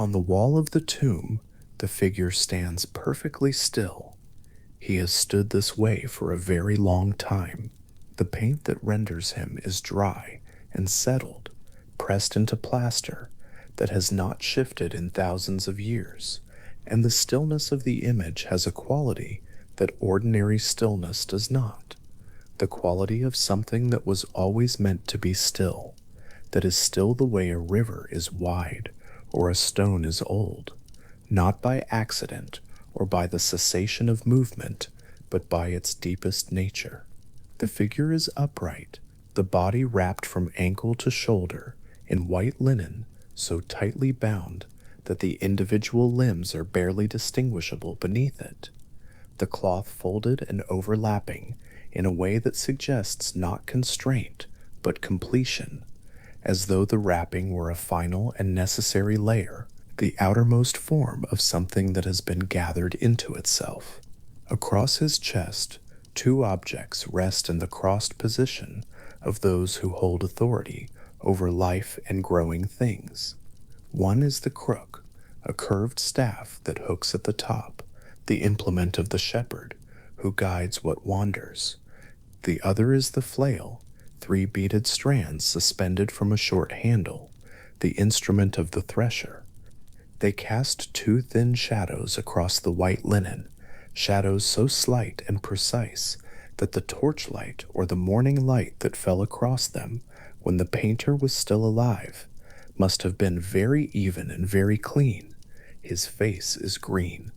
On the wall of the tomb, the figure stands perfectly still. He has stood this way for a very long time. The paint that renders him is dry and settled, pressed into plaster that has not shifted in thousands of years, and the stillness of the image has a quality that ordinary stillness does not. The quality of something that was always meant to be still, that is still the way a river is wide or a stone is old, not by accident or by the cessation of movement, but by its deepest nature. The figure is upright, the body wrapped from ankle to shoulder in white linen so tightly bound that the individual limbs are barely distinguishable beneath it. The cloth folded and overlapping in a way that suggests not constraint, but completion, as though the wrapping were a final and necessary layer, the outermost form of something that has been gathered into itself. Across his chest, two objects rest in the crossed position of those who hold authority over life and growing things. One is the crook, a curved staff that hooks at the top, the implement of the shepherd, who guides what wanders. The other is the flail, three beaded strands suspended from a short handle, the instrument of the thresher. They cast two thin shadows across the white linen, shadows so slight and precise that the torchlight or the morning light that fell across them when the painter was still alive must have been very even and very clean. His face is green,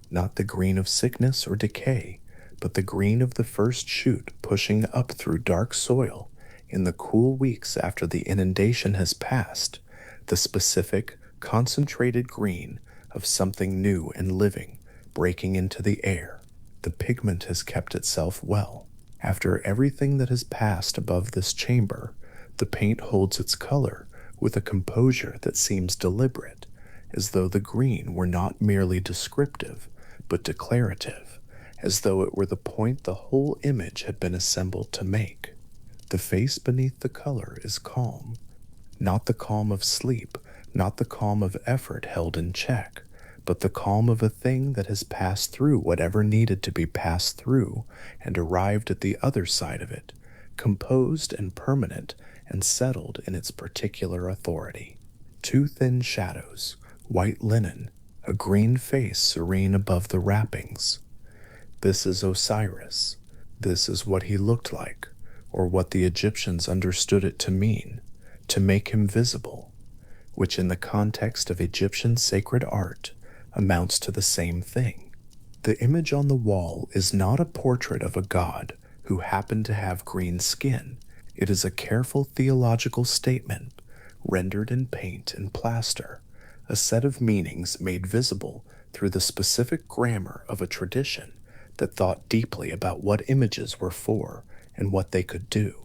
not the green of sickness or decay, but the green of the first shoot pushing up through dark soil in the cool weeks after the inundation has passed, the specific, concentrated green of something new and living breaking into the air. The pigment has kept itself well. After everything that has passed above this chamber, the paint holds its color with a composure that seems deliberate, as though the green were not merely descriptive, but declarative, as though it were the point the whole image had been assembled to make. The face beneath the color is calm, not the calm of sleep, not the calm of effort held in check, but the calm of a thing that has passed through whatever needed to be passed through and arrived at the other side of it, composed and permanent and settled in its particular authority. Two thin shadows, white linen, a green face serene above the wrappings. This is Osiris. This is what he looked like, or what the Egyptians understood it to mean, to make him visible, which in the context of Egyptian sacred art amounts to the same thing. The image on the wall is not a portrait of a god who happened to have green skin. It is a careful theological statement, rendered in paint and plaster, a set of meanings made visible through the specific grammar of a tradition that thought deeply about what images were for and what they could do.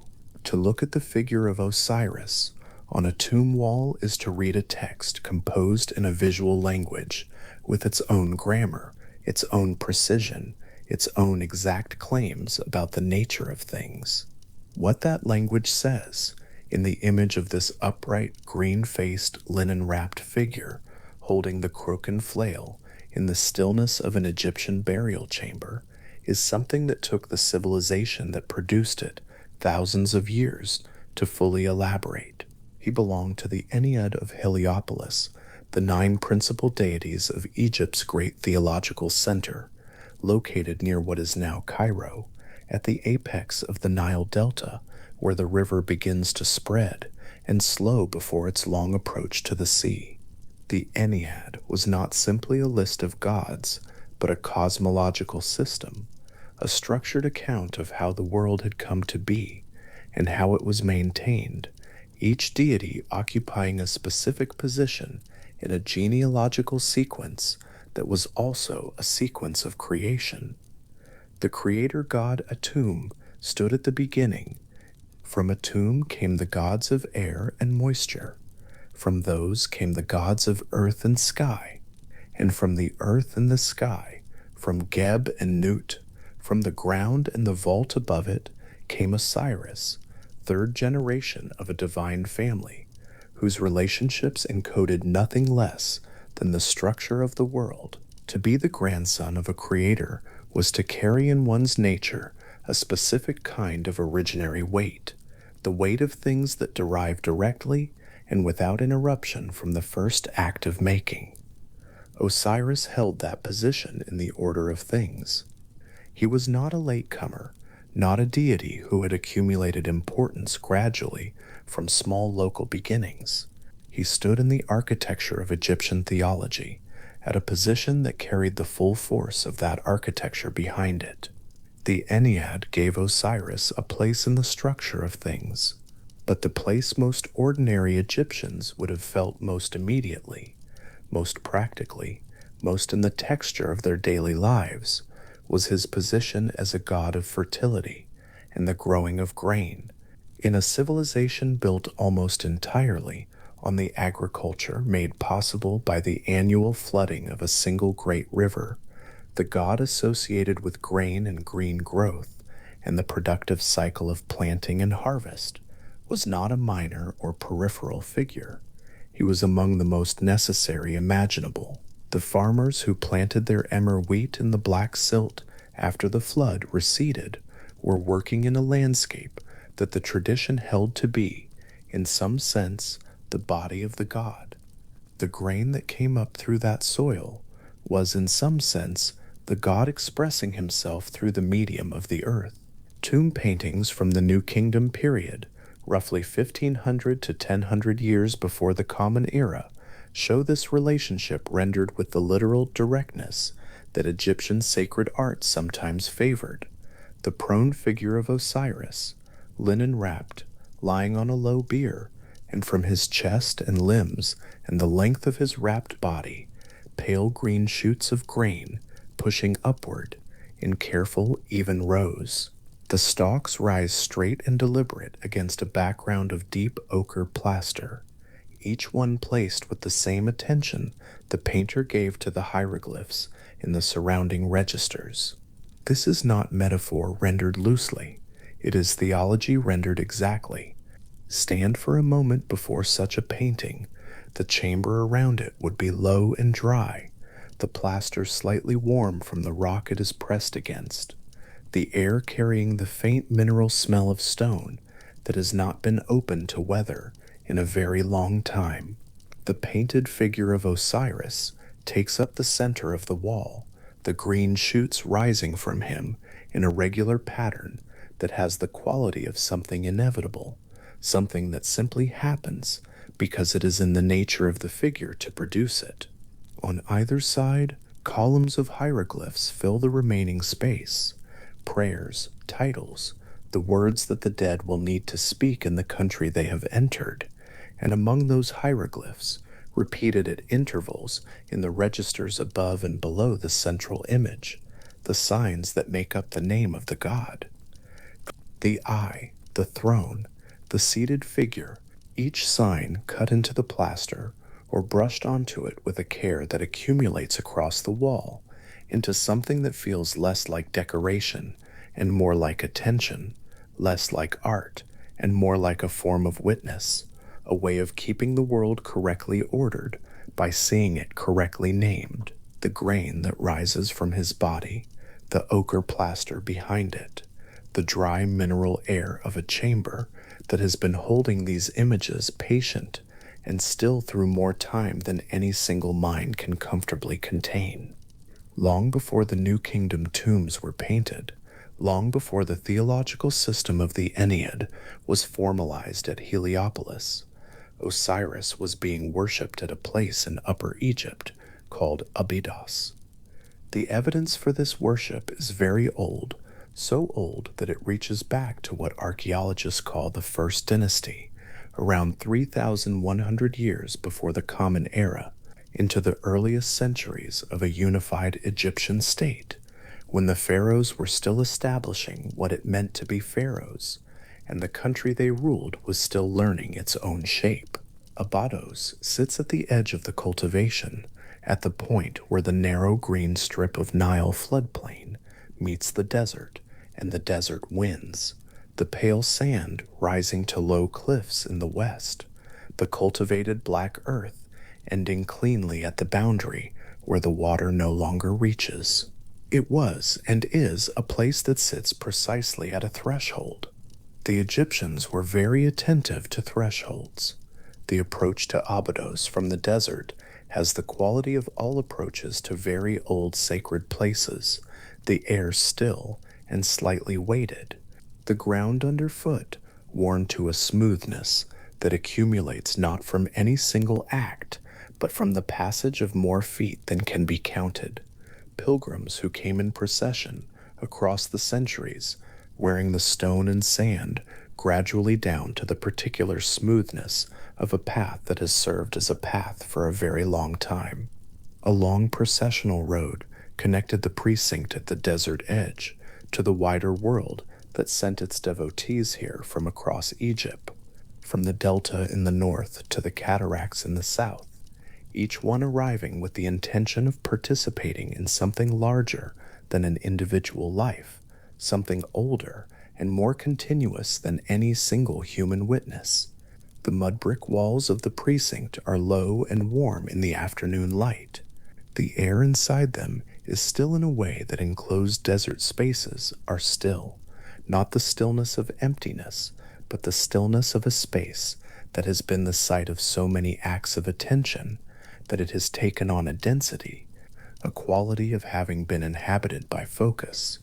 To look at the figure of Osiris on a tomb wall is to read a text composed in a visual language with its own grammar, its own precision, its own exact claims about the nature of things. What that language says in the image of this upright, green-faced, linen-wrapped figure holding the crook and flail in the stillness of an Egyptian burial chamber is something that took the civilization that produced it thousands of years to fully elaborate. He belonged to the Ennead of Heliopolis, the 9 principal deities of Egypt's great theological center, located near what is now Cairo, at the apex of the Nile Delta, where the river begins to spread and slow before its long approach to the sea. The Ennead was not simply a list of gods, but a cosmological system, a structured account of how the world had come to be and how it was maintained, each deity occupying a specific position in a genealogical sequence that was also a sequence of creation. The creator god Atum stood at the beginning. From Atum came the gods of air and moisture. From those came the gods of earth and sky. And from the earth and the sky, from Geb and Nut, from the ground and the vault above it, came Osiris, third generation of a divine family, whose relationships encoded nothing less than the structure of the world. To be the grandson of a creator was to carry in one's nature a specific kind of originary weight, the weight of things that derive directly and without interruption from the first act of making. Osiris held that position in the order of things. He was not a latecomer, not a deity who had accumulated importance gradually from small local beginnings. He stood in the architecture of Egyptian theology, at a position that carried the full force of that architecture behind it. The Ennead gave Osiris a place in the structure of things, but the place most ordinary Egyptians would have felt most immediately, most practically, most in the texture of their daily lives, was his position as a god of fertility and the growing of grain. In a civilization built almost entirely on the agriculture made possible by the annual flooding of a single great river, the god associated with grain and green growth and the productive cycle of planting and harvest was not a minor or peripheral figure. He was among the most necessary imaginable. The farmers who planted their emmer wheat in the black silt after the flood receded were working in a landscape that the tradition held to be, in some sense, the body of the god. The grain that came up through that soil was, in some sense, the god expressing himself through the medium of the earth. Tomb paintings from the New Kingdom period, roughly 1500 to 1000 years before the Common Era, show this relationship rendered with the literal directness that Egyptian sacred art sometimes favored. The prone figure of Osiris, linen wrapped, lying on a low bier, and from his chest and limbs and the length of his wrapped body, pale green shoots of grain pushing upward in careful, even rows. The stalks rise straight and deliberate against a background of deep ochre plaster, each one placed with the same attention the painter gave to the hieroglyphs in the surrounding registers. This is not metaphor rendered loosely, it is theology rendered exactly. Stand for a moment before such a painting, the chamber around it would be low and dry, the plaster slightly warm from the rock it is pressed against, the air carrying the faint mineral smell of stone that has not been open to weather in a very long time. The painted figure of Osiris takes up the center of the wall, the green shoots rising from him in a regular pattern that has the quality of something inevitable, something that simply happens because it is in the nature of the figure to produce it. On either side, columns of hieroglyphs fill the remaining space, prayers, titles, the words that the dead will need to speak in the country they have entered, and among those hieroglyphs, repeated at intervals in the registers above and below the central image, the signs that make up the name of the god. The eye, the throne, the seated figure, each sign cut into the plaster or brushed onto it with a care that accumulates across the wall into something that feels less like decoration and more like attention, less like art and more like a form of witness, a way of keeping the world correctly ordered by seeing it correctly named. The grain that rises from his body, the ochre plaster behind it, the dry mineral air of a chamber that has been holding these images patient and still through more time than any single mind can comfortably contain. Long before the New Kingdom tombs were painted, long before the theological system of the Ennead was formalized at Heliopolis, Osiris was being worshipped at a place in Upper Egypt called Abydos. The evidence for this worship is very old, so old that it reaches back to what archaeologists call the First Dynasty, around 3,100 years before the Common Era, into the earliest centuries of a unified Egyptian state, when the pharaohs were still establishing what it meant to be pharaohs, and the country they ruled was still learning its own shape. Abydos sits at the edge of the cultivation, at the point where the narrow green strip of Nile floodplain meets the desert, and the desert winds, the pale sand rising to low cliffs in the west, the cultivated black earth, ending cleanly at the boundary where the water no longer reaches. It was and is a place that sits precisely at a threshold. The Egyptians were very attentive to thresholds. The approach to Abydos from the desert has the quality of all approaches to very old sacred places, the air still and slightly weighted, the ground underfoot worn to a smoothness that accumulates not from any single act, but from the passage of more feet than can be counted. Pilgrims who came in procession across the centuries, wearing the stone and sand gradually down to the particular smoothness of a path that has served as a path for a very long time. A long processional road connected the precinct at the desert edge to the wider world that sent its devotees here from across Egypt, from the delta in the north to the cataracts in the south, each one arriving with the intention of participating in something larger than an individual life, something older and more continuous than any single human witness. The mud brick walls of the precinct are low and warm in the afternoon light. The air inside them is still in a way that enclosed desert spaces are still, not the stillness of emptiness, but the stillness of a space that has been the site of so many acts of attention that it has taken on a density, a quality of having been inhabited by focus,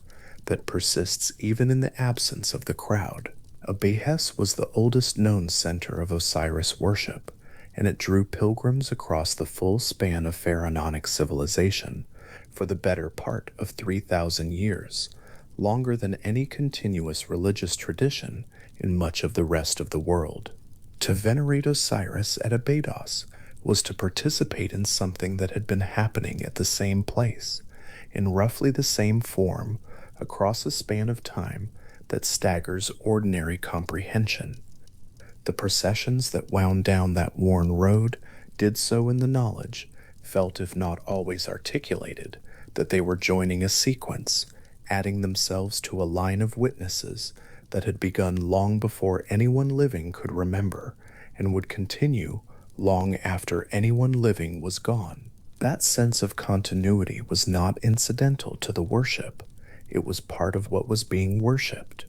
that persists even in the absence of the crowd. Abydos was the oldest known center of Osiris worship, and it drew pilgrims across the full span of pharaonic civilization for the better part of 3,000 years, longer than any continuous religious tradition in much of the rest of the world. To venerate Osiris at Abydos was to participate in something that had been happening at the same place, in roughly the same form, across a span of time that staggers ordinary comprehension. The processions that wound down that worn road did so in the knowledge, felt if not always articulated, that they were joining a sequence, adding themselves to a line of witnesses that had begun long before anyone living could remember, and would continue long after anyone living was gone. That sense of continuity was not incidental to the worship. It was part of what was being worshipped.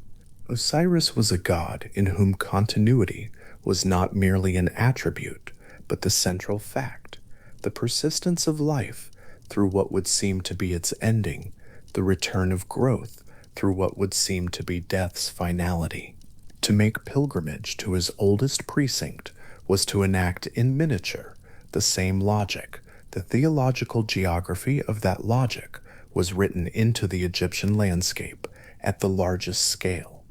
Osiris was a god in whom continuity was not merely an attribute, but the central fact, the persistence of life through what would seem to be its ending, the return of growth through what would seem to be death's finality. To make pilgrimage to his oldest precinct was to enact in miniature the same logic. The theological geography of that logic was written into the Egyptian landscape at the largest scale.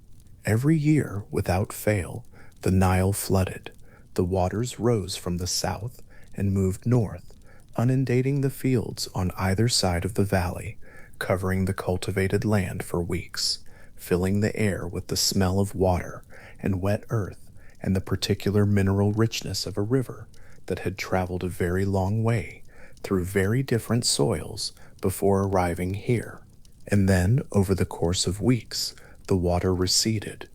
Every year, without fail, the Nile flooded. The waters rose from the south and moved north, inundating the fields on either side of the valley, covering the cultivated land for weeks, filling the air with the smell of water and wet earth and the particular mineral richness of a river that had traveled a very long way through very different soils before arriving here. And then, over the course of weeks, the water receded.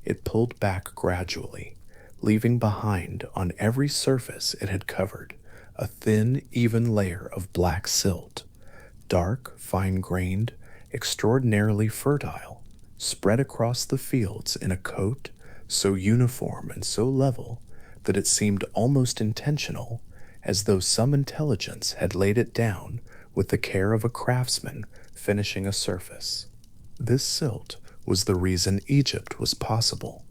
It pulled back gradually, leaving behind on every surface it had covered a thin, even layer of black silt, dark, fine-grained, extraordinarily fertile, spread across the fields in a coat so uniform and so level that it seemed almost intentional, as though some intelligence had laid it down with the care of a craftsman finishing a surface. This silt was the reason Egypt was possible.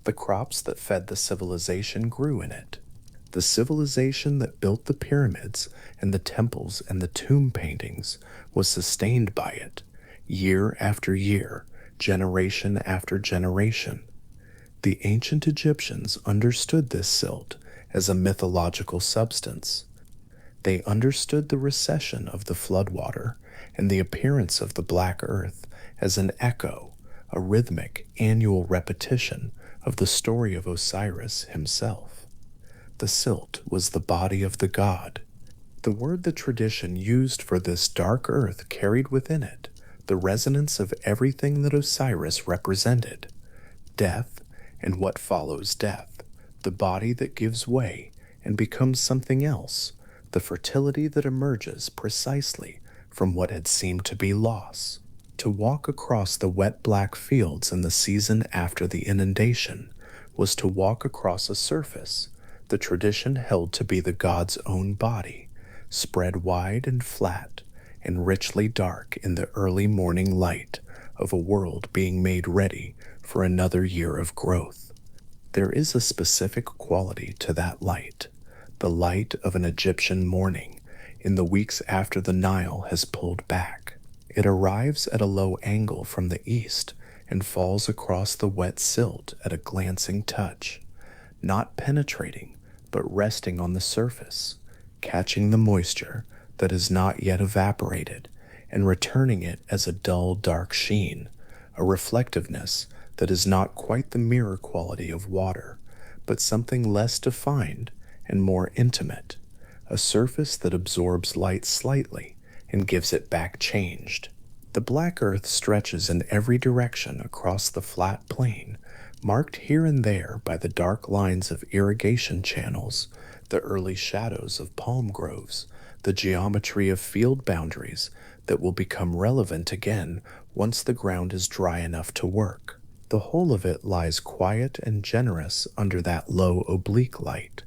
The crops that fed the civilization grew in it. The civilization that built the pyramids and the temples and the tomb paintings was sustained by it, year after year, generation after generation. The ancient Egyptians understood this silt as a mythological substance. They understood the recession of the floodwater and the appearance of the black earth as an echo, a rhythmic annual repetition of the story of Osiris himself. The silt was the body of the god. The word the tradition used for this dark earth carried within it the resonance of everything that Osiris represented: death and what follows death, the body that gives way and becomes something else, the fertility that emerges precisely from what had seemed to be loss. To walk across the wet black fields in the season after the inundation was to walk across a surface the tradition held to be the god's own body, spread wide and flat and richly dark in the early morning light of a world being made ready for another year of growth. There is a specific quality to that light, the light of an Egyptian morning in the weeks after the Nile has pulled back. It arrives at a low angle from the east and falls across the wet silt at a glancing touch, not penetrating, but resting on the surface, catching the moisture that is not yet evaporated and returning it as a dull, dark sheen, a reflectiveness that is not quite the mirror quality of water, but something less defined and more intimate, a surface that absorbs light slightly and gives it back changed. The black earth stretches in every direction across the flat plain, marked here and there by the dark lines of irrigation channels, the early shadows of palm groves, the geometry of field boundaries that will become relevant again once the ground is dry enough to work. The whole of it lies quiet and generous under that low oblique light.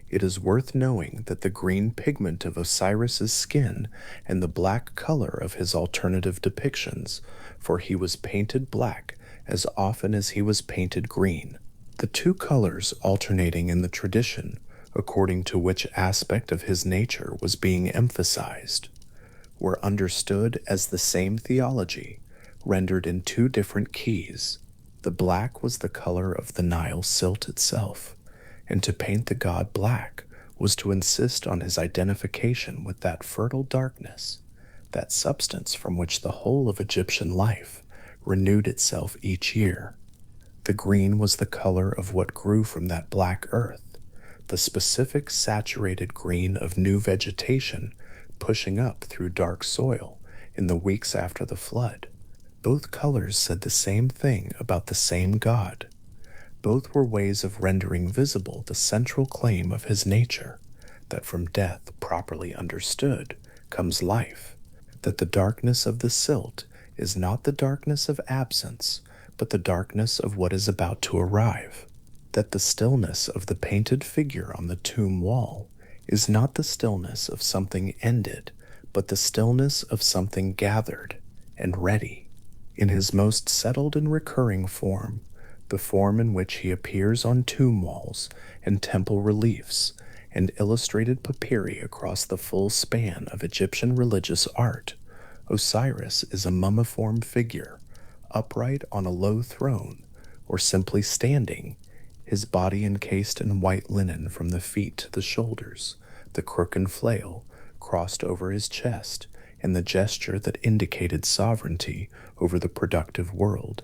It is worth knowing that the green pigment of Osiris's skin and the black color of his alternative depictions, for he was painted black as often as he was painted green, the two colors alternating in the tradition according to which aspect of his nature was being emphasized, were understood as the same theology, rendered in two different keys. The black was the color of the Nile silt itself, and to paint the god black was to insist on his identification with that fertile darkness, that substance from which the whole of Egyptian life renewed itself each year. The green was the color of what grew from that black earth, the specific saturated green of new vegetation pushing up through dark soil in the weeks after the flood. Both colors said the same thing about the same God. Both were ways of rendering visible the central claim of his nature, that from death properly understood comes life, that the darkness of the silt is not the darkness of absence, but the darkness of what is about to arrive, that the stillness of the painted figure on the tomb wall is not the stillness of something ended, but the stillness of something gathered and ready. In his most settled and recurring form, the form in which he appears on tomb walls and temple reliefs and illustrated papyri across the full span of Egyptian religious art, Osiris is a mummiform figure, upright on a low throne, or simply standing, his body encased in white linen from the feet to the shoulders, the crook and flail crossed over his chest, and the gesture that indicated sovereignty over the productive world,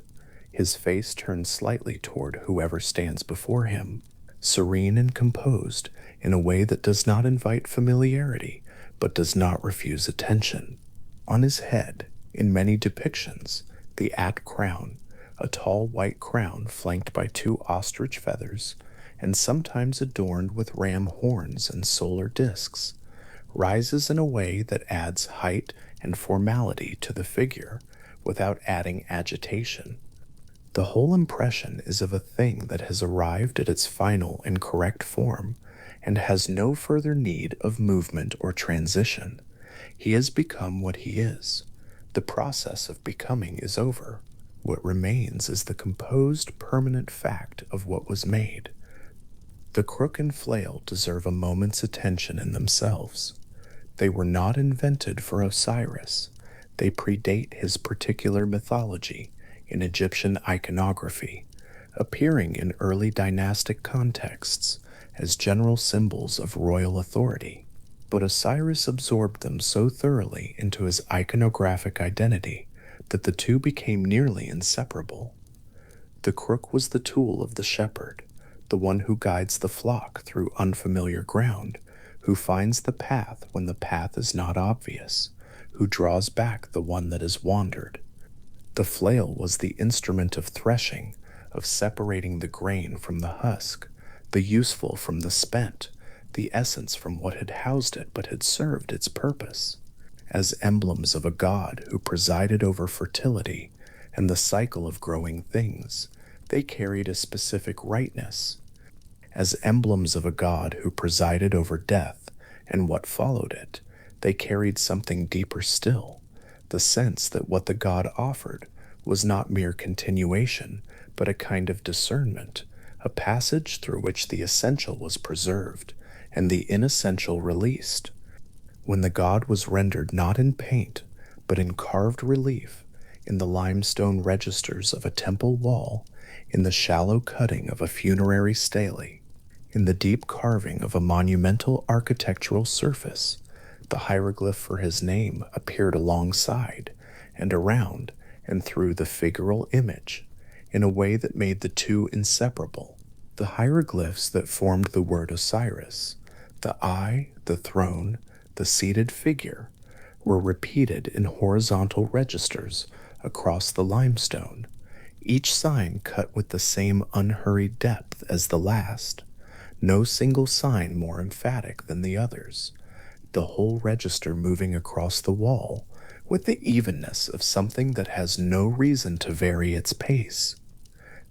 his face turned slightly toward whoever stands before him, serene and composed in a way that does not invite familiarity, but does not refuse attention. On his head, in many depictions, the at crown, a tall white crown flanked by two ostrich feathers, and sometimes adorned with ram horns and solar discs, rises in a way that adds height and formality to the figure without adding agitation. The whole impression is of a thing that has arrived at its final and correct form and has no further need of movement or transition. He has become what he is. The process of becoming is over. What remains is the composed, permanent fact of what was made. The crook and flail deserve a moment's attention in themselves. They were not invented for Osiris. They predate his particular mythology in Egyptian iconography, appearing in early dynastic contexts as general symbols of royal authority. But Osiris absorbed them so thoroughly into his iconographic identity that the two became nearly inseparable. The crook was the tool of the shepherd, the one who guides the flock through unfamiliar ground, who finds the path when the path is not obvious, who draws back the one that has wandered. The flail was the instrument of threshing, of separating the grain from the husk, the useful from the spent, the essence from what had housed it but had served its purpose. As emblems of a god who presided over fertility and the cycle of growing things, they carried a specific rightness. As emblems of a god who presided over death and what followed it, they carried something deeper still, the sense that what the god offered was not mere continuation, but a kind of discernment, a passage through which the essential was preserved and the inessential released. When the god was rendered not in paint, but in carved relief, in the limestone registers of a temple wall, in the shallow cutting of a funerary stele, in the deep carving of a monumental architectural surface, the hieroglyph for his name appeared alongside and around and through the figural image, in a way that made the two inseparable. The hieroglyphs that formed the word Osiris, the eye, the throne, the seated figure, were repeated in horizontal registers across the limestone, each sign cut with the same unhurried depth as the last, no single sign more emphatic than the others, the whole register moving across the wall with the evenness of something that has no reason to vary its pace.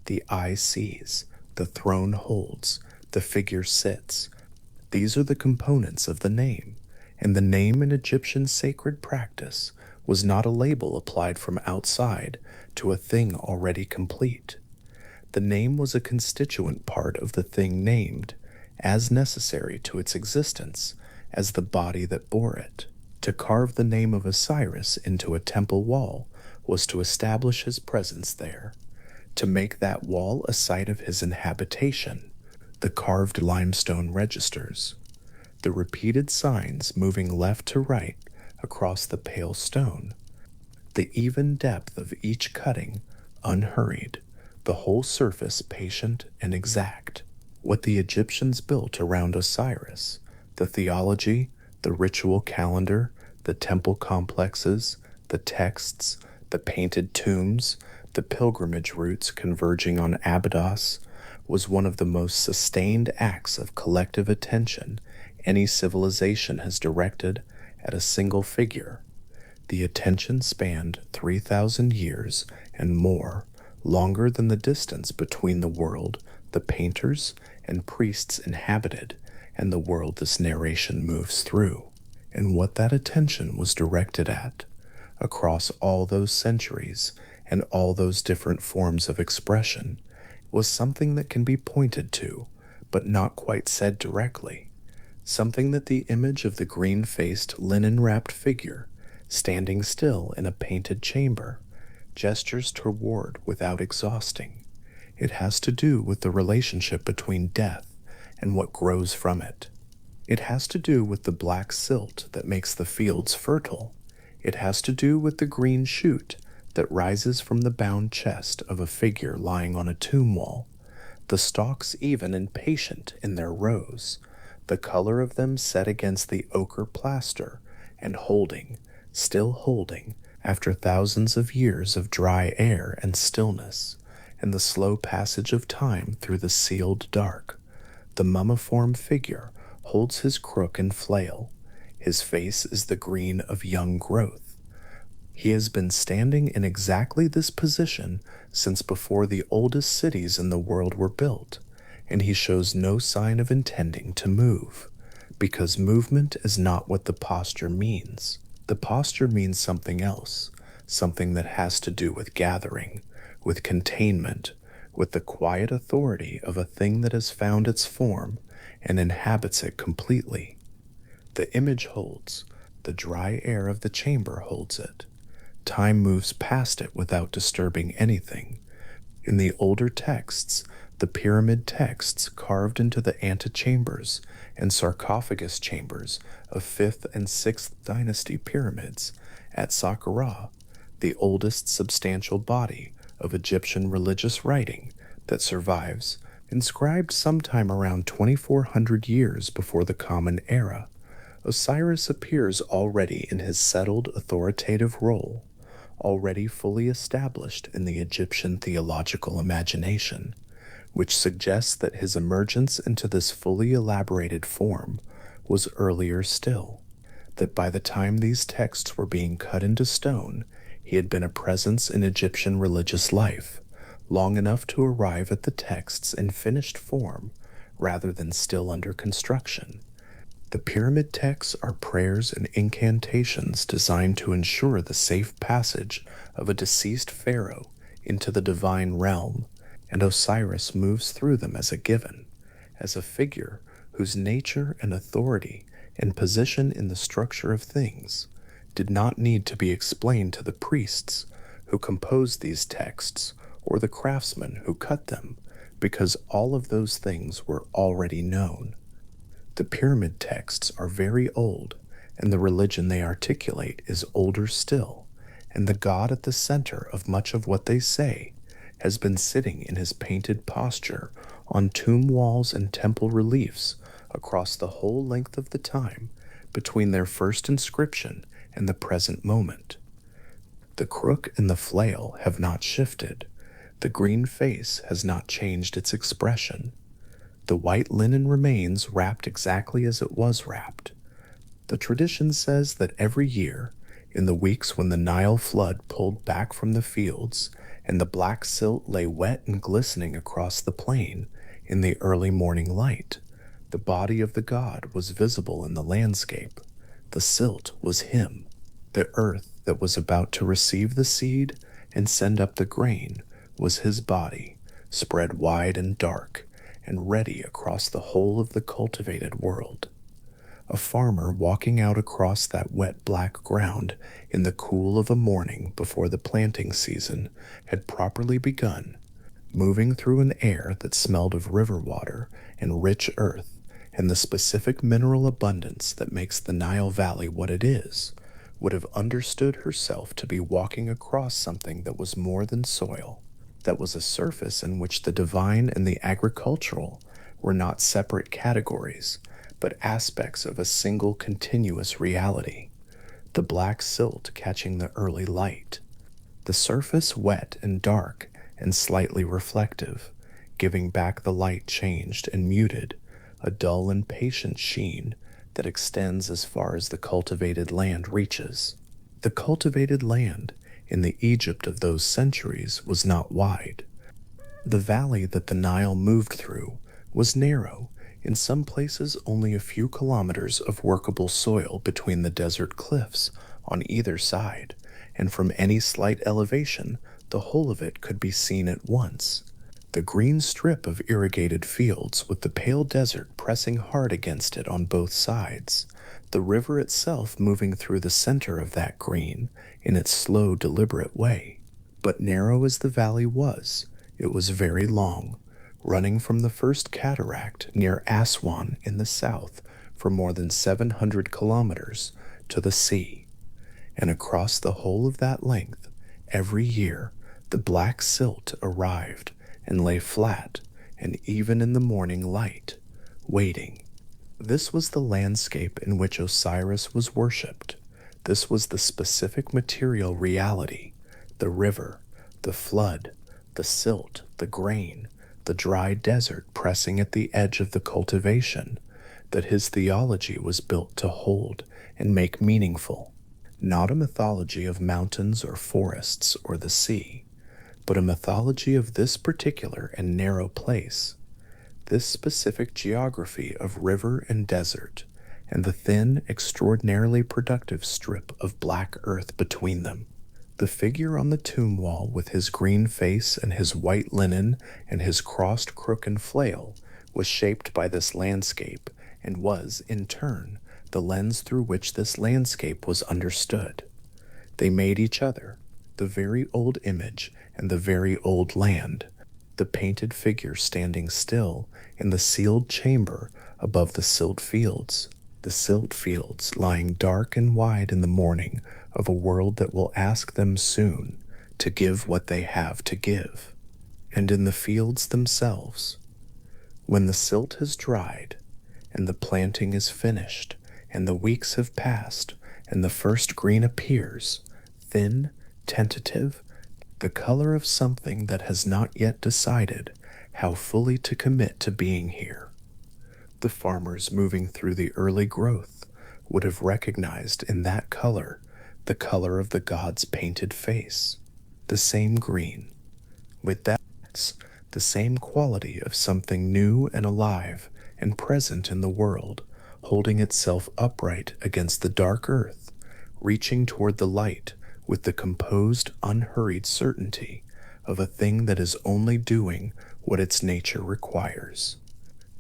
The eye sees, the throne holds, the figure sits. These are the components of the name, and the name in Egyptian sacred practice was not a label applied from outside to a thing already complete. The name was a constituent part of the thing named, as necessary to its existence as the body that bore it. To carve the name of Osiris into a temple wall was to establish his presence there, to make that wall a site of his inhabitation. The carved limestone registers, the repeated signs moving left to right across the pale stone, the even depth of each cutting, unhurried, the whole surface patient and exact. What the Egyptians built around Osiris, the theology, the ritual calendar, the temple complexes, the texts, the painted tombs, the pilgrimage routes converging on Abydos, was one of the most sustained acts of collective attention any civilization has directed at a single figure. The attention spanned 3,000 years and more, longer than the distance between the world the painters and priests inhabited and the world this narration moves through, and what that attention was directed at, across all those centuries and all those different forms of expression, was something that can be pointed to, but not quite said directly, something that the image of the green-faced, linen-wrapped figure, standing still in a painted chamber, gestures toward without exhausting. It has to do with the relationship between death and what grows from it. It has to do with the black silt that makes the fields fertile. It has to do with the green shoot that rises from the bound chest of a figure lying on a tomb wall, the stalks even and patient in their rows, the color of them set against the ochre plaster and holding, still holding, after thousands of years of dry air and stillness, and the slow passage of time through the sealed dark. The mummiform figure holds his crook and flail. His face is the green of young growth. He has been standing in exactly this position since before the oldest cities in the world were built, and he shows no sign of intending to move, because movement is not what the posture means. The posture means something else, something that has to do with gathering, with containment, with the quiet authority of a thing that has found its form and inhabits it completely. The image holds, the dry air of the chamber holds it. Time moves past it without disturbing anything. In the older texts, the pyramid texts carved into the antechambers and sarcophagus chambers of 5th and 6th dynasty pyramids at Saqqara, the oldest substantial body of Egyptian religious writing that survives, inscribed sometime around 2,400 years before the Common Era, Osiris appears already in his settled authoritative role, already fully established in the Egyptian theological imagination, which suggests that his emergence into this fully elaborated form was earlier still, that by the time these texts were being cut into stone, he had been a presence in Egyptian religious life, long enough to arrive at the texts in finished form rather than still under construction. The pyramid texts are prayers and incantations designed to ensure the safe passage of a deceased pharaoh into the divine realm, and Osiris moves through them as a given, as a figure whose nature and authority and position in the structure of things did not need to be explained to the priests who composed these texts or the craftsmen who cut them, because all of those things were already known. The pyramid texts are very old, and the religion they articulate is older still, and the god at the center of much of what they say has been sitting in his painted posture on tomb walls and temple reliefs across the whole length of the time between their first inscription and the present moment. The crook and the flail have not shifted. The green face has not changed its expression. The white linen remains wrapped exactly as it was wrapped. The tradition says that every year, in the weeks when the Nile flood pulled back from the fields and the black silt lay wet and glistening across the plain in the early morning light, the body of the god was visible in the landscape. The silt was him. The earth that was about to receive the seed and send up the grain was his body, spread wide and dark, and ready across the whole of the cultivated world. A farmer walking out across that wet black ground in the cool of a morning before the planting season had properly begun, moving through an air that smelled of river water and rich earth and the specific mineral abundance that makes the Nile Valley what it is, would have understood herself to be walking across something that was more than soil, that was a surface in which the divine and the agricultural were not separate categories, but aspects of a single continuous reality. The black silt catching the early light, the surface wet and dark and slightly reflective, giving back the light changed and muted, a dull and patient sheen that extends as far as the cultivated land reaches. The cultivated land in the Egypt of those centuries was not wide. The valley that the Nile moved through was narrow, in some places only a few kilometers of workable soil between the desert cliffs on either side, and from any slight elevation the whole of it could be seen at once. The green strip of irrigated fields with the pale desert pressing hard against it on both sides, the river itself moving through the center of that green in its slow, deliberate way. But narrow as the valley was, it was very long, running from the first cataract near Aswan in the south for more than 700 kilometers to the sea. And across the whole of that length, every year, the black silt arrived and lay flat and even in the morning light, waiting. This was the landscape in which Osiris was worshipped. This was the specific material reality, the river, the flood, the silt, the grain, the dry desert pressing at the edge of the cultivation, that his theology was built to hold and make meaningful. Not a mythology of mountains or forests or the sea, but a mythology of this particular and narrow place, this specific geography of river and desert, and the thin, extraordinarily productive strip of black earth between them. The figure on the tomb wall with his green face and his white linen and his crossed crook and flail was shaped by this landscape and was, in turn, the lens through which this landscape was understood. They made each other, the very old image and the very old land, the painted figure standing still in the sealed chamber above the silt fields lying dark and wide in the morning of a world that will ask them soon to give what they have to give. And in the fields themselves, when the silt has dried, and the planting is finished, and the weeks have passed, and the first green appears, thin, tentative, the color of something that has not yet decided, how fully to commit to being here. The farmers moving through the early growth would have recognized in that color the color of the god's painted face, the same green, with that the same quality of something new and alive and present in the world, holding itself upright against the dark earth, reaching toward the light with the composed, unhurried certainty of a thing that is only doing what its nature requires.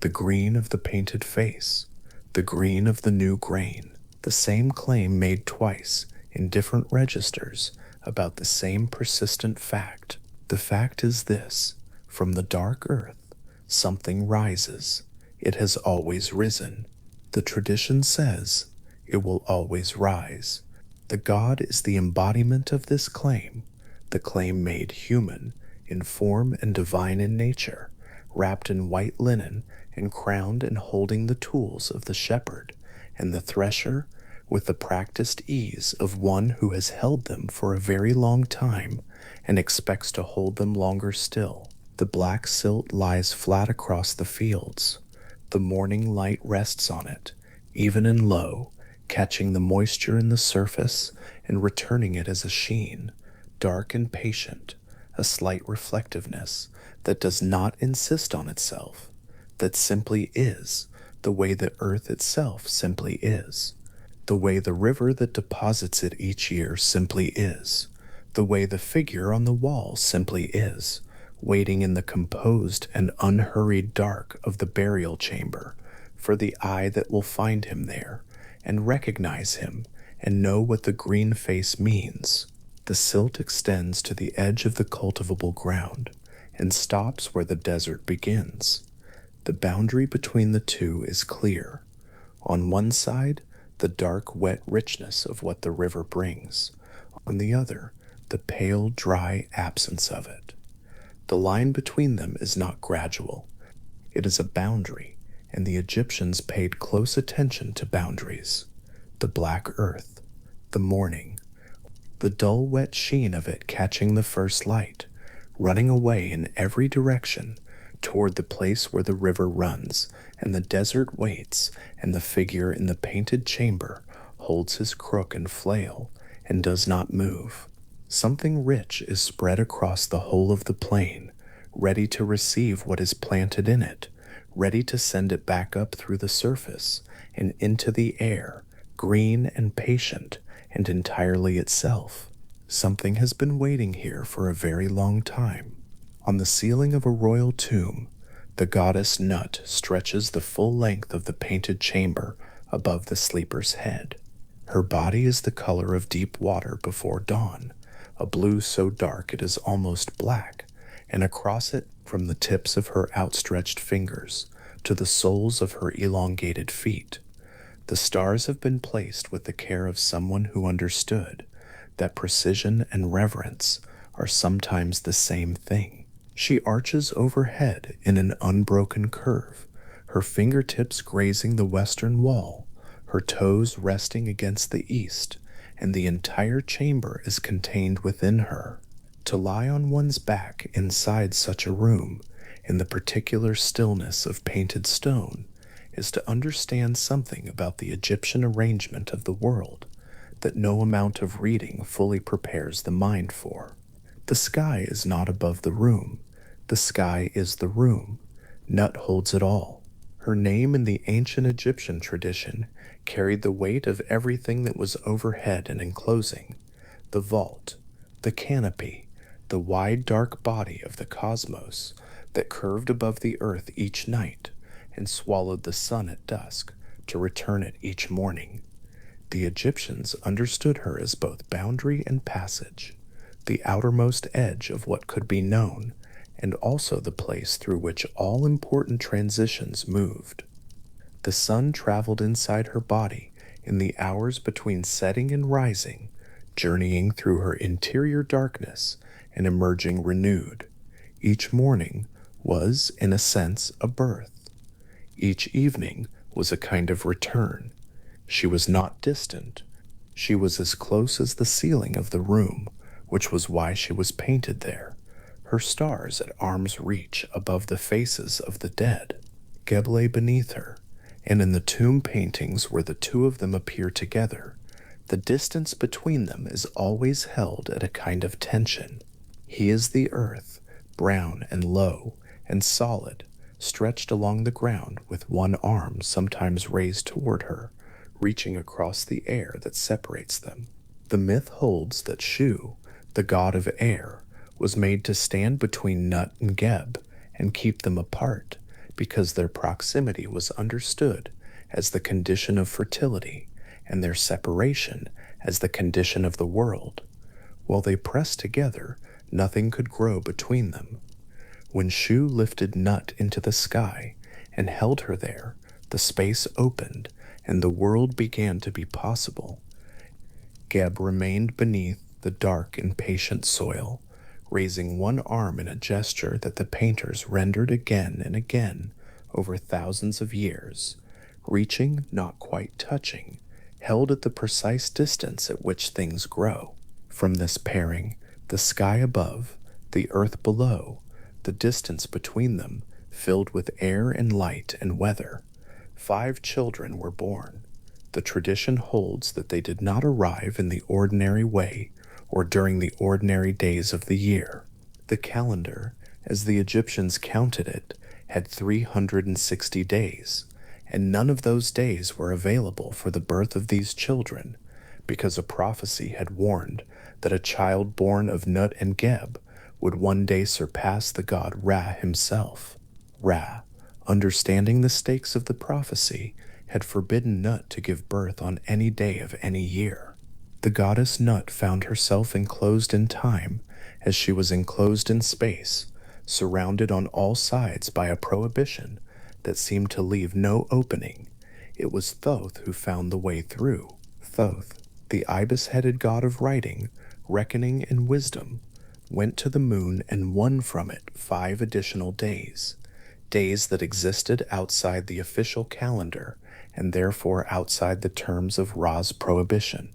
The green of the painted face, the green of the new grain, the same claim made twice in different registers about the same persistent fact. The fact is this: from the dark earth, something rises. It has always risen. The tradition says it will always rise. The god is the embodiment of this claim, the claim made human in form and divine in nature, wrapped in white linen and crowned and holding the tools of the shepherd and the thresher with the practiced ease of one who has held them for a very long time and expects to hold them longer still. The black silt lies flat across the fields. The morning light rests on it, even and low, catching the moisture in the surface and returning it as a sheen, dark and patient, a slight reflectiveness that does not insist on itself, that simply is, the way the earth itself simply is, the way the river that deposits it each year simply is, the way the figure on the wall simply is, waiting in the composed and unhurried dark of the burial chamber for the eye that will find him there and recognize him and know what the green face means. The silt extends to the edge of the cultivable ground and stops where the desert begins. The boundary between the two is clear. On one side, the dark, wet richness of what the river brings. On the other, the pale, dry absence of it. The line between them is not gradual. It is a boundary, and the Egyptians paid close attention to boundaries. The black earth, the morning, the dull wet sheen of it catching the first light, running away in every direction toward the place where the river runs, and the desert waits, and the figure in the painted chamber holds his crook and flail, and does not move. Something rich is spread across the whole of the plain, ready to receive what is planted in it, ready to send it back up through the surface and into the air, green and patient and entirely itself. Something has been waiting here for a very long time. On the ceiling of a royal tomb, the goddess Nut stretches the full length of the painted chamber above the sleeper's head. Her body is the color of deep water before dawn, a blue so dark it is almost black, and across it, from the tips of her outstretched fingers to the soles of her elongated feet, the stars have been placed with the care of someone who understood that precision and reverence are sometimes the same thing. She arches overhead in an unbroken curve, her fingertips grazing the western wall, her toes resting against the east, and the entire chamber is contained within her. To lie on one's back inside such a room, in the particular stillness of painted stone, is to understand something about the Egyptian arrangement of the world that no amount of reading fully prepares the mind for. The sky is not above the room. The sky is the room. Nut holds it all. Her name in the ancient Egyptian tradition carried the weight of everything that was overhead and enclosing: the vault, the canopy, the wide dark body of the cosmos that curved above the earth each night and swallowed the sun at dusk to return it each morning. The Egyptians understood her as both boundary and passage, the outermost edge of what could be known, and also the place through which all important transitions moved. The sun traveled inside her body in the hours between setting and rising, journeying through her interior darkness and emerging renewed. Each morning was, in a sense, a birth. Each evening was a kind of return. She was not distant. She was as close as the ceiling of the room, which was why she was painted there. her stars at arm's reach above the faces of the dead. Geb lay beneath her, and in the tomb paintings where the two of them appear together, the distance between them is always held at a kind of tension. He is the earth, brown and low and solid, stretched along the ground with one arm sometimes raised toward her, reaching across the air that separates them. The myth holds that Shu, the god of air, was made to stand between Nut and Geb and keep them apart because their proximity was understood as the condition of fertility and their separation as the condition of the world. While they pressed together, nothing could grow between them. When Shu lifted Nut into the sky and held her there, the space opened and the world began to be possible. Geb remained beneath the dark and patient soil, raising one arm in a gesture that the painters rendered again and again over thousands of years, reaching, not quite touching, held at the precise distance at which things grow. From this pairing, the sky above, the earth below, the distance between them, filled with air and light and weather, 5 children were born. The tradition holds that they did not arrive in the ordinary way or during the ordinary days of the year. The calendar, as the Egyptians counted it, had 360 days, and none of those days were available for the birth of these children, because a prophecy had warned that a child born of Nut and Geb would one day surpass the god Ra himself. Ra, understanding the stakes of the prophecy, had forbidden Nut to give birth on any day of any year. The goddess Nut found herself enclosed in time as she was enclosed in space, surrounded on all sides by a prohibition that seemed to leave no opening. It was Thoth who found the way through. Thoth, the ibis-headed god of writing, reckoning, and wisdom, went to the moon and won from it 5 additional days, days that existed outside the official calendar and therefore outside the terms of Ra's prohibition.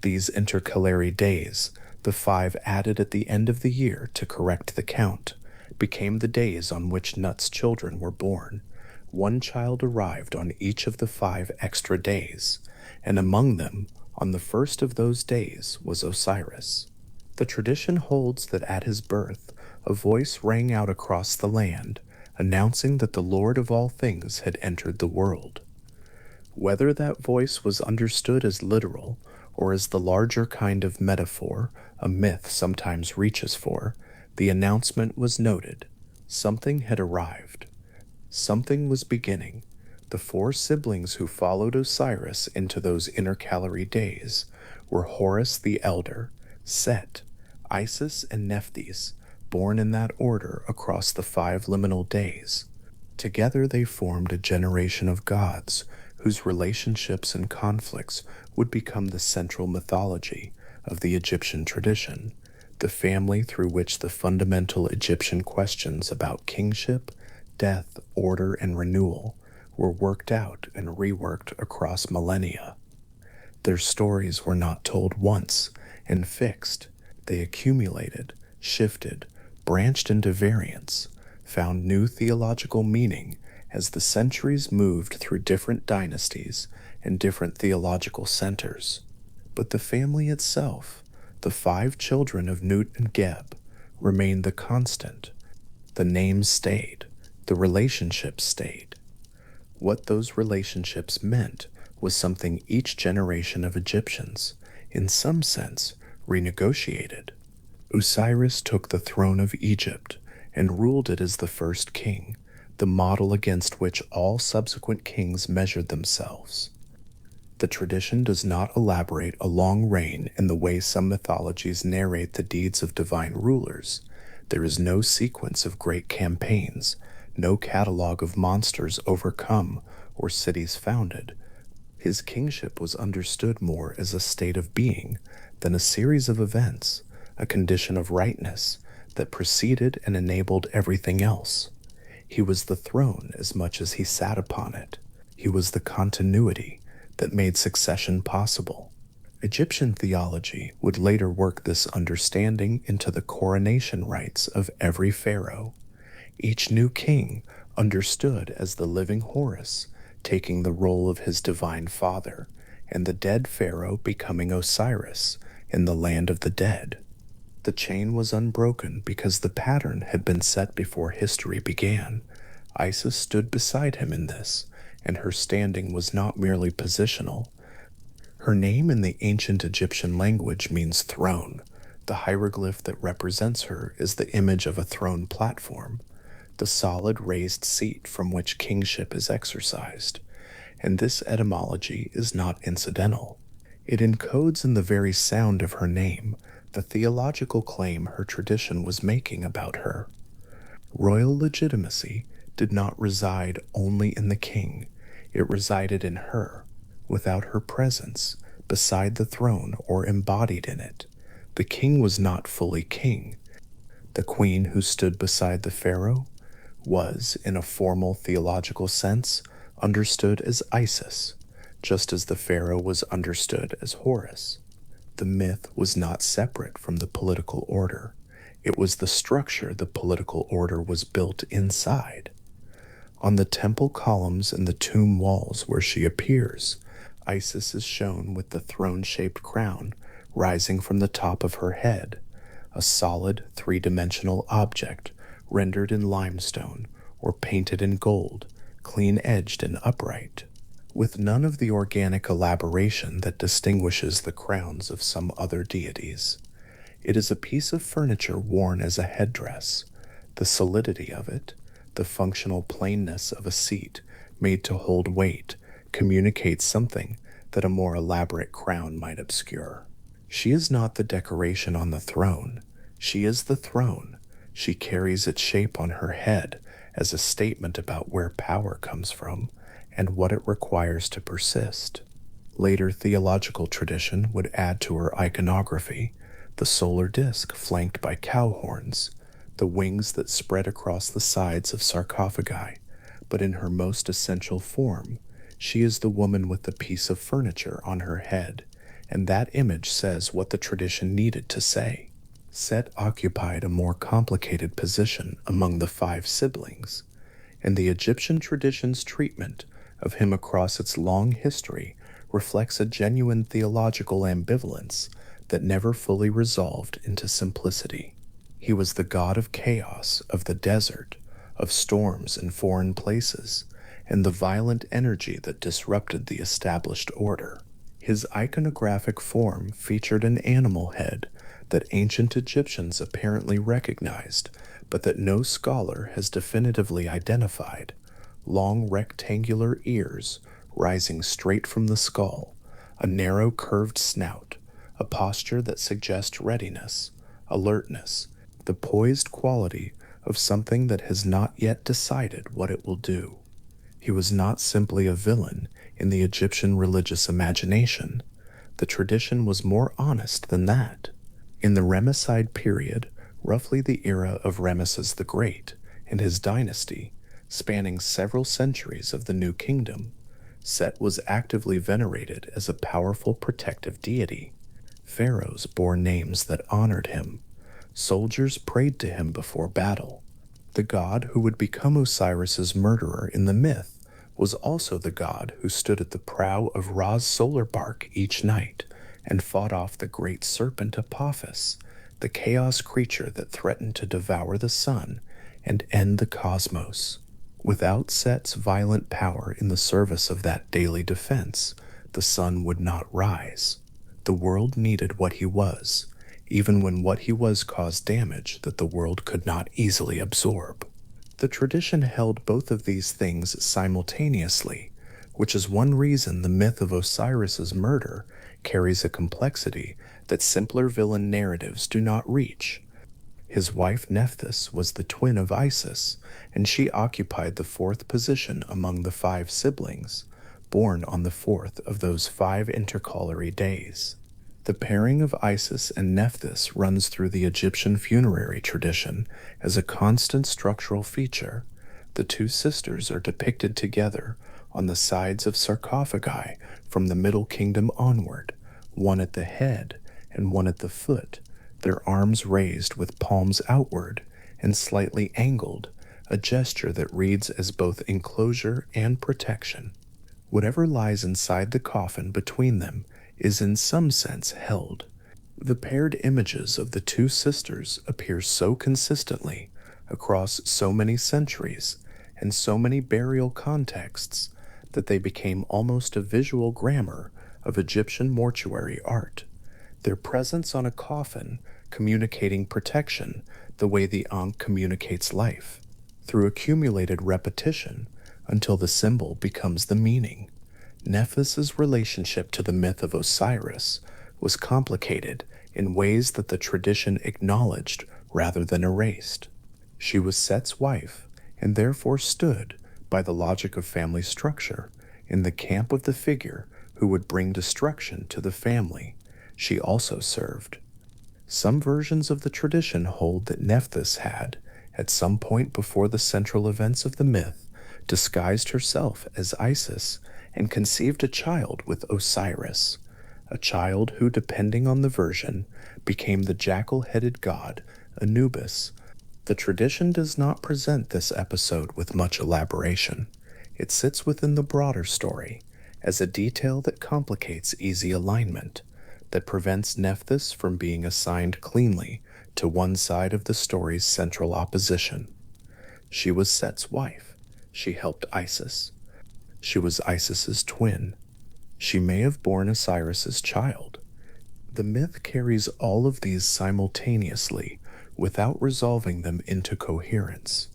These intercalary days, the 5 added at the end of the year to correct the count, became the days on which Nut's children were born. One child arrived on each of the 5 extra days, and among them, on the first of those days, was Osiris. The tradition holds that at his birth, a voice rang out across the land, announcing that the Lord of all things had entered the world. Whether that voice was understood as literal, or as the larger kind of metaphor a myth sometimes reaches for, the announcement was noted. Something had arrived. Something was beginning. The 4 siblings who followed Osiris into those intercalary days were Horus the Elder, Set, Isis, and Nephthys, born in that order across the 5 liminal days. Together they formed a generation of gods whose relationships and conflicts would become the central mythology of the Egyptian tradition, the family through which the fundamental Egyptian questions about kingship, death, order, and renewal were worked out and reworked across millennia. Their stories were not told once and fixed. They accumulated, shifted, branched into variants, found new theological meaning as the centuries moved through different dynasties and different theological centers. But the family itself, the 5 children of Nut and Geb, remained the constant. The names stayed, the relationships stayed. What those relationships meant was something each generation of Egyptians, in some sense, renegotiated. Osiris took the throne of Egypt and ruled it as the first king, the model against which all subsequent kings measured themselves. The tradition does not elaborate a long reign in the way some mythologies narrate the deeds of divine rulers. There is no sequence of great campaigns, no catalogue of monsters overcome or cities founded. His kingship was understood more as a state of being than a series of events, a condition of rightness that preceded and enabled everything else. He was the throne as much as he sat upon it. He was the continuity that made succession possible. Egyptian theology would later work this understanding into the coronation rites of every pharaoh. Each new king understood as the living Horus, taking the role of his divine father, and the dead pharaoh becoming Osiris in the land of the dead. The chain was unbroken because the pattern had been set before history began. Isis stood beside him in this, and her standing was not merely positional. Her name in the ancient Egyptian language means throne. The hieroglyph that represents her is the image of a throne platform, the solid raised seat from which kingship is exercised. And this etymology is not incidental. It encodes in the very sound of her name the theological claim her tradition was making about her. Royal legitimacy did not reside only in the king, it resided in her. Without her presence, beside the throne or embodied in it, the king was not fully king. The queen who stood beside the pharaoh was, in a formal theological sense, understood as Isis, just as the pharaoh was understood as Horus. The myth was not separate from the political order. It was the structure the political order was built inside. On the temple columns and the tomb walls where she appears, Isis is shown with the throne-shaped crown rising from the top of her head, a solid three-dimensional object rendered in limestone or painted in gold, clean-edged and upright, with none of the organic elaboration that distinguishes the crowns of some other deities. It is a piece of furniture worn as a headdress. The solidity of it, the functional plainness of a seat made to hold weight, communicates something that a more elaborate crown might obscure. She is not the decoration on the throne. She is the throne. She carries its shape on her head as a statement about where power comes from and what it requires to persist. Later theological tradition would add to her iconography the solar disk flanked by cow horns, the wings that spread across the sides of sarcophagi, but in her most essential form, she is the woman with the piece of furniture on her head, and that image says what the tradition needed to say. Set occupied a more complicated position among the 5 siblings, and the Egyptian tradition's treatment of him across its long history reflects a genuine theological ambivalence that never fully resolved into simplicity. He was the god of chaos, of the desert, of storms and foreign places, and the violent energy that disrupted the established order. His iconographic form featured an animal head that ancient Egyptians apparently recognized, but that no scholar has definitively identified. Long rectangular ears rising straight from the skull, a narrow curved snout, a posture that suggests readiness, alertness, the poised quality of something that has not yet decided what it will do. He was not simply a villain in the Egyptian religious imagination. The tradition was more honest than that. In the Ramesside period, roughly the era of Ramesses the Great and his dynasty, spanning several centuries of the New Kingdom, Set was actively venerated as a powerful protective deity. Pharaohs bore names that honored him. Soldiers prayed to him before battle. The god who would become Osiris's murderer in the myth was also the god who stood at the prow of Ra's solar bark each night and fought off the great serpent Apophis, the chaos creature that threatened to devour the sun and end the cosmos. Without Set's violent power in the service of that daily defense, the sun would not rise. The world needed what he was, even when what he was caused damage that the world could not easily absorb. The tradition held both of these things simultaneously, which is one reason the myth of Osiris's murder carries a complexity that simpler villain narratives do not reach. His wife Nephthys was the twin of Isis, and she occupied the 4th position among the 5 siblings, born on the 4th of those 5 intercalary days. The pairing of Isis and Nephthys runs through the Egyptian funerary tradition as a constant structural feature. The 2 sisters are depicted together on the sides of sarcophagi from the Middle Kingdom onward, one at the head and one at the foot, their arms raised with palms outward and slightly angled, a gesture that reads as both enclosure and protection. Whatever lies inside the coffin between them is in some sense held. The paired images of the two sisters appear so consistently across so many centuries and so many burial contexts that they became almost a visual grammar of Egyptian mortuary art, their presence on a coffin communicating protection the way the Ankh communicates life, through accumulated repetition until the symbol becomes the meaning. Nephthys's relationship to the myth of Osiris was complicated in ways that the tradition acknowledged rather than erased. She was Set's wife and therefore stood, by the logic of family structure, in the camp of the figure who would bring destruction to the family she also served. Some versions of the tradition hold that Nephthys had, at some point before the central events of the myth, disguised herself as Isis and conceived a child with Osiris, a child who, depending on the version, became the jackal-headed god Anubis. The tradition does not present this episode with much elaboration. It sits within the broader story as a detail that complicates easy alignment, that prevents Nephthys from being assigned cleanly to one side of the story's central opposition. She was Set's wife. She helped Isis. She was Isis's twin. She may have borne Osiris's child. The myth carries all of these simultaneously without resolving them into coherence,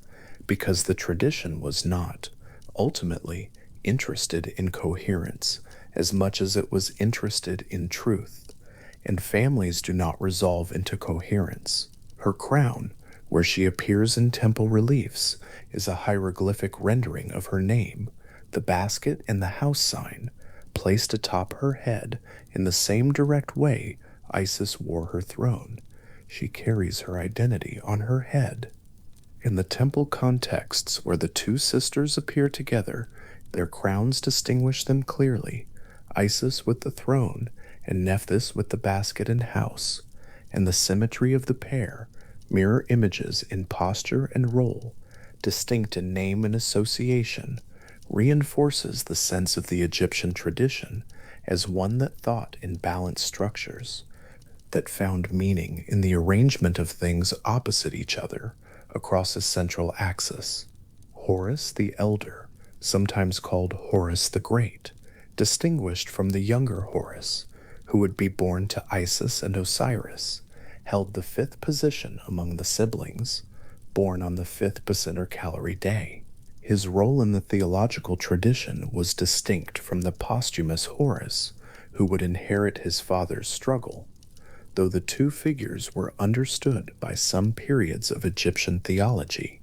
because the tradition was not, ultimately, interested in coherence as much as it was interested in truth, and families do not resolve into coherence. Her crown, where she appears in temple reliefs, is a hieroglyphic rendering of her name. The basket and the house sign, placed atop her head in the same direct way Isis wore her throne. She carries her identity on her head. In the temple contexts where the two sisters appear together, their crowns distinguish them clearly, Isis with the throne and Nephthys with the basket and house, and the symmetry of the pair, mirror images in posture and role, distinct in name and association, reinforces the sense of the Egyptian tradition as one that thought in balanced structures, that found meaning in the arrangement of things opposite each other across a central axis. Horus the Elder, sometimes called Horus the Great, distinguished from the younger Horus, who would be born to Isis and Osiris, held the fifth position among the siblings, born on the fifth Calorie day. His role in the theological tradition was distinct from the posthumous Horus, who would inherit his father's struggle, though the two figures were understood by some periods of Egyptian theology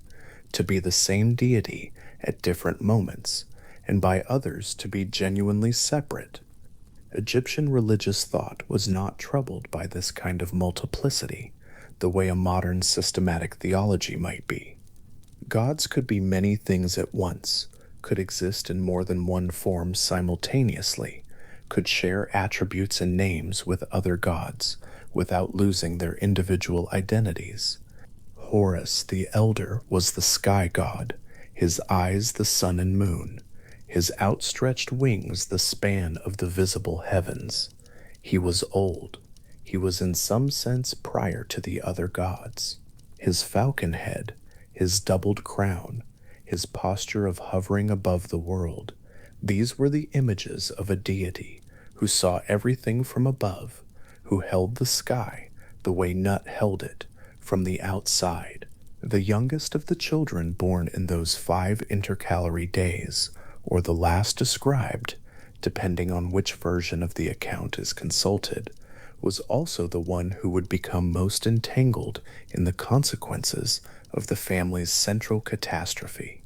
to be the same deity at different moments, and by others to be genuinely separate. Egyptian religious thought was not troubled by this kind of multiplicity, the way a modern systematic theology might be. Gods could be many things at once, could exist in more than one form simultaneously, could share attributes and names with other gods without losing their individual identities. Horus the Elder was the sky god, his eyes the sun and moon, his outstretched wings the span of the visible heavens. He was old. He was in some sense prior to the other gods. His falcon head, his doubled crown, his posture of hovering above the world, these were the images of a deity who saw everything from above, who held the sky the way Nut held it from the outside. The youngest of the children born in those 5 intercalary days, or the last described, depending on which version of the account is consulted, was also the one who would become most entangled in the consequences of the family's central catastrophe.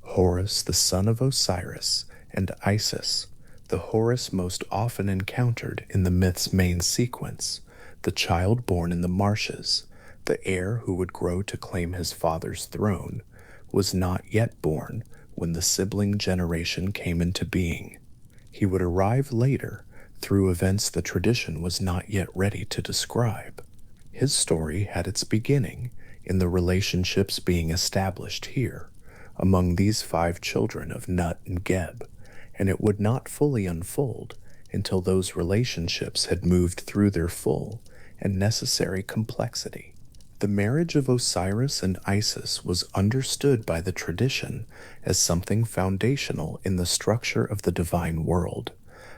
Horus, the son of Osiris, and Isis, the Horus most often encountered in the myth's main sequence, the child born in the marshes, the heir who would grow to claim his father's throne, was not yet born when the sibling generation came into being. He would arrive later through events the tradition was not yet ready to describe. His story had its beginning in the relationships being established here among these 5 children of Nut and Geb, and it would not fully unfold until those relationships had moved through their full and necessary complexity. The marriage of Osiris and Isis was understood by the tradition as something foundational in the structure of the divine world,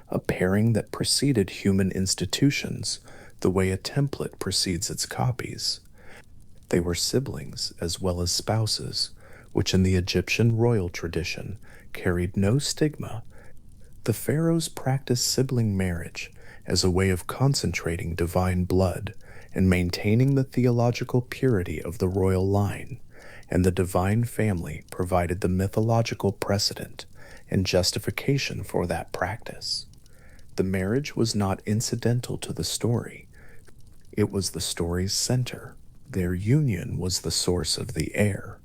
a pairing that preceded human institutions the way a template precedes its copies. They were siblings as well as spouses, which in the Egyptian royal tradition carried no stigma. The pharaohs practiced sibling marriage as a way of concentrating divine blood and maintaining the theological purity of the royal line, and the divine family provided the mythological precedent and justification for that practice. The marriage was not incidental to the story, it was the story's center. Their union was the source of the heir,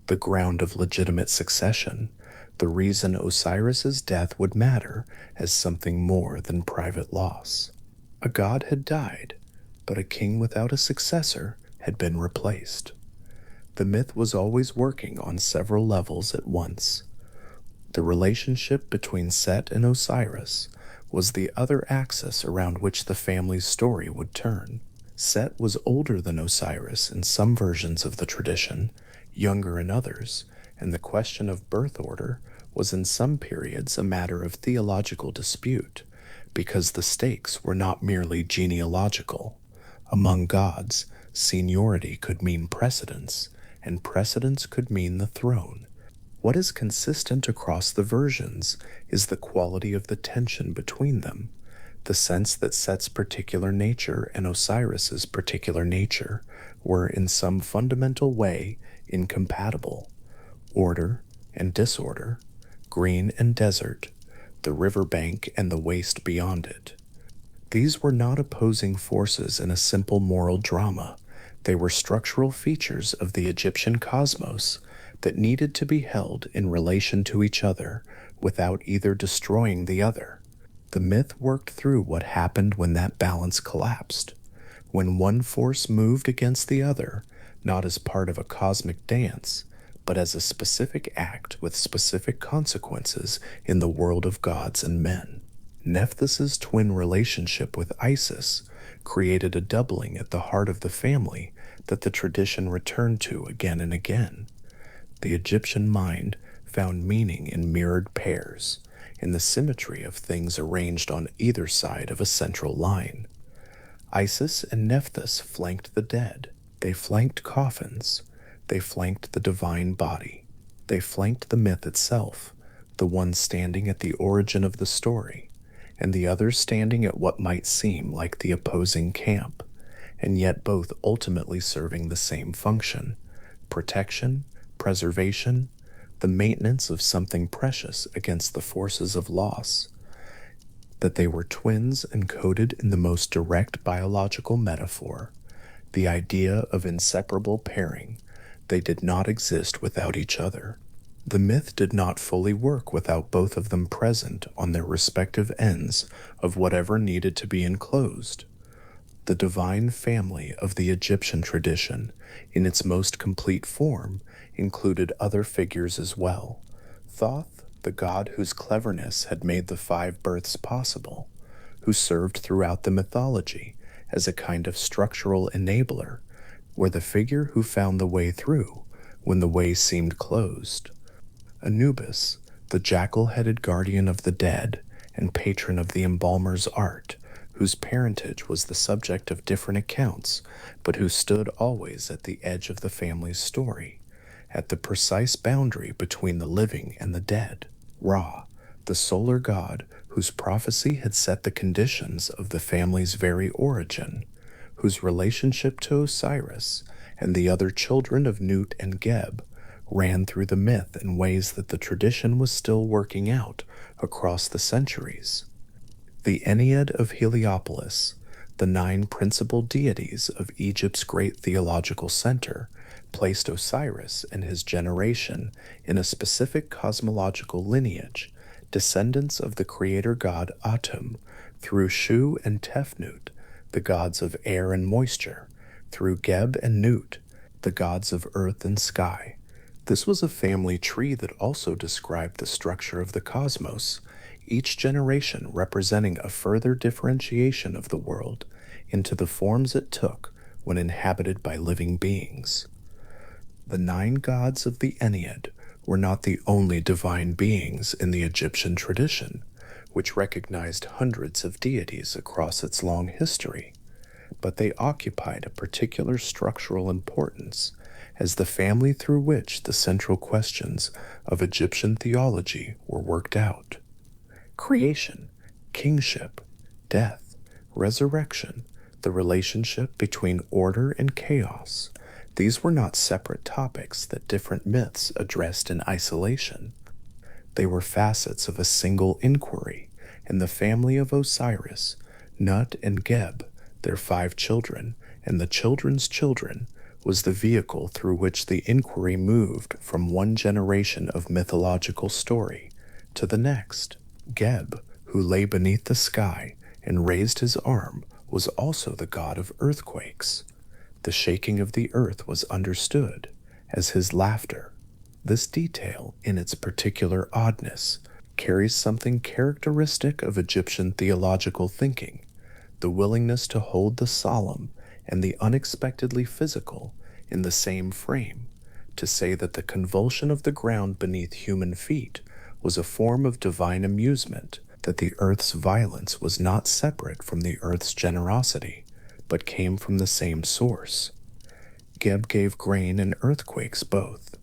the ground of legitimate succession, the reason Osiris's death would matter as something more than private loss. A god had died, but a king without a successor had been replaced. The myth was always working on several levels at once. The relationship between Set and Osiris was the other axis around which the family's story would turn. Set was older than Osiris in some versions of the tradition, younger in others, and the question of birth order was in some periods a matter of theological dispute, because the stakes were not merely genealogical. Among gods, seniority could mean precedence, and precedence could mean the throne. What is consistent across the versions is the quality of the tension between them, the sense that Set's particular nature and Osiris's particular nature were in some fundamental way incompatible. Order and disorder, green and desert, the riverbank and the waste beyond it. These were not opposing forces in a simple moral drama. They were structural features of the Egyptian cosmos that needed to be held in relation to each other without either destroying the other. The myth worked through what happened when that balance collapsed, when one force moved against the other, not as part of a cosmic dance, but as a specific act with specific consequences in the world of gods and men. Nephthys's twin relationship with Isis created a doubling at the heart of the family that the tradition returned to again and again. The Egyptian mind found meaning in mirrored pairs, in the symmetry of things arranged on either side of a central line. Isis and Nephthys flanked the dead. They flanked coffins. They flanked the divine body. They flanked the myth itself, the one standing at the origin of the story, and the other standing at what might seem like the opposing camp, and yet both ultimately serving the same function: protection, preservation, the maintenance of something precious against the forces of loss. That they were twins encoded in the most direct biological metaphor, the idea of inseparable pairing. They did not exist without each other. The myth did not fully work without both of them present on their respective ends of whatever needed to be enclosed. The divine family of the Egyptian tradition, in its most complete form, included other figures as well. Thoth, the god whose cleverness had made the 5 births possible, who served throughout the mythology as a kind of structural enabler, were the figure who found the way through when the way seemed closed. Anubis, the jackal-headed guardian of the dead and patron of the embalmer's art, whose parentage was the subject of different accounts, but who stood always at the edge of the family's story, at the precise boundary between the living and the dead. Ra, the solar god whose prophecy had set the conditions of the family's very origin, whose relationship to Osiris and the other children of Nut and Geb ran through the myth in ways that the tradition was still working out across the centuries. The Ennead of Heliopolis, the 9 principal deities of Egypt's great theological center, placed Osiris and his generation in a specific cosmological lineage, descendants of the creator god Atum, through Shu and Tefnut, the gods of air and moisture, through Geb and Nut, the gods of earth and sky. This was a family tree that also described the structure of the cosmos, each generation representing a further differentiation of the world into the forms it took when inhabited by living beings. The 9 gods of the Ennead were not the only divine beings in the Egyptian tradition, which recognized hundreds of deities across its long history, but they occupied a particular structural importance as the family through which the central questions of Egyptian theology were worked out. Creation, kingship, death, resurrection, the relationship between order and chaos. These were not separate topics that different myths addressed in isolation. They were facets of a single inquiry, and the family of Osiris, Nut and Geb, their 5 children, and the children's children, was the vehicle through which the inquiry moved from one generation of mythological story to the next. Geb, who lay beneath the sky and raised his arm, was also the god of earthquakes. The shaking of the earth was understood as his laughter. This detail, in its particular oddness, carries something characteristic of Egyptian theological thinking, the willingness to hold the solemn and the unexpectedly physical in the same frame, to say that the convulsion of the ground beneath human feet was a form of divine amusement, that the earth's violence was not separate from the earth's generosity, but came from the same source. Geb gave grain and earthquakes both.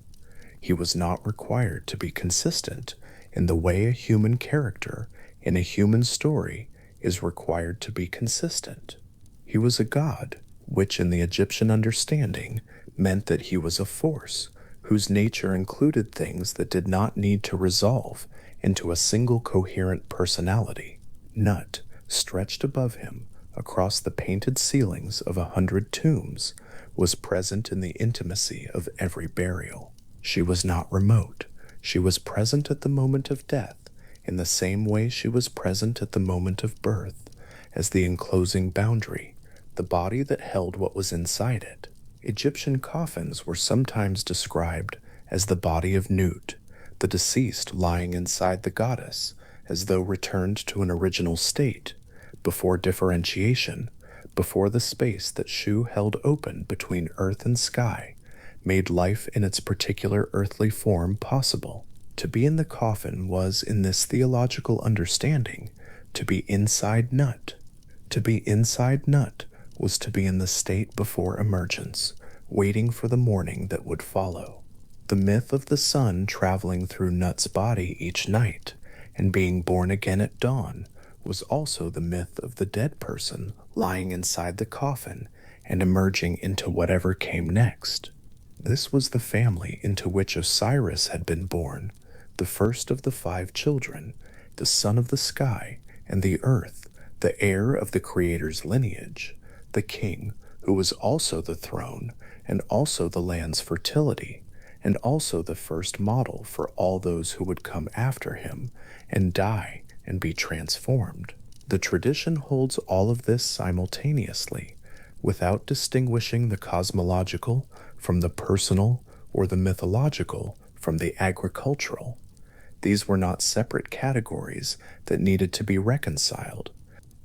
He was not required to be consistent in the way a human character in a human story is required to be consistent. He was a god, which in the Egyptian understanding meant that he was a force whose nature included things that did not need to resolve into a single coherent personality. Nut, stretched above him across the painted ceilings of 100 tombs, was present in the intimacy of every burial. She was not remote. She was present at the moment of death in the same way she was present at the moment of birth, as the enclosing boundary, the body that held what was inside it. Egyptian coffins were sometimes described as the body of Nut, the deceased lying inside the goddess, as though returned to an original state, before differentiation, before the space that Shu held open between earth and sky made life in its particular earthly form possible. To be in the coffin was, in this theological understanding, to be inside Nut. To be inside Nut was to be in the state before emergence, waiting for the morning that would follow. The myth of the sun traveling through Nut's body each night and being born again at dawn was also the myth of the dead person lying inside the coffin and emerging into whatever came next. This was the family into which Osiris had been born, the first of the 5 children, the son of the sky and the earth, the heir of the Creator's lineage, the king who was also the throne and also the land's fertility, and also the first model for all those who would come after him and die and be transformed. The tradition holds all of this simultaneously, without distinguishing the cosmological from the personal or the mythological from the agricultural. These were not separate categories that needed to be reconciled.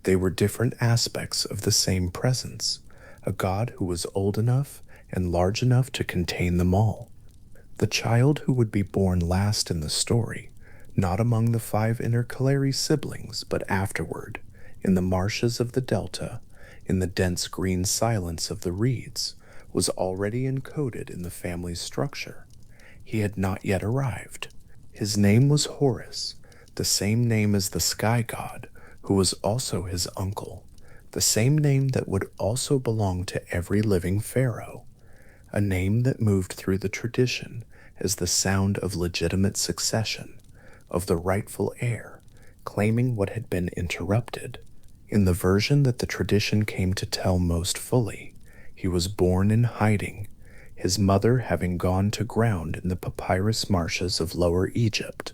They were different aspects of the same presence, a God who was old enough and large enough to contain them all. The child who would be born last in the story, not among the 5 intercalary siblings, but afterward, in the marshes of the delta, in the dense green silence of the reeds, was already encoded in the family's structure. He had not yet arrived. His name was Horus, the same name as the sky god, who was also his uncle, the same name that would also belong to every living pharaoh, a name that moved through the tradition as the sound of legitimate succession, of the rightful heir, claiming what had been interrupted. In the version that the tradition came to tell most fully, he was born in hiding, his mother having gone to ground in the papyrus marshes of Lower Egypt,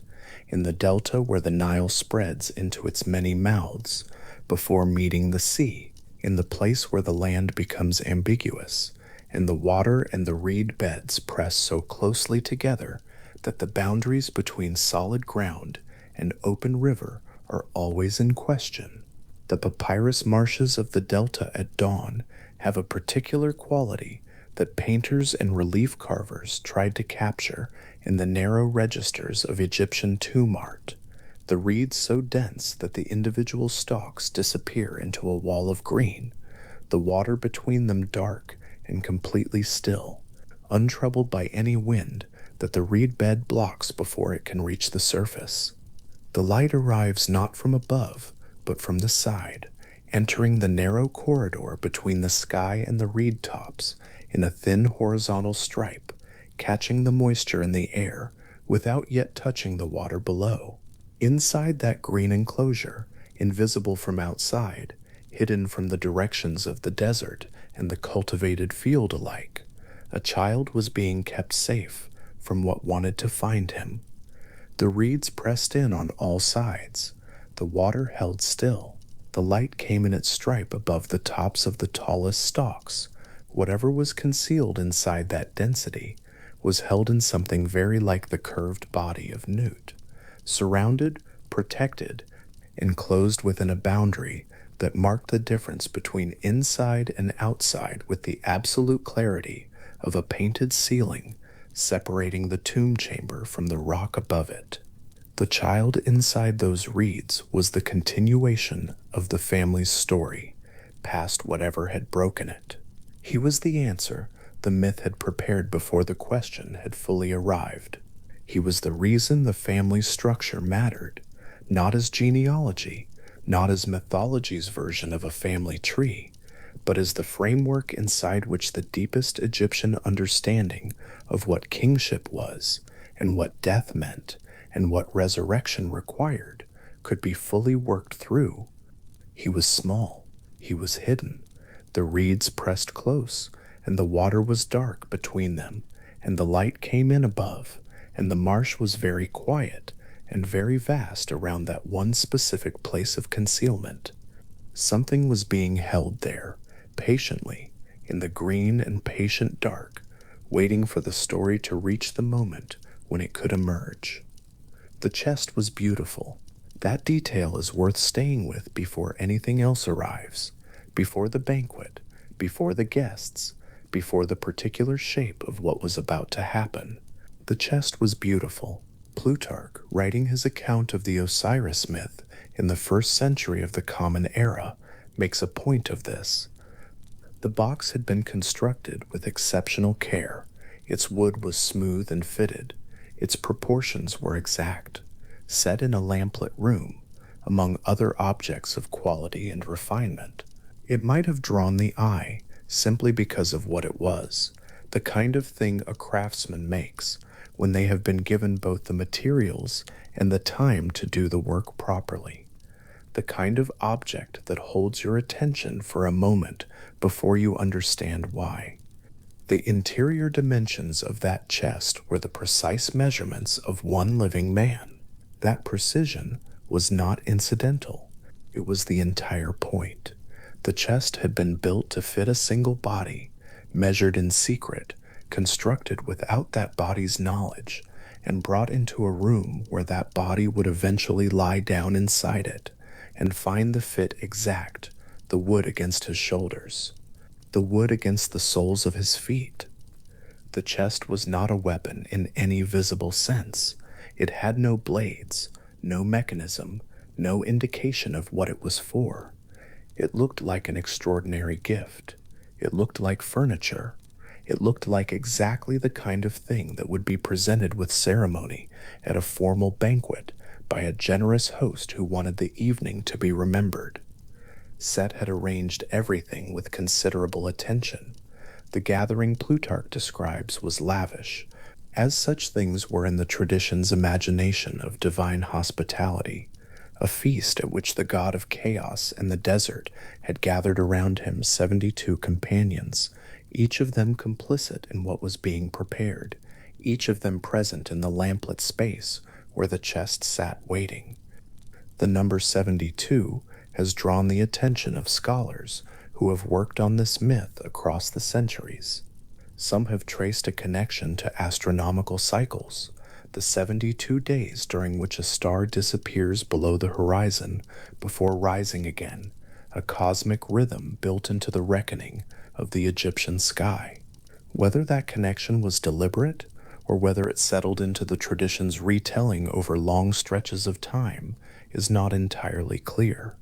in the delta where the Nile spreads into its many mouths, before meeting the sea, in the place where the land becomes ambiguous, and the water and the reed beds press so closely together that the boundaries between solid ground and open river are always in question. The papyrus marshes of the delta at dawn have a particular quality that painters and relief carvers tried to capture in the narrow registers of Egyptian tomb art. The reeds so dense that the individual stalks disappear into a wall of green, the water between them dark and completely still, untroubled by any wind that the reed bed blocks before it can reach the surface. The light arrives not from above, but from the side, entering the narrow corridor between the sky and the reed tops in a thin horizontal stripe, catching the moisture in the air without yet touching the water below. Inside that green enclosure, invisible from outside, hidden from the directions of the desert and the cultivated field alike, a child was being kept safe from what wanted to find him. The reeds pressed in on all sides. The water held still. The light came in its stripe above the tops of the tallest stalks. Whatever was concealed inside that density was held in something very like the curved body of Newt, surrounded, protected, enclosed within a boundary that marked the difference between inside and outside with the absolute clarity of a painted ceiling separating the tomb chamber from the rock above it. The child inside those reeds was the continuation of the family's story, past whatever had broken it. He was the answer the myth had prepared before the question had fully arrived. He was the reason the family's structure mattered, not as genealogy, not as mythology's version of a family tree, but as the framework inside which the deepest Egyptian understanding of what kingship was, and what death meant, and what resurrection required could be fully worked through. He was small, he was hidden, the reeds pressed close, and the water was dark between them, and the light came in above, and the marsh was very quiet and very vast around that one specific place of concealment. Something was being held there, patiently, in the green and patient dark, waiting for the story to reach the moment when it could emerge. The chest was beautiful. That detail is worth staying with before anything else arrives, before the banquet, before the guests, before the particular shape of what was about to happen. The chest was beautiful. Plutarch, writing his account of the Osiris myth in the 1st century of the Common Era, makes a point of this. The box had been constructed with exceptional care. Its wood was smooth and fitted. Its proportions were exact. Set in a lamplit room, among other objects of quality and refinement, it might have drawn the eye simply because of what it was, the kind of thing a craftsman makes when they have been given both the materials and the time to do the work properly. The kind of object that holds your attention for a moment before you understand why. The interior dimensions of that chest were the precise measurements of one living man. That precision was not incidental. It was the entire point. The chest had been built to fit a single body, measured in secret, constructed without that body's knowledge, and brought into a room where that body would eventually lie down inside it and find the fit exact, the wood against his shoulders, the wood against the soles of his feet. The chest was not a weapon in any visible sense. It had no blades, no mechanism, no indication of what it was for. It looked like an extraordinary gift. It looked like furniture. It looked like exactly the kind of thing that would be presented with ceremony at a formal banquet by a generous host who wanted the evening to be remembered. Set had arranged everything with considerable attention. The gathering Plutarch describes was lavish, as such things were in the tradition's imagination of divine hospitality, a feast at which the god of chaos and the desert had gathered around him 72 companions, each of them complicit in what was being prepared, each of them present in the lamplit space where the chest sat waiting. The number 72 has drawn the attention of scholars who have worked on this myth across the centuries. Some have traced a connection to astronomical cycles, the 72 days during which a star disappears below the horizon before rising again, a cosmic rhythm built into the reckoning of the Egyptian sky. Whether that connection was deliberate or whether it settled into the tradition's retelling over long stretches of time is not entirely clear.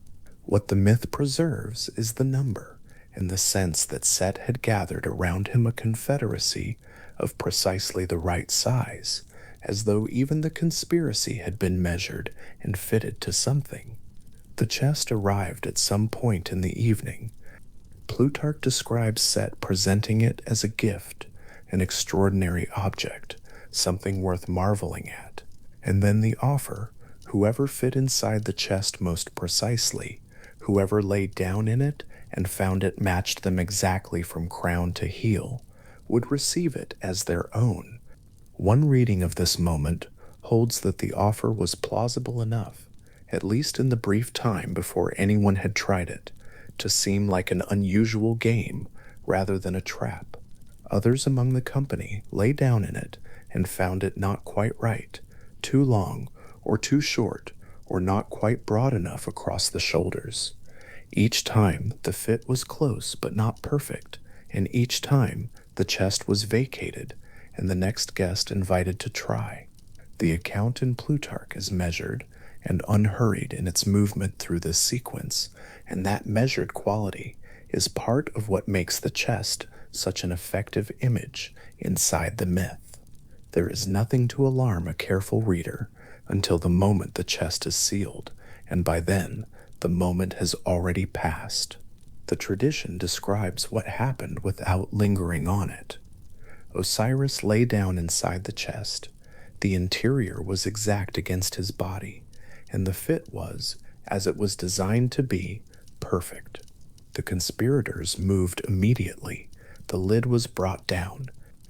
What the myth preserves is the number, and the sense that Set had gathered around him a confederacy of precisely the right size, as though even the conspiracy had been measured and fitted to something. The chest arrived at some point in the evening. Plutarch describes Set presenting it as a gift, an extraordinary object, something worth marveling at, and then the offer: whoever fit inside the chest most precisely, whoever lay down in it and found it matched them exactly from crown to heel, would receive it as their own. One reading of this moment holds that the offer was plausible enough, at least in the brief time before anyone had tried it, to seem like an unusual game rather than a trap. Others among the company lay down in it and found it not quite right, too long or too short, or not quite broad enough across the shoulders. Each time the fit was close but not perfect, and each time the chest was vacated and the next guest invited to try. The account in Plutarch is measured and unhurried in its movement through this sequence, and that measured quality is part of what makes the chest such an effective image inside the myth. There is nothing to alarm a careful reader until the moment the chest is sealed, and by then the moment has already passed. The tradition describes what happened without lingering on it. Osiris lay down inside the chest. The interior was exact against his body, and the fit was, as it was designed to be, perfect. The conspirators moved immediately. The lid was brought down.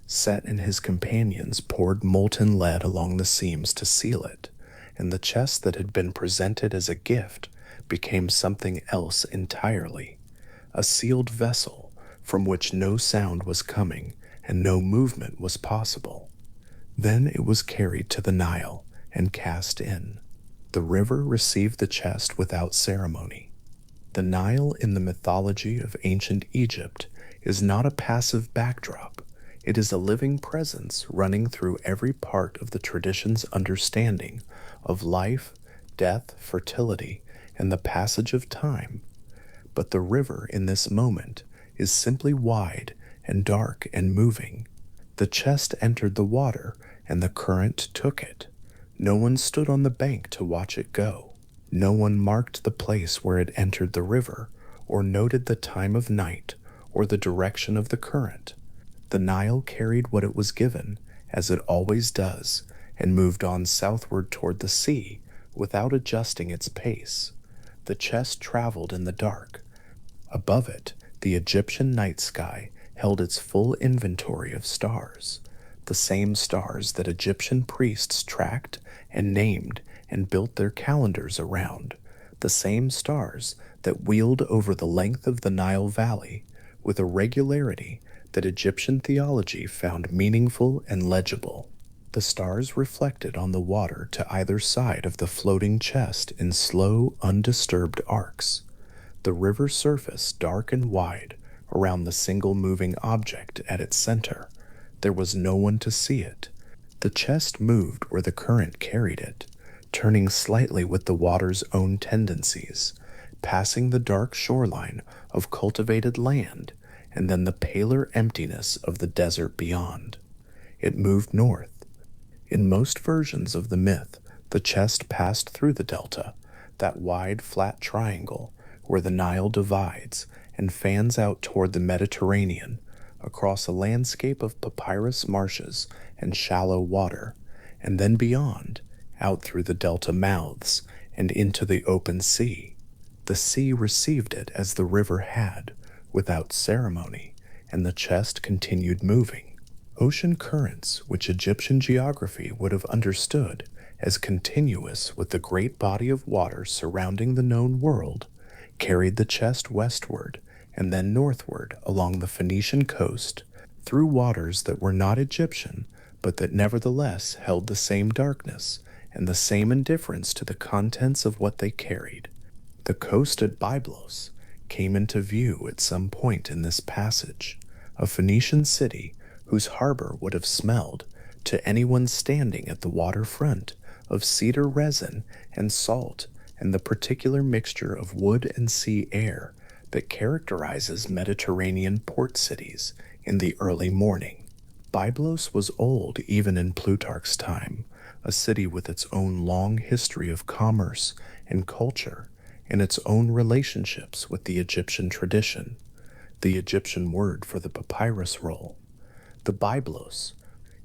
Set and his companions poured molten lead along the seams to seal it, and the chest that had been presented as a gift became something else entirely, a sealed vessel from which no sound was coming and no movement was possible. Then it was carried to the Nile and cast in. The river received the chest without ceremony. The Nile in the mythology of ancient Egypt is not a passive backdrop. It is a living presence running through every part of the tradition's understanding of life, death, fertility, and the passage of time. But the river in this moment is simply wide and dark and moving. The chest entered the water, and the current took it. No one stood on the bank to watch it go. No one marked the place where it entered the river, or noted the time of night, or the direction of the current. The Nile carried what it was given, as it always does, and moved on southward toward the sea without adjusting its pace. The chest traveled in the dark. Above it, the Egyptian night sky held its full inventory of stars, the same stars that Egyptian priests tracked and named and built their calendars around, the same stars that wheeled over the length of the Nile Valley with a regularity that Egyptian theology found meaningful and legible. The stars reflected on the water to either side of the floating chest in slow, undisturbed arcs. The river surface dark and wide around the single moving object at its center. There was no one to see it. The chest moved where the current carried it, turning slightly with the water's own tendencies, passing the dark shoreline of cultivated land and then the paler emptiness of the desert beyond. It moved north. In most versions of the myth, the chest passed through the delta, that wide, flat triangle where the Nile divides and fans out toward the Mediterranean, across a landscape of papyrus marshes and shallow water, and then beyond, out through the delta mouths and into the open sea. The sea received it as the river had, without ceremony, and the chest continued moving. Ocean currents, which Egyptian geography would have understood as continuous with the great body of water surrounding the known world, carried the chest westward and then northward along the Phoenician coast through waters that were not Egyptian, but that nevertheless held the same darkness and the same indifference to the contents of what they carried. The coast at Byblos came into view at some point in this passage, a Phoenician city whose harbor would have smelled, to anyone standing at the waterfront, of cedar resin and salt and the particular mixture of wood and sea air that characterizes Mediterranean port cities in the early morning. Byblos was old even in Plutarch's time, a city with its own long history of commerce and culture and its own relationships with the Egyptian tradition, the Egyptian word for the papyrus roll. The Byblos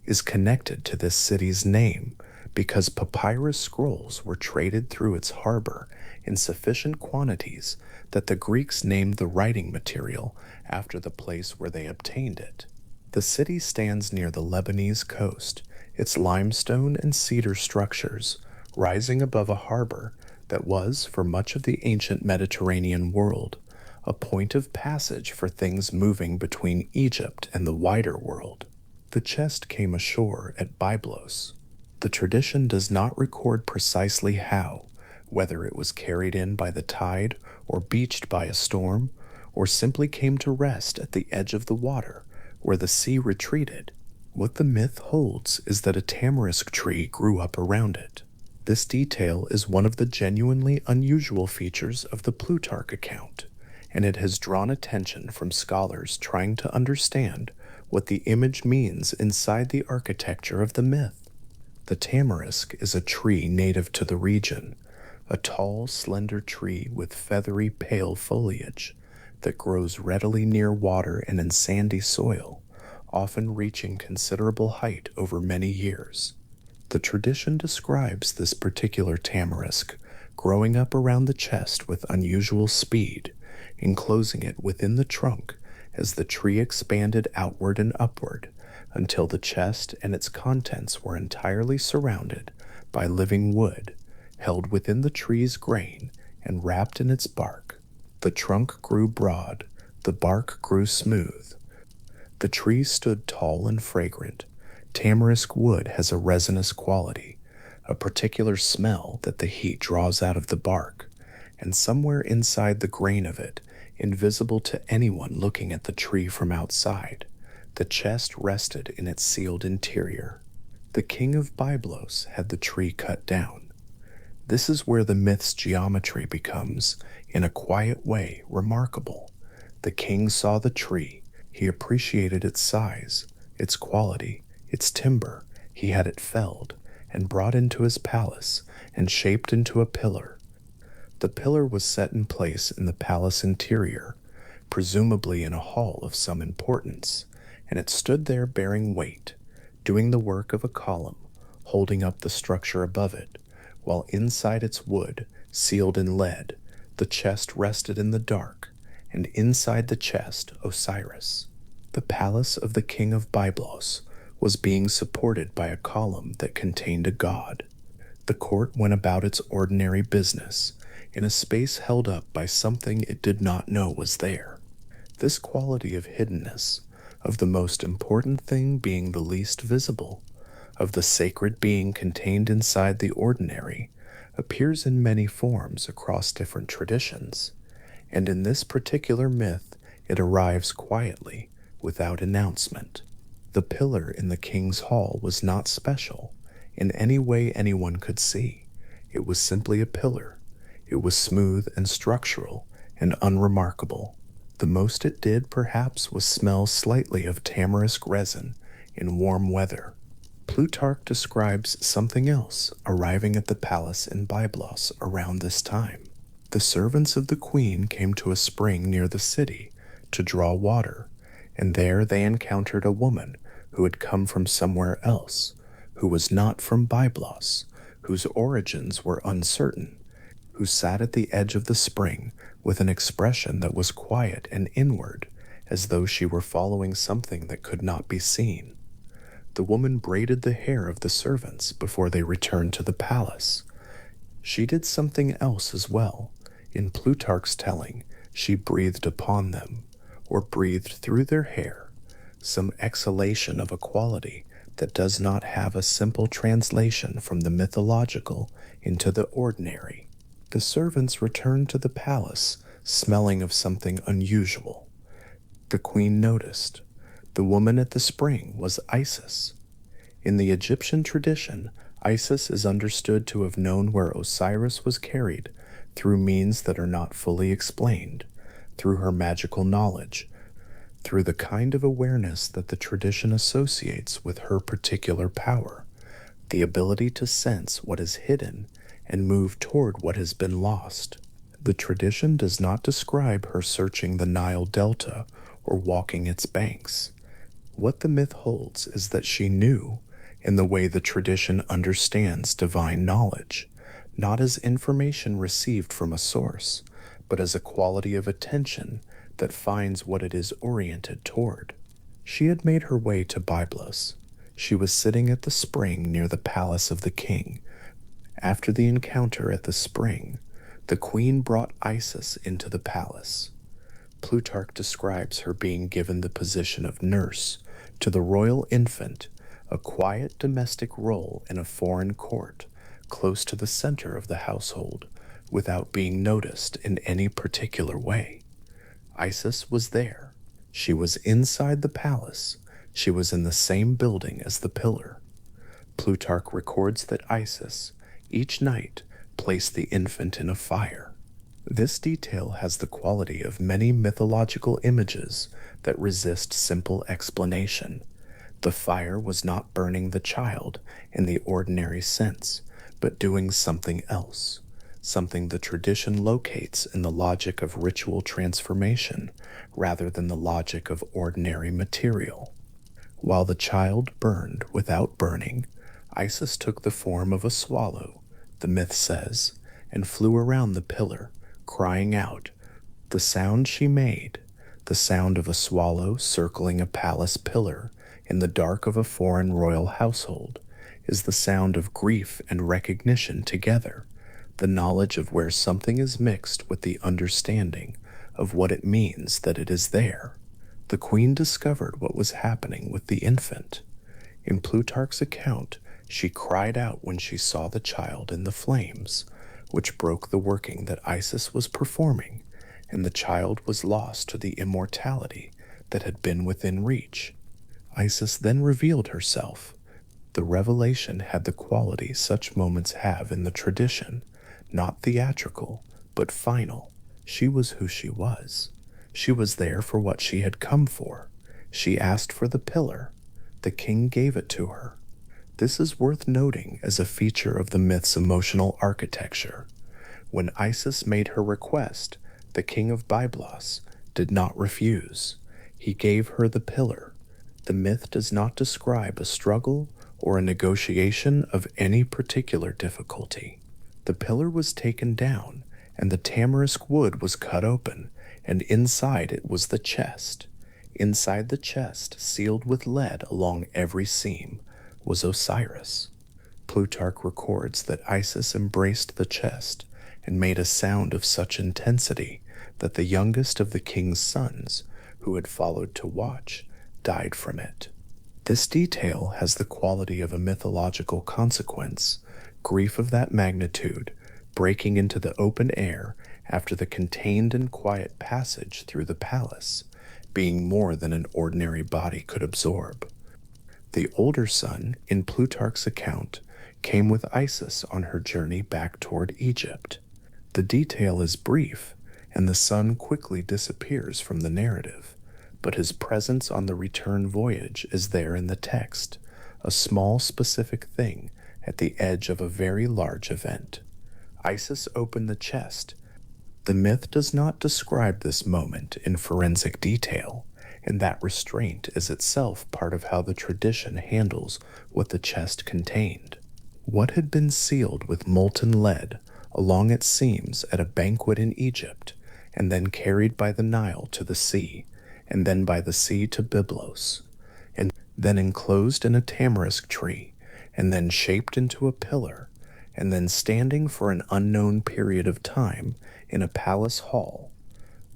is connected to this city's name because papyrus scrolls were traded through its harbor in sufficient quantities that the Greeks named the writing material after the place where they obtained it. The city stands near the Lebanese coast, its limestone and cedar structures rising above a harbor that was, for much of the ancient Mediterranean world, a point of passage for things moving between Egypt and the wider world. The chest came ashore at Byblos. The tradition does not record precisely how, whether it was carried in by the tide or beached by a storm, or simply came to rest at the edge of the water where the sea retreated. What the myth holds is that a tamarisk tree grew up around it. This detail is one of the genuinely unusual features of the Plutarch account, and it has drawn attention from scholars trying to understand what the image means inside the architecture of the myth. The tamarisk is a tree native to the region, a tall, slender tree with feathery, pale foliage that grows readily near water and in sandy soil, often reaching considerable height over many years. The tradition describes this particular tamarisk growing up around the chest with unusual speed, enclosing it within the trunk as the tree expanded outward and upward until the chest and its contents were entirely surrounded by living wood, held within the tree's grain and wrapped in its bark. The trunk grew broad, the bark grew smooth. The tree stood tall and fragrant. Tamarisk wood has a resinous quality, a particular smell that the heat draws out of the bark, and somewhere inside the grain of it, invisible to anyone looking at the tree from outside, the chest rested in its sealed interior. The king of Byblos had the tree cut down. This is where the myth's geometry becomes, in a quiet way, remarkable. The king saw the tree, he appreciated its size, its quality, its timber. He had it felled and brought into his palace and shaped into a pillar. The pillar was set in place in the palace interior, presumably in a hall of some importance, and it stood there bearing weight, doing the work of a column, holding up the structure above it, while inside its wood, sealed in lead, the chest rested in the dark, and inside the chest Osiris. The palace of the king of Byblos was being supported by a column that contained a god. The court went about its ordinary business, in a space held up by something it did not know was there. This quality of hiddenness, of the most important thing being the least visible, of the sacred being contained inside the ordinary, appears in many forms across different traditions, and in this particular myth it arrives quietly, without announcement. The pillar in the king's hall was not special, in any way anyone could see. It was simply a pillar. It was smooth and structural and unremarkable. The most it did, perhaps, was smell slightly of tamarisk resin in warm weather. Plutarch describes something else arriving at the palace in Byblos around this time. The servants of the queen came to a spring near the city to draw water, and there they encountered a woman who had come from somewhere else, who was not from Byblos, whose origins were uncertain, who sat at the edge of the spring with an expression that was quiet and inward, as though she were following something that could not be seen. The woman braided the hair of the servants before they returned to the palace. She did something else as well. In Plutarch's telling, she breathed upon them, or breathed through their hair, some exhalation of a quality that does not have a simple translation from the mythological into the ordinary. The servants returned to the palace, smelling of something unusual. The queen noticed. The woman at the spring was Isis. In the Egyptian tradition, Isis is understood to have known where Osiris was carried through means that are not fully explained, through her magical knowledge, through the kind of awareness that the tradition associates with her particular power, the ability to sense what is hidden and move toward what has been lost. The tradition does not describe her searching the Nile Delta or walking its banks. What the myth holds is that she knew, in the way the tradition understands divine knowledge, not as information received from a source, but as a quality of attention that finds what it is oriented toward. She had made her way to Byblos. She was sitting at the spring near the palace of the king. After the encounter at the spring, the queen brought Isis into the palace. Plutarch describes her being given the position of nurse to the royal infant, a quiet domestic role in a foreign court, close to the center of the household, without being noticed in any particular way. Isis was there. She was inside the palace. She was in the same building as the pillar. Plutarch records that Isis, each night, placed the infant in a fire. This detail has the quality of many mythological images that resist simple explanation. The fire was not burning the child in the ordinary sense, but doing something else, something the tradition locates in the logic of ritual transformation rather than the logic of ordinary material. While the child burned without burning, Isis took the form of a swallow, the myth says, and flew around the pillar, crying out. The sound she made, the sound of a swallow circling a palace pillar in the dark of a foreign royal household, is the sound of grief and recognition together, the knowledge of where something is mixed with the understanding of what it means that it is there. The queen discovered what was happening with the infant. In Plutarch's account, she cried out when she saw the child in the flames, which broke the working that Isis was performing, and the child was lost to the immortality that had been within reach. Isis then revealed herself. The revelation had the quality such moments have in the tradition, not theatrical, but final. She was who she was. She was there for what she had come for. She asked for the pillar. The king gave it to her. This is worth noting as a feature of the myth's emotional architecture. When Isis made her request, the king of Byblos did not refuse. He gave her the pillar. The myth does not describe a struggle or a negotiation of any particular difficulty. The pillar was taken down, and the tamarisk wood was cut open, and inside it was the chest. Inside the chest, sealed with lead along every seam, was Osiris. Plutarch records that Isis embraced the chest and made a sound of such intensity that the youngest of the king's sons, who had followed to watch, died from it. This detail has the quality of a mythological consequence, grief of that magnitude, breaking into the open air after the contained and quiet passage through the palace, being more than an ordinary body could absorb. The older son, in Plutarch's account, came with Isis on her journey back toward Egypt. The detail is brief, and the son quickly disappears from the narrative, but his presence on the return voyage is there in the text, a small specific thing at the edge of a very large event. Isis opened the chest. The myth does not describe this moment in forensic detail, and that restraint is itself part of how the tradition handles what the chest contained. What had been sealed with molten lead along its seams at a banquet in Egypt, and then carried by the Nile to the sea, and then by the sea to Byblos, and then enclosed in a tamarisk tree, and then shaped into a pillar, and then standing for an unknown period of time in a palace hall.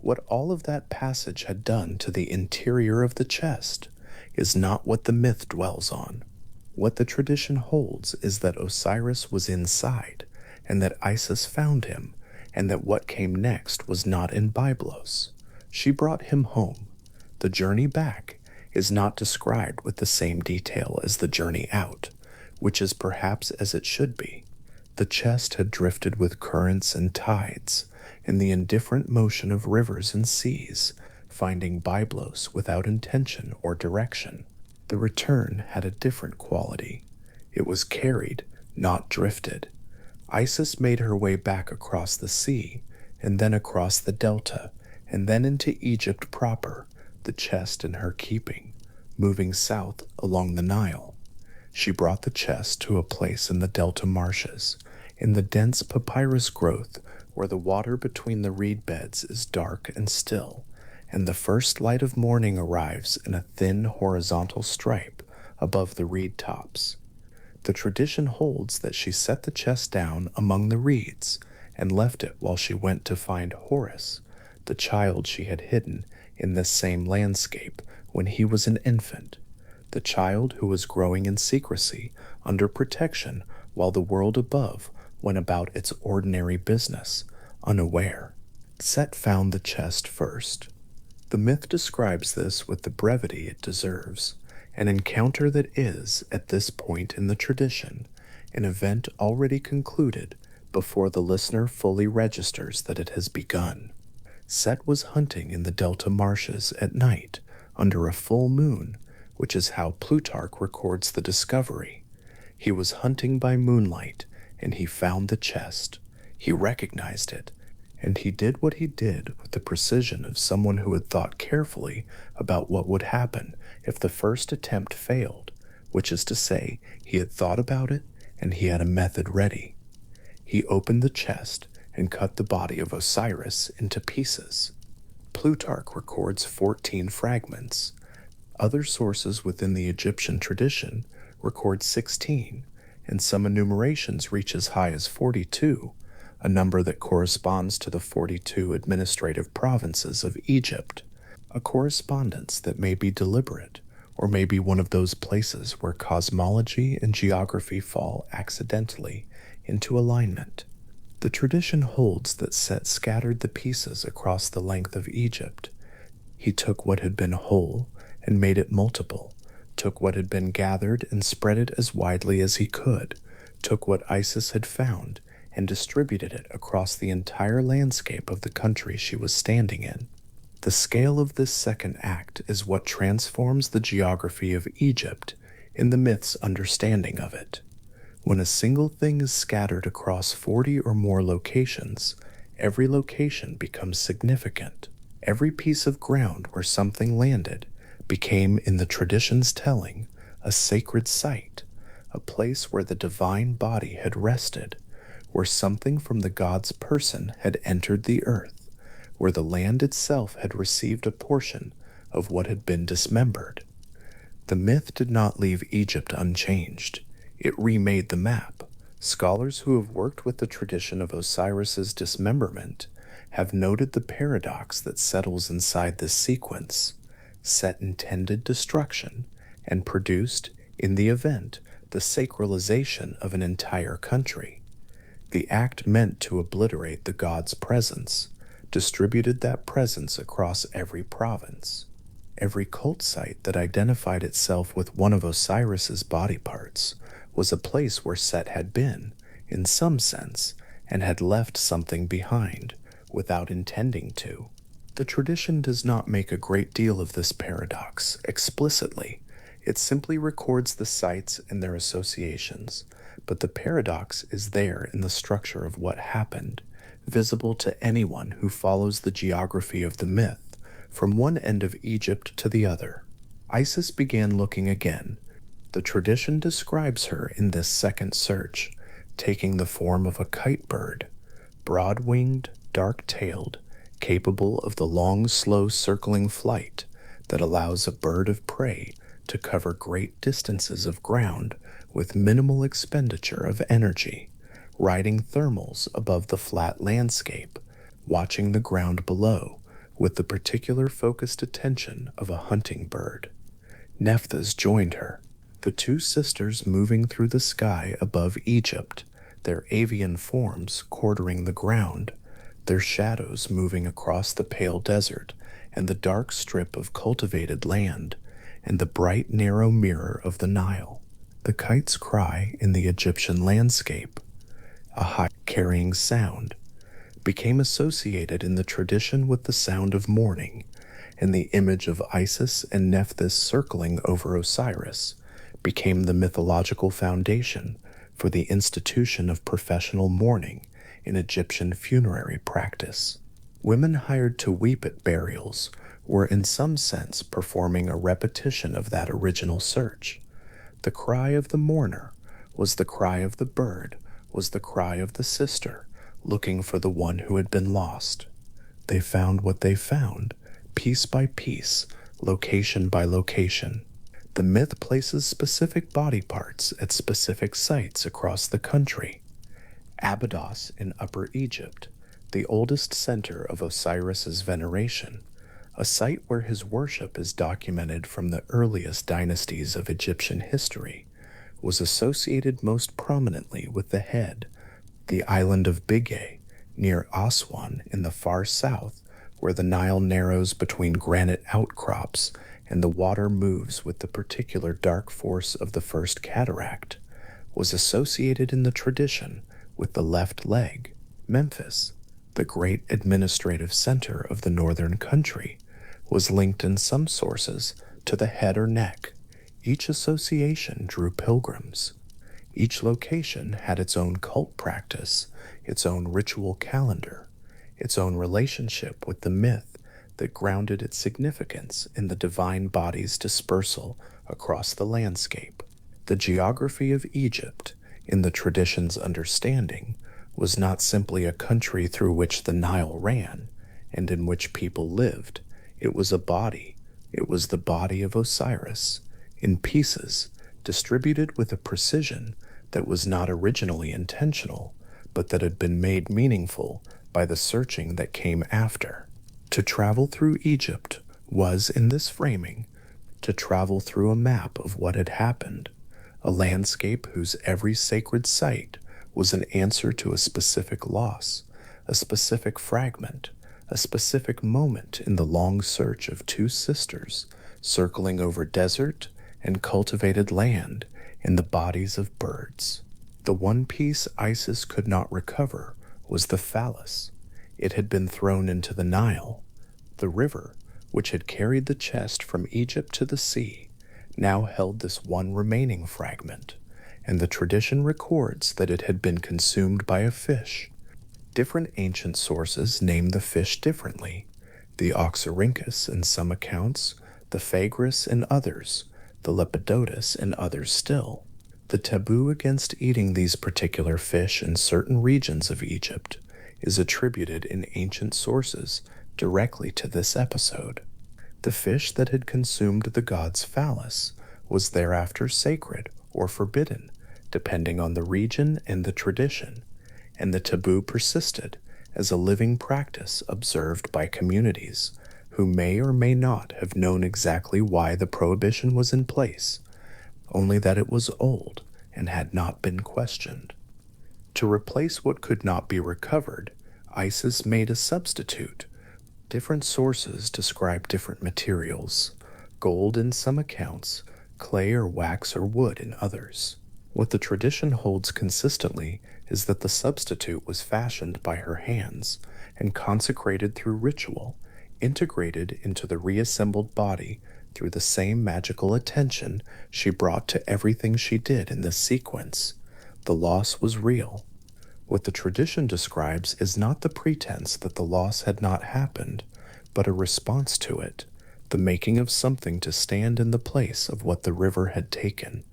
What all of that passage had done to the interior of the chest is not what the myth dwells on. What the tradition holds is that Osiris was inside, and that Isis found him, and that what came next was not in Byblos. She brought him home. The journey back is not described with the same detail as the journey out, which is perhaps as it should be. The chest had drifted with currents and tides, in the indifferent motion of rivers and seas, finding Byblos without intention or direction. The return had a different quality. It was carried, not drifted. Isis made her way back across the sea, and then across the delta, and then into Egypt proper, the chest in her keeping, moving south along the Nile. She brought the chest to a place in the delta marshes, in the dense papyrus growth where the water between the reed beds is dark and still, and the first light of morning arrives in a thin horizontal stripe above the reed tops. The tradition holds that she set the chest down among the reeds and left it while she went to find Horus, the child she had hidden in this same landscape when he was an infant, the child who was growing in secrecy under protection while the world above went about its ordinary business, unaware. Set found the chest first. The myth describes this with the brevity it deserves, an encounter that is, at this point in the tradition, an event already concluded before the listener fully registers that it has begun. Set was hunting in the delta marshes at night under a full moon, which is how Plutarch records the discovery. He was hunting by moonlight, and he found the chest. He recognized it, and he did what he did with the precision of someone who had thought carefully about what would happen if the first attempt failed, which is to say, he had thought about it and he had a method ready. He opened the chest and cut the body of Osiris into pieces. Plutarch records 14 fragments. Other sources within the Egyptian tradition record 16, and some enumerations reach as high as 42, a number that corresponds to the 42 administrative provinces of Egypt, a correspondence that may be deliberate, or may be one of those places where cosmology and geography fall accidentally into alignment. The tradition holds that Set scattered the pieces across the length of Egypt. He took what had been whole and made it multiple, took what had been gathered and spread it as widely as he could, took what Isis had found and distributed it across the entire landscape of the country she was standing in. The scale of this second act is what transforms the geography of Egypt in the myth's understanding of it. When a single thing is scattered across 40 or more locations, every location becomes significant. Every piece of ground where something landed became, in the tradition's telling, a sacred site, a place where the divine body had rested, where something from the god's person had entered the earth, where the land itself had received a portion of what had been dismembered. The myth did not leave Egypt unchanged. It remade the map. Scholars who have worked with the tradition of Osiris's dismemberment have noted the paradox that settles inside this sequence. Set intended destruction and produced, in the event, the sacralization of an entire country. The act meant to obliterate the god's presence, distributed that presence across every province. Every cult site that identified itself with one of Osiris's body parts was a place where Set had been, in some sense, and had left something behind, without intending to. The tradition does not make a great deal of this paradox explicitly. It simply records the sites and their associations, but the paradox is there in the structure of what happened, visible to anyone who follows the geography of the myth from one end of Egypt to the other. Isis began looking again. The tradition describes her in this second search, taking the form of a kite bird, broad-winged, dark-tailed, capable of the long, slow circling flight that allows a bird of prey to cover great distances of ground with minimal expenditure of energy, riding thermals above the flat landscape, watching the ground below with the particular focused attention of a hunting bird. Nephthys joined her, the two sisters moving through the sky above Egypt, their avian forms quartering the ground, their shadows moving across the pale desert and the dark strip of cultivated land and the bright narrow mirror of the Nile. The kite's cry in the Egyptian landscape, a high carrying sound, became associated in the tradition with the sound of mourning, and the image of Isis and Nephthys circling over Osiris became the mythological foundation for the institution of professional mourning in Egyptian funerary practice. Women hired to weep at burials were in some sense performing a repetition of that original search. The cry of the mourner was the cry of the bird, was the cry of the sister, looking for the one who had been lost. They found what they found, piece by piece, location by location. The myth places specific body parts at specific sites across the country. Abydos in Upper Egypt, the oldest center of Osiris's veneration, a site where his worship is documented from the earliest dynasties of Egyptian history, was associated most prominently with the head. The island of Bigay, near Aswan in the far south, where the Nile narrows between granite outcrops and the water moves with the particular dark force of the first cataract, was associated in the tradition with the left leg. Memphis, the great administrative center of the northern country, was linked in some sources to the head or neck. Each association drew pilgrims. Each location had its own cult practice, its own ritual calendar, its own relationship with the myth that grounded its significance in the divine body's dispersal across the landscape. The geography of Egypt, in the tradition's understanding, was not simply a country through which the Nile ran and in which people lived. It was a body. It was the body of Osiris, in pieces, distributed with a precision that was not originally intentional, but that had been made meaningful by the searching that came after. To travel through Egypt was, in this framing, to travel through a map of what had happened, a landscape whose every sacred site was an answer to a specific loss, a specific fragment, a specific moment in the long search of two sisters circling over desert and cultivated land in the bodies of birds. The one piece Isis could not recover was the phallus. It had been thrown into the Nile. The river, which had carried the chest from Egypt to the sea, now held this one remaining fragment, and the tradition records that it had been consumed by a fish. Different ancient sources name the fish differently: the Oxyrhynchus in some accounts, the Phagris in others, the Lepidotus in others still. The taboo against eating these particular fish in certain regions of Egypt is attributed in ancient sources directly to this episode. The fish that had consumed the god's phallus was thereafter sacred or forbidden, depending on the region and the tradition, and the taboo persisted as a living practice observed by communities who may or may not have known exactly why the prohibition was in place, only that it was old and had not been questioned. To replace what could not be recovered, Isis made a substitute. Different sources describe different materials: gold in some accounts, clay or wax or wood in others. What the tradition holds consistently is that the substitute was fashioned by her hands and consecrated through ritual, integrated into the reassembled body through the same magical attention she brought to everything she did in this sequence. The loss was real. What the tradition describes is not the pretense that the loss had not happened, but a response to it, the making of something to stand in the place of what the river had taken,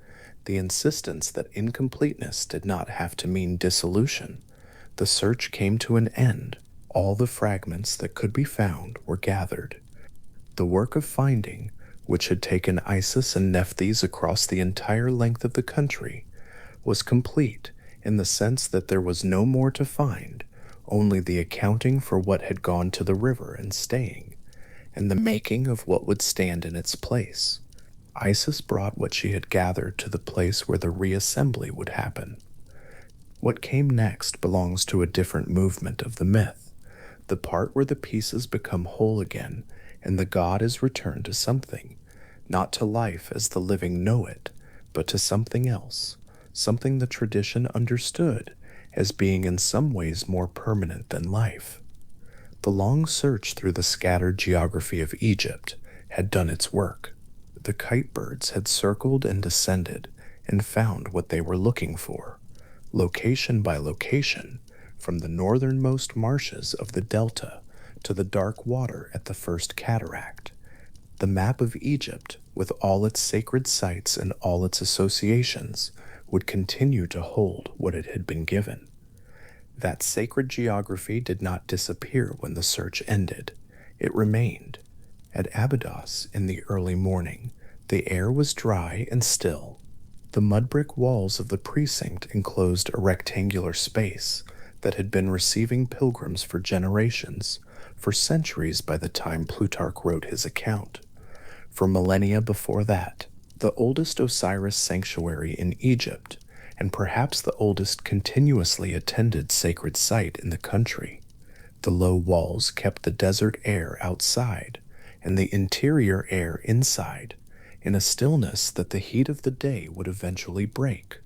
the insistence that incompleteness did not have to mean dissolution. The search came to an end. All the fragments that could be found were gathered. The work of finding, which had taken Isis and Nephthys across the entire length of the country, was complete in the sense that there was no more to find, only the accounting for what had gone to the river and staying, and the making of what would stand in its place. Isis brought what she had gathered to the place where the reassembly would happen. What came next belongs to a different movement of the myth, the part where the pieces become whole again and the god is returned to something, not to life as the living know it, but to something else, something the tradition understood as being in some ways more permanent than life. The long search through the scattered geography of Egypt had done its work. The kite birds had circled and descended and found what they were looking for, location by location, from the northernmost marshes of the delta to the dark water at the first cataract. The map of Egypt, with all its sacred sites and all its associations, would continue to hold what it had been given. That sacred geography did not disappear when the search ended. It remained. At Abydos in the early morning, the air was dry and still. The mud brick walls of the precinct enclosed a rectangular space that had been receiving pilgrims for generations, for centuries by the time Plutarch wrote his account. For millennia before that, the oldest Osiris sanctuary in Egypt, and perhaps the oldest continuously attended sacred site in the country. The low walls kept the desert air outside and the interior air inside, in a stillness that the heat of the day would eventually break,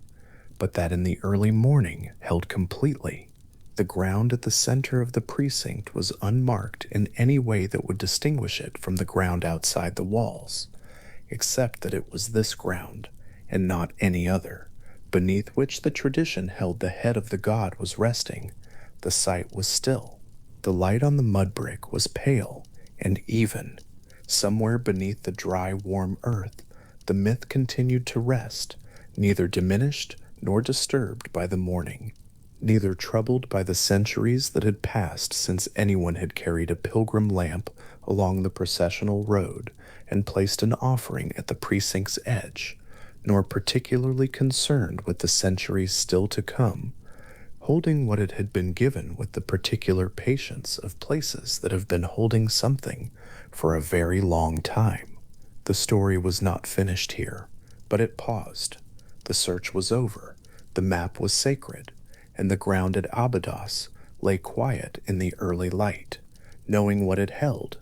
but that in the early morning held completely. The ground at the center of the precinct was unmarked in any way that would distinguish it from the ground outside the walls, except that it was this ground, and not any other, beneath which the tradition held the head of the god was resting. The site was still. The light on the mud brick was pale and even. Somewhere beneath the dry, warm earth, the myth continued to rest, neither diminished nor disturbed by the morning, neither troubled by the centuries that had passed since anyone had carried a pilgrim lamp along the processional road and placed an offering at the precinct's edge, nor particularly concerned with the centuries still to come, holding what it had been given with the particular patience of places that have been holding something for a very long time. The story was not finished here, but it paused. The search was over, the map was sacred, and the ground at Abydos lay quiet in the early light, knowing what it held.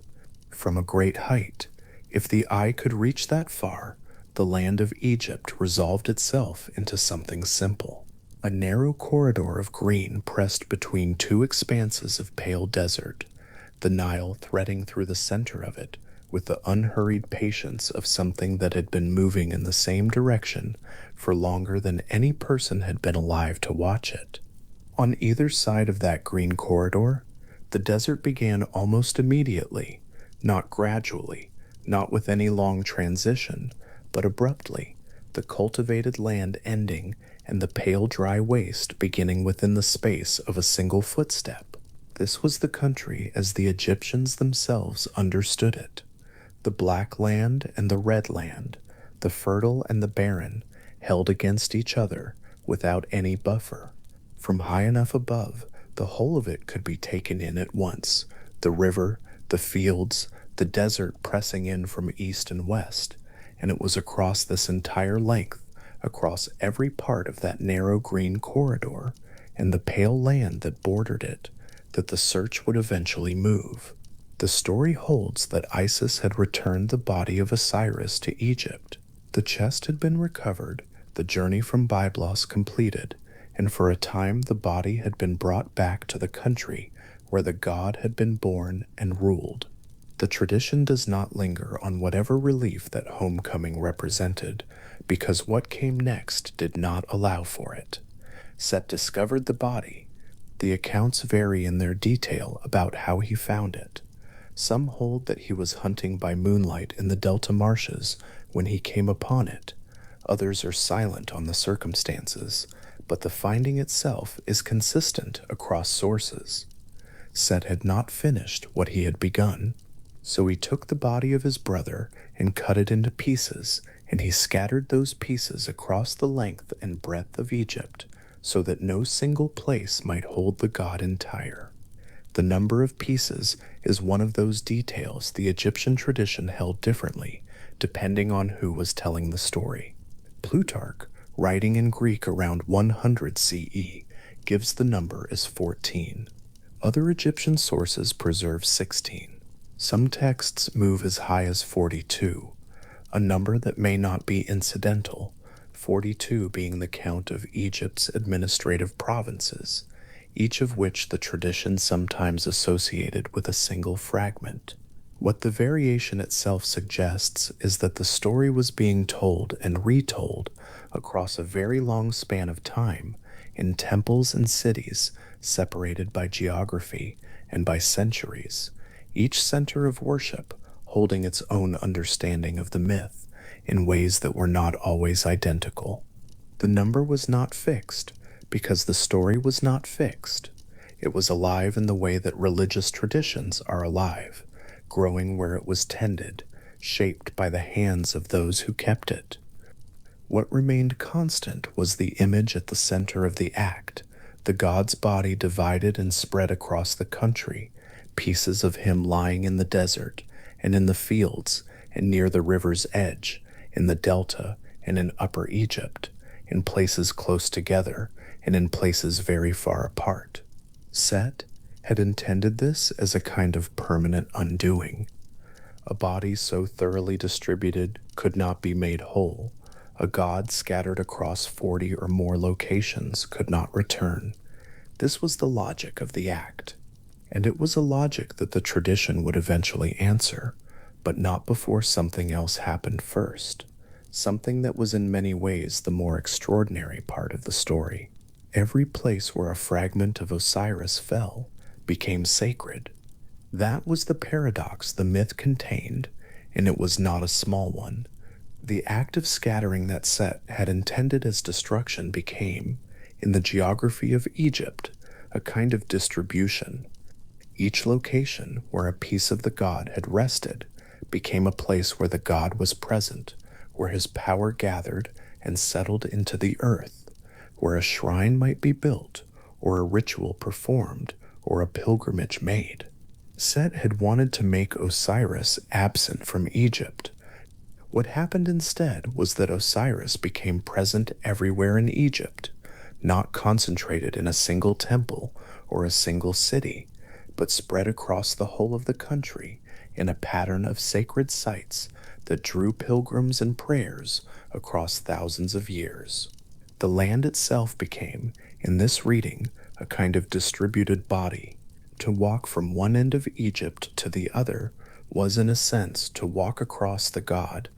From a great height, if the eye could reach that far, the land of Egypt resolved itself into something simple. A narrow corridor of green pressed between two expanses of pale desert, the Nile threading through the center of it with the unhurried patience of something that had been moving in the same direction for longer than any person had been alive to watch it. On either side of that green corridor, the desert began almost immediately, not gradually, not with any long transition, but abruptly, the cultivated land ending and the pale dry waste beginning within the space of a single footstep. This was the country as the Egyptians themselves understood it. The black land and the red land, the fertile and the barren, held against each other without any buffer. From high enough above, the whole of it could be taken in at once, the river, the fields, the desert pressing in from east and west, and it was across this entire length, across every part of that narrow green corridor, and the pale land that bordered it, that the search would eventually move. The story holds that Isis had returned the body of Osiris to Egypt. The chest had been recovered, the journey from Byblos completed, and for a time the body had been brought back to the country where the god had been born and ruled. The tradition does not linger on whatever relief that homecoming represented, because what came next did not allow for it. Set discovered the body. The accounts vary in their detail about how he found it. Some hold that he was hunting by moonlight in the delta marshes when he came upon it. Others are silent on the circumstances, but the finding itself is consistent across sources. Set had not finished what he had begun, so he took the body of his brother and cut it into pieces, and he scattered those pieces across the length and breadth of Egypt, so that no single place might hold the god entire. The number of pieces is one of those details the Egyptian tradition held differently, depending on who was telling the story. Plutarch, writing in Greek around 100 CE, gives the number as 14. Other Egyptian sources preserve 16. Some texts move as high as 42, a number that may not be incidental, 42 being the count of Egypt's administrative provinces, each of which the tradition sometimes associated with a single fragment. What the variation itself suggests is that the story was being told and retold across a very long span of time in temples and cities separated by geography and by centuries, each center of worship holding its own understanding of the myth in ways that were not always identical. The number was not fixed because the story was not fixed. It was alive in the way that religious traditions are alive, growing where it was tended, shaped by the hands of those who kept it. What remained constant was the image at the center of the act, the god's body divided and spread across the country, pieces of him lying in the desert and in the fields and near the river's edge, in the delta and in Upper Egypt, in places close together and in places very far apart. Set had intended this as a kind of permanent undoing. A body so thoroughly distributed could not be made whole. A god scattered across 40 or more locations could not return. This was the logic of the act, and it was a logic that the tradition would eventually answer, but not before something else happened first, something that was in many ways the more extraordinary part of the story. Every place where a fragment of Osiris fell became sacred. That was the paradox the myth contained, and it was not a small one. The act of scattering that Set had intended as destruction became, in the geography of Egypt, a kind of distribution. Each location where a piece of the god had rested became a place where the god was present, where his power gathered and settled into the earth, where a shrine might be built, or a ritual performed, or a pilgrimage made. Set had wanted to make Osiris absent from Egypt. What happened instead was that Osiris became present everywhere in Egypt, not concentrated in a single temple or a single city, but spread across the whole of the country in a pattern of sacred sites that drew pilgrims and prayers across thousands of years. The land itself became, in this reading, a kind of distributed body. To walk from one end of Egypt to the other was, in a sense, to walk across the god.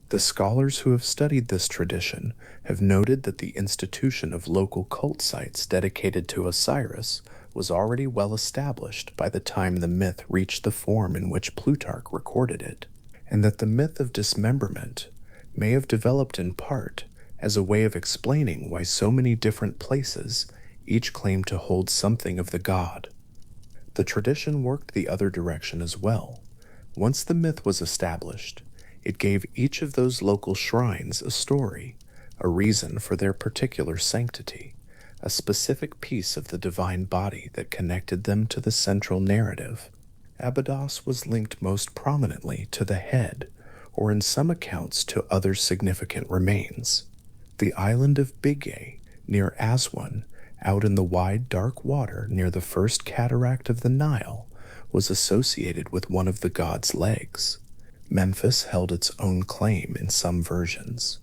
The scholars who have studied this tradition have noted that the institution of local cult sites dedicated to Osiris was already well established by the time the myth reached the form in which Plutarch recorded it, and that the myth of dismemberment may have developed in part as a way of explaining why so many different places each claimed to hold something of the god. The tradition worked the other direction as well. Once the myth was established, it gave each of those local shrines a story, a reason for their particular sanctity, a specific piece of the divine body that connected them to the central narrative. Abydos was linked most prominently to the head, or in some accounts to other significant remains. The island of Bigay, near Aswan, out in the wide dark water near the first cataract of the Nile, was associated with one of the god's legs. Memphis held its own claim in some versions.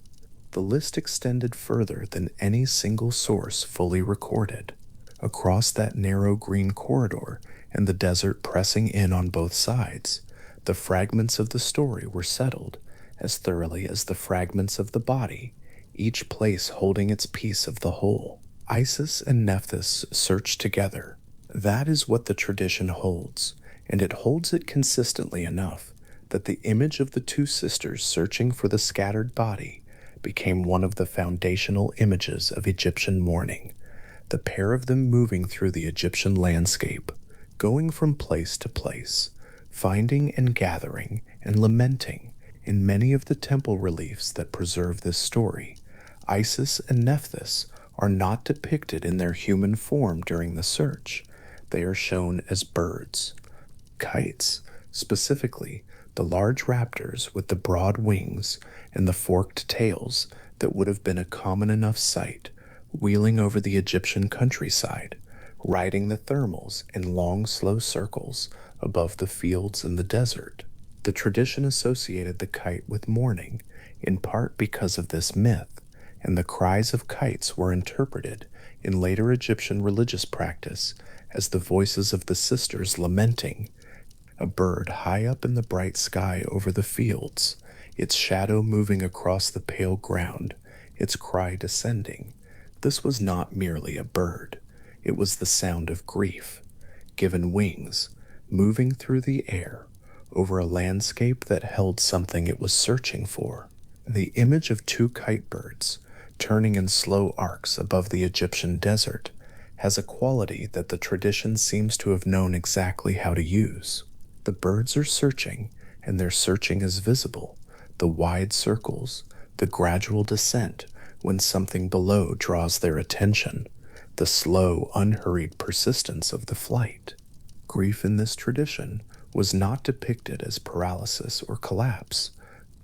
The list extended further than any single source fully recorded. Across that narrow green corridor and the desert pressing in on both sides, the fragments of the story were settled as thoroughly as the fragments of the body, each place holding its piece of the whole. Isis and Nephthys searched together. That is what the tradition holds, and it holds it consistently enough that the image of the two sisters searching for the scattered body became one of the foundational images of Egyptian mourning, the pair of them moving through the Egyptian landscape, going from place to place, finding and gathering and lamenting. In many of the temple reliefs that preserve this story, Isis and Nephthys are not depicted in their human form during the search. they are shown as birds. Kites, specifically the large raptors with the broad wings and the forked tails that would have been a common enough sight, wheeling over the Egyptian countryside, riding the thermals in long, slow circles above the fields and the desert. The tradition associated the kite with mourning, in part because of this myth, and the cries of kites were interpreted in later Egyptian religious practice as the voices of the sisters lamenting, a bird high up in the bright sky over the fields, its shadow moving across the pale ground, its cry descending. This was not merely a bird, it was the sound of grief, given wings, moving through the air over a landscape that held something it was searching for. The image of two kite birds turning in slow arcs above the Egyptian desert has a quality that the tradition seems to have known exactly how to use. The birds are searching, and their searching is visible, the wide circles, the gradual descent when something below draws their attention, the slow, unhurried persistence of the flight. Grief in this tradition was not depicted as paralysis or collapse.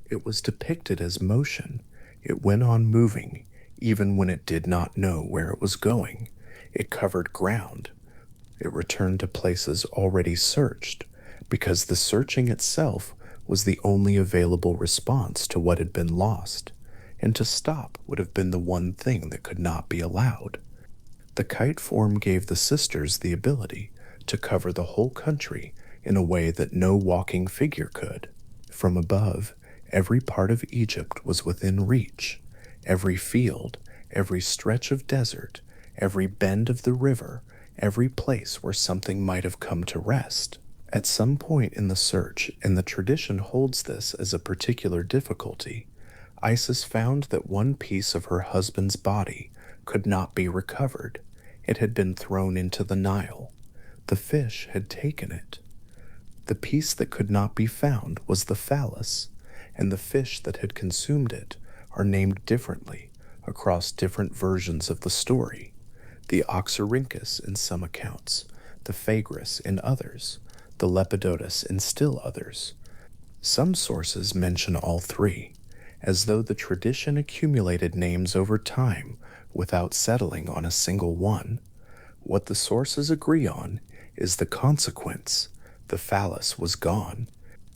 It was depicted as motion. It went on moving, even when it did not know where it was going. It covered ground. It returned to places already searched, because the searching itself was the only available response to what had been lost, and to stop would have been the one thing that could not be allowed. The kite form gave the sisters the ability to cover the whole country in a way that no walking figure could. From above, every part of Egypt was within reach. Every field, every stretch of desert, every bend of the river, every place where something might have come to rest. At some point in the search, and the tradition holds this as a particular difficulty, Isis found that one piece of her husband's body could not be recovered. It had been thrown into the Nile. The fish had taken it. The piece that could not be found was the phallus, and the fish that had consumed it are named differently across different versions of the story. The Oxyrhynchus in some accounts, the Phagris in others, the Lepidotus in still others. Some sources mention all three, as though the tradition accumulated names over time without settling on a single one. What the sources agree on is the consequence. The phallus was gone.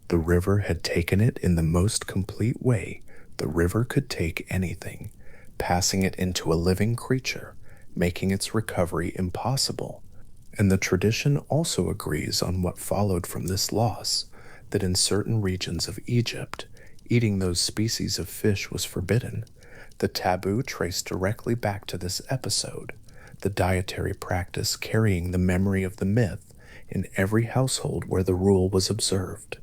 The river had taken it in the most complete way the river could take anything, passing it into a living creature, making its recovery impossible. And the tradition also agrees on what followed from this loss, that in certain regions of Egypt, eating those species of fish was forbidden. The taboo traced directly back to this episode, the dietary practice carrying the memory of the myth in every household where the rule was observed.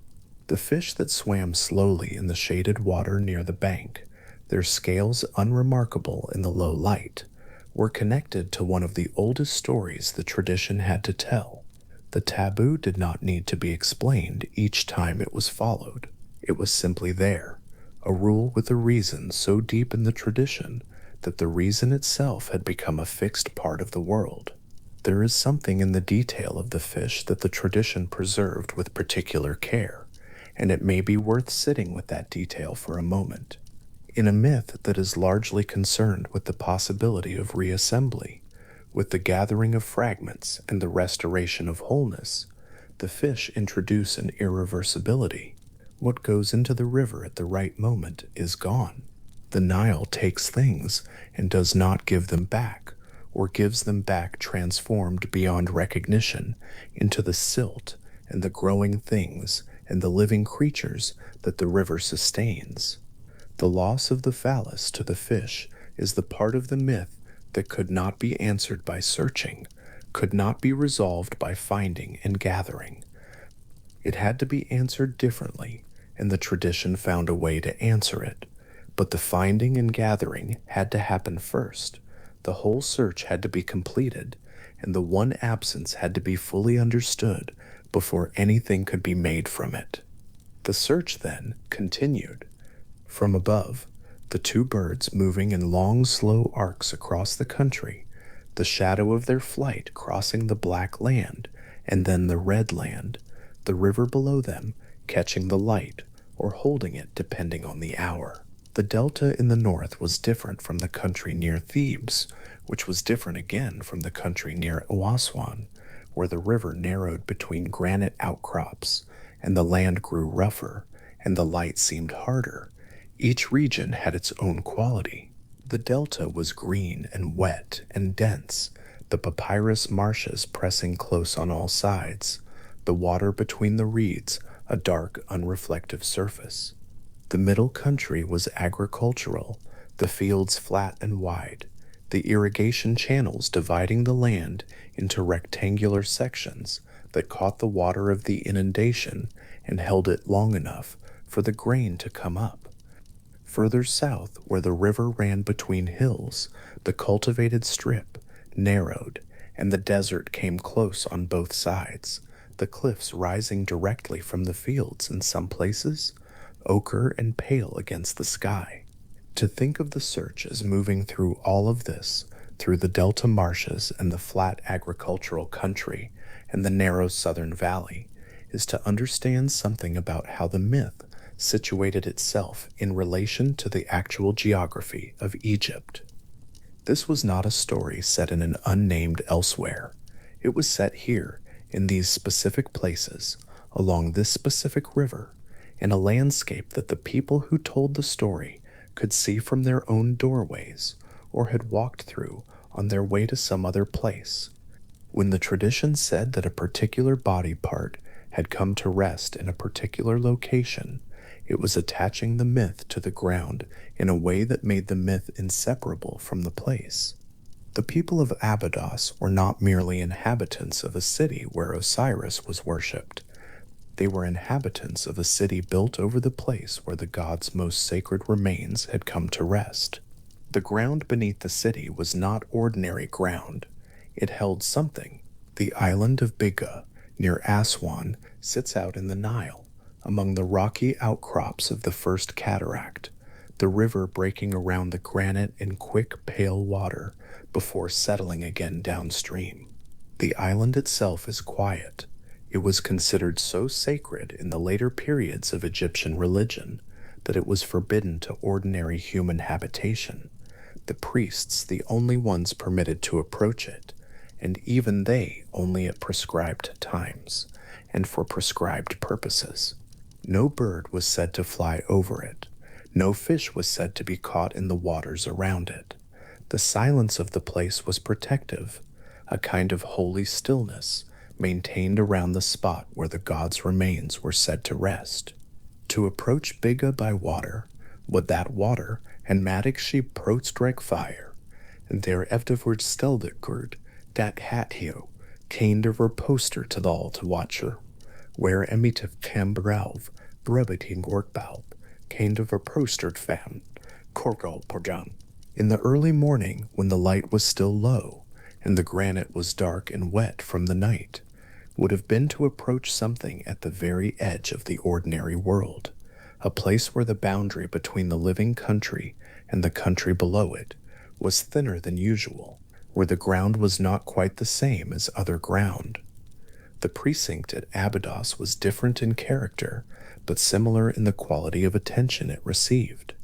The fish that swam slowly in the shaded water near the bank, their scales unremarkable in the low light, were connected to one of the oldest stories the tradition had to tell. The taboo did not need to be explained each time it was followed. It was simply there, a rule with a reason so deep in the tradition that the reason itself had become a fixed part of the world. There is something in the detail of the fish that the tradition preserved with particular care, and it may be worth sitting with that detail for a moment. In a myth that is largely concerned with the possibility of reassembly, with the gathering of fragments and the restoration of wholeness, the fish introduce an irreversibility. What goes into the river at the right moment is gone. The Nile takes things and does not give them back, or gives them back transformed beyond recognition into the silt and the growing things and the living creatures that the river sustains. The loss of the phallus to the fish is the part of the myth that could not be answered by searching, could not be resolved by finding and gathering. It had to be answered differently, and the tradition found a way to answer it. But the finding and gathering had to happen first. The whole search had to be completed, and the one absence had to be fully understood before anything could be made from it. The search, then, continued. From above, the two birds moving in long, slow arcs across the country, the shadow of their flight crossing the black land and then the red land, the river below them catching the light or holding it depending on the hour. The delta in the north was different from the country near Thebes, which was different again from the country near Aswan, where the river narrowed between granite outcrops and the land grew rougher and the light seemed harder. Each region had its own quality. The delta was green and wet and dense, the papyrus marshes pressing close on all sides, the water between the reeds a dark, unreflective surface. The middle country was agricultural, the fields flat and wide, the irrigation channels dividing the land into rectangular sections that caught the water of the inundation and held it long enough for the grain to come up. Further south, where the river ran between hills, the cultivated strip narrowed, and the desert came close on both sides, the cliffs rising directly from the fields in some places, ochre and pale against the sky. To think of the search as moving through all of this, through the delta marshes and the flat agricultural country and the narrow southern valley, is to understand something about how the myth situated itself in relation to the actual geography of Egypt. This was not a story set in an unnamed elsewhere. It was set here, in these specific places, along this specific river, in a landscape that the people who told the story could see from their own doorways or had walked through on their way to some other place. When the tradition said that a particular body part had come to rest in a particular location, it was attaching the myth to the ground in a way that made the myth inseparable from the place. The people of Abydos were not merely inhabitants of a city where Osiris was worshipped. They were inhabitants of a city built over the place where the god's most sacred remains had come to rest. The ground beneath the city was not ordinary ground. It held something. The island of Biga, near Aswan, sits out in the Nile, among the rocky outcrops of the first cataract, the river breaking around the granite in quick, pale water before settling again downstream. The island itself is quiet. It was considered so sacred in the later periods of Egyptian religion that it was forbidden to ordinary human habitation, the priests the only ones permitted to approach it, and even they only at prescribed times, and for prescribed purposes. No bird was said to fly over it. No fish was said to be caught in the waters around it. The silence of the place was protective, a kind of holy stillness maintained around the spot where the god's remains were said to rest. To approach Biga by water, with that water and matic sheep prostrike fire, and there efterward steldigurd, dat hatio, kind of poster to all to watcher, where emitiv cambralv, brebetin workbalb, kind of prosterd fan, korgal porjan. In the early morning, when the light was still low, and the granite was dark and wet from the night, would have been to approach something at the very edge of the ordinary world, a place where the boundary between the living country and the country below it was thinner than usual, where the ground was not quite the same as other ground. The precinct at Abydos was different in character, but similar in the quality of attention it received.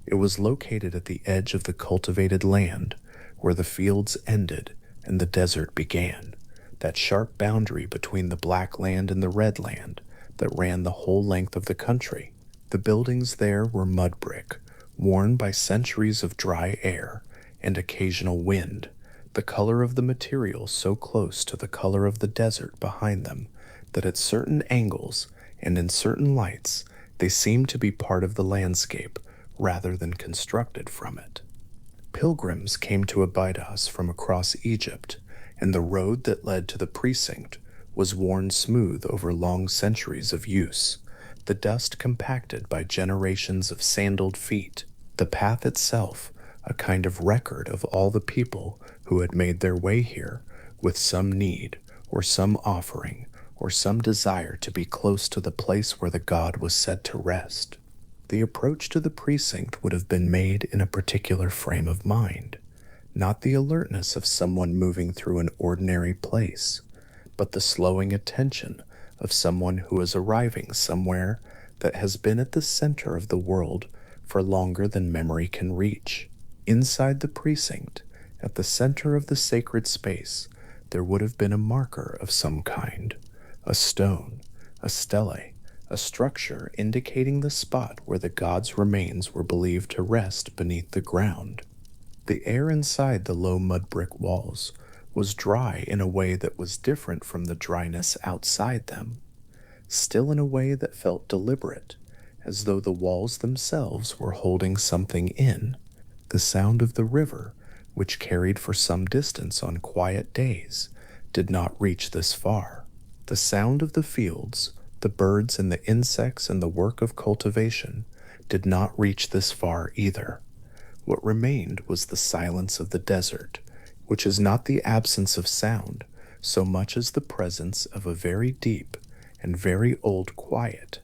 It was located at the edge of the cultivated land, where the fields ended and the desert began, that sharp boundary between the black land and the red land that ran the whole length of the country. The buildings there were mud brick, worn by centuries of dry air and occasional wind, the color of the material so close to the color of the desert behind them that at certain angles and in certain lights they seemed to be part of the landscape rather than constructed from it. Pilgrims came to Abydos from across Egypt, and the road that led to the precinct was worn smooth over long centuries of use, the dust compacted by generations of sandaled feet, the path itself a kind of record of all the people who had made their way here with some need or some offering or some desire to be close to the place where the god was said to rest. The approach to the precinct would have been made in a particular frame of mind, not the alertness of someone moving through an ordinary place, but the slowing attention of someone who is arriving somewhere that has been at the center of the world for longer than memory can reach. Inside the precinct, at the center of the sacred space, there would have been a marker of some kind, a stone, a stele, a structure indicating the spot where the god's remains were believed to rest beneath the ground. The air inside the low mud brick walls was dry in a way that was different from the dryness outside them, still in a way that felt deliberate, as though the walls themselves were holding something in. The sound of the river, which carried for some distance on quiet days, did not reach this far. The sound of the fields, the birds and the insects and the work of cultivation did not reach this far either. What remained was the silence of the desert, which is not the absence of sound so much as the presence of a very deep and very old quiet,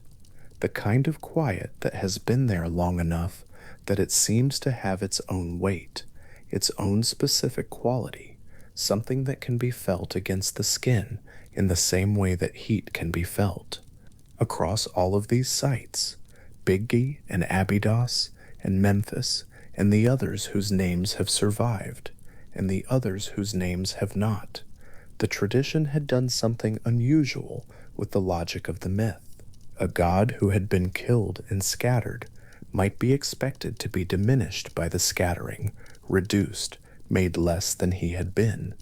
the kind of quiet that has been there long enough that it seems to have its own weight, its own specific quality, something that can be felt against the skin in the same way that heat can be felt. Across all of these sites, Biggi and Abydos and Memphis and the others whose names have survived, and the others whose names have not, the tradition had done something unusual with the logic of the myth. A god who had been killed and scattered might be expected to be diminished by the scattering, reduced, made less than he had been.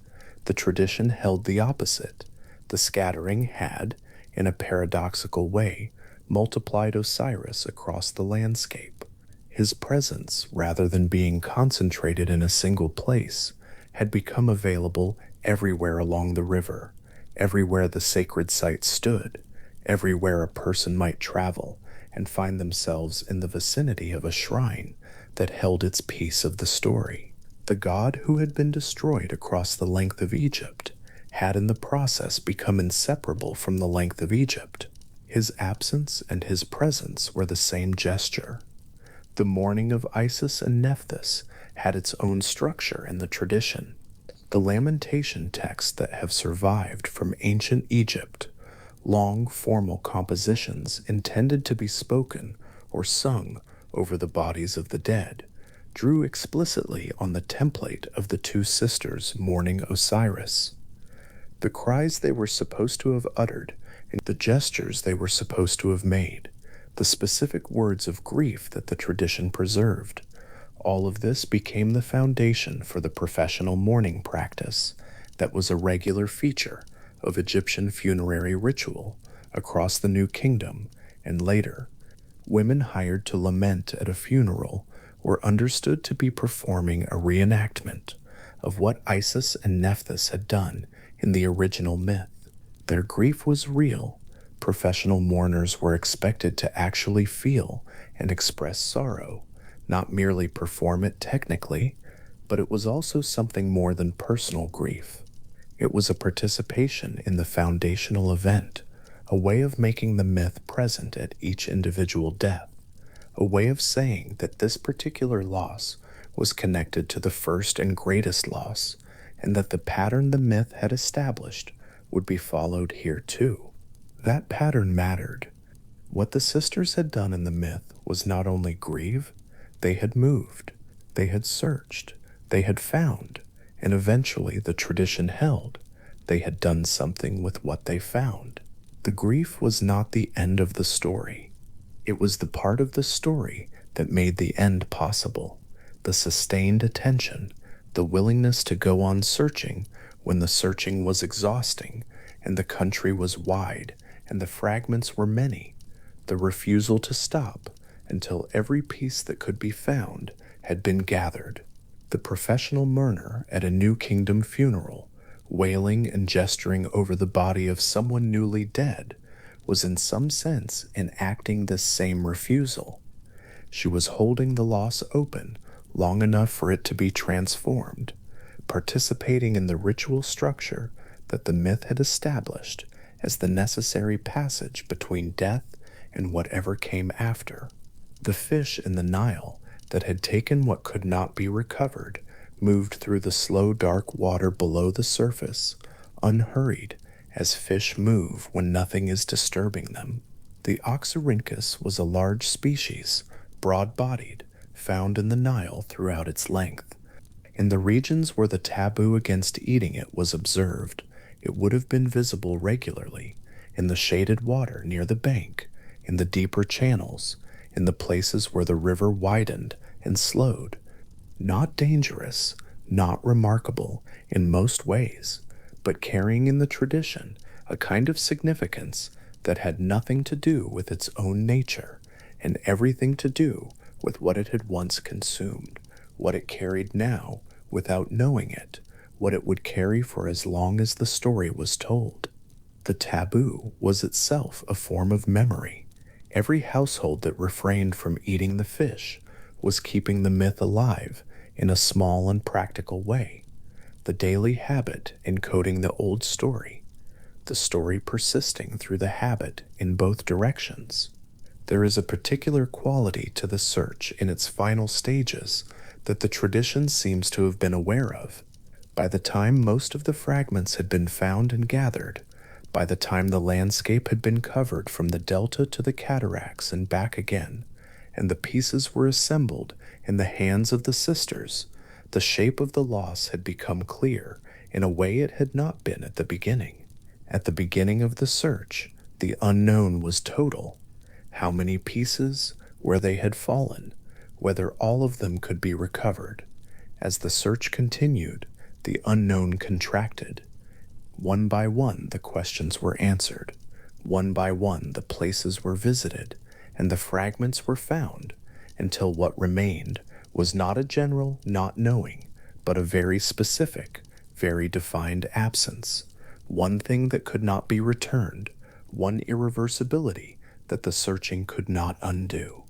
The tradition held the opposite. The scattering had, in a paradoxical way, multiplied Osiris across the landscape. His presence, rather than being concentrated in a single place, had become available everywhere along the river, everywhere the sacred site stood, everywhere a person might travel and find themselves in the vicinity of a shrine that held its piece of the story. The god who had been destroyed across the length of Egypt had in the process become inseparable from the length of Egypt. His absence and his presence were the same gesture. The mourning of Isis and Nephthys had its own structure in the tradition. The lamentation texts that have survived from ancient Egypt, long formal compositions intended to be spoken or sung over the bodies of the dead, drew explicitly on the template of the two sisters mourning Osiris. The cries they were supposed to have uttered, and the gestures they were supposed to have made, the specific words of grief that the tradition preserved, all of this became the foundation for the professional mourning practice that was a regular feature of Egyptian funerary ritual across the New Kingdom, and later, women hired to lament at a funeral were understood to be performing a reenactment of what Isis and Nephthys had done in the original myth. Their grief was real. Professional mourners were expected to actually feel and express sorrow, not merely perform it technically, but it was also something more than personal grief. It was a participation in the foundational event, a way of making the myth present at each individual death, a way of saying that this particular loss was connected to the first and greatest loss, and that the pattern the myth had established would be followed here too. That pattern mattered. What the sisters had done in the myth was not only grieve, they had moved, they had searched, they had found, and eventually the tradition held they had done something with what they found. The grief was not the end of the story. It was the part of the story that made the end possible, the sustained attention, the willingness to go on searching when the searching was exhausting and the country was wide and the fragments were many, the refusal to stop until every piece that could be found had been gathered. The professional mourner at a New Kingdom funeral, wailing and gesturing over the body of someone newly dead, was in some sense enacting this same refusal. She was holding the loss open long enough for it to be transformed, participating in the ritual structure that the myth had established as the necessary passage between death and whatever came after. The fish in the Nile that had taken what could not be recovered moved through the slow dark water below the surface, unhurried, as fish move when nothing is disturbing them. The Oxyrhynchus was a large species, broad-bodied, found in the Nile throughout its length. In the regions where the taboo against eating it was observed, it would have been visible regularly, in the shaded water near the bank, in the deeper channels, in the places where the river widened and slowed. Not dangerous, not remarkable in most ways, but carrying in the tradition a kind of significance that had nothing to do with its own nature and everything to do with what it had once consumed, what it carried now without knowing it, what it would carry for as long as the story was told. The taboo was itself a form of memory. Every household that refrained from eating the fish was keeping the myth alive in a small and practical way, the daily habit encoding the old story, the story persisting through the habit in both directions. There is a particular quality to the search in its final stages that the tradition seems to have been aware of. By the time most of the fragments had been found and gathered, by the time the landscape had been covered from the delta to the cataracts and back again, and the pieces were assembled in the hands of the sisters, the shape of the loss had become clear in a way it had not been at the beginning. At the beginning of the search, the unknown was total. How many pieces, where they had fallen, whether all of them could be recovered. As the search continued, the unknown contracted. One by one, the questions were answered. One by one, the places were visited, and the fragments were found, until what remained was not a general not knowing, but a very specific, very defined absence. One thing that could not be returned, one irreversibility that the searching could not undo.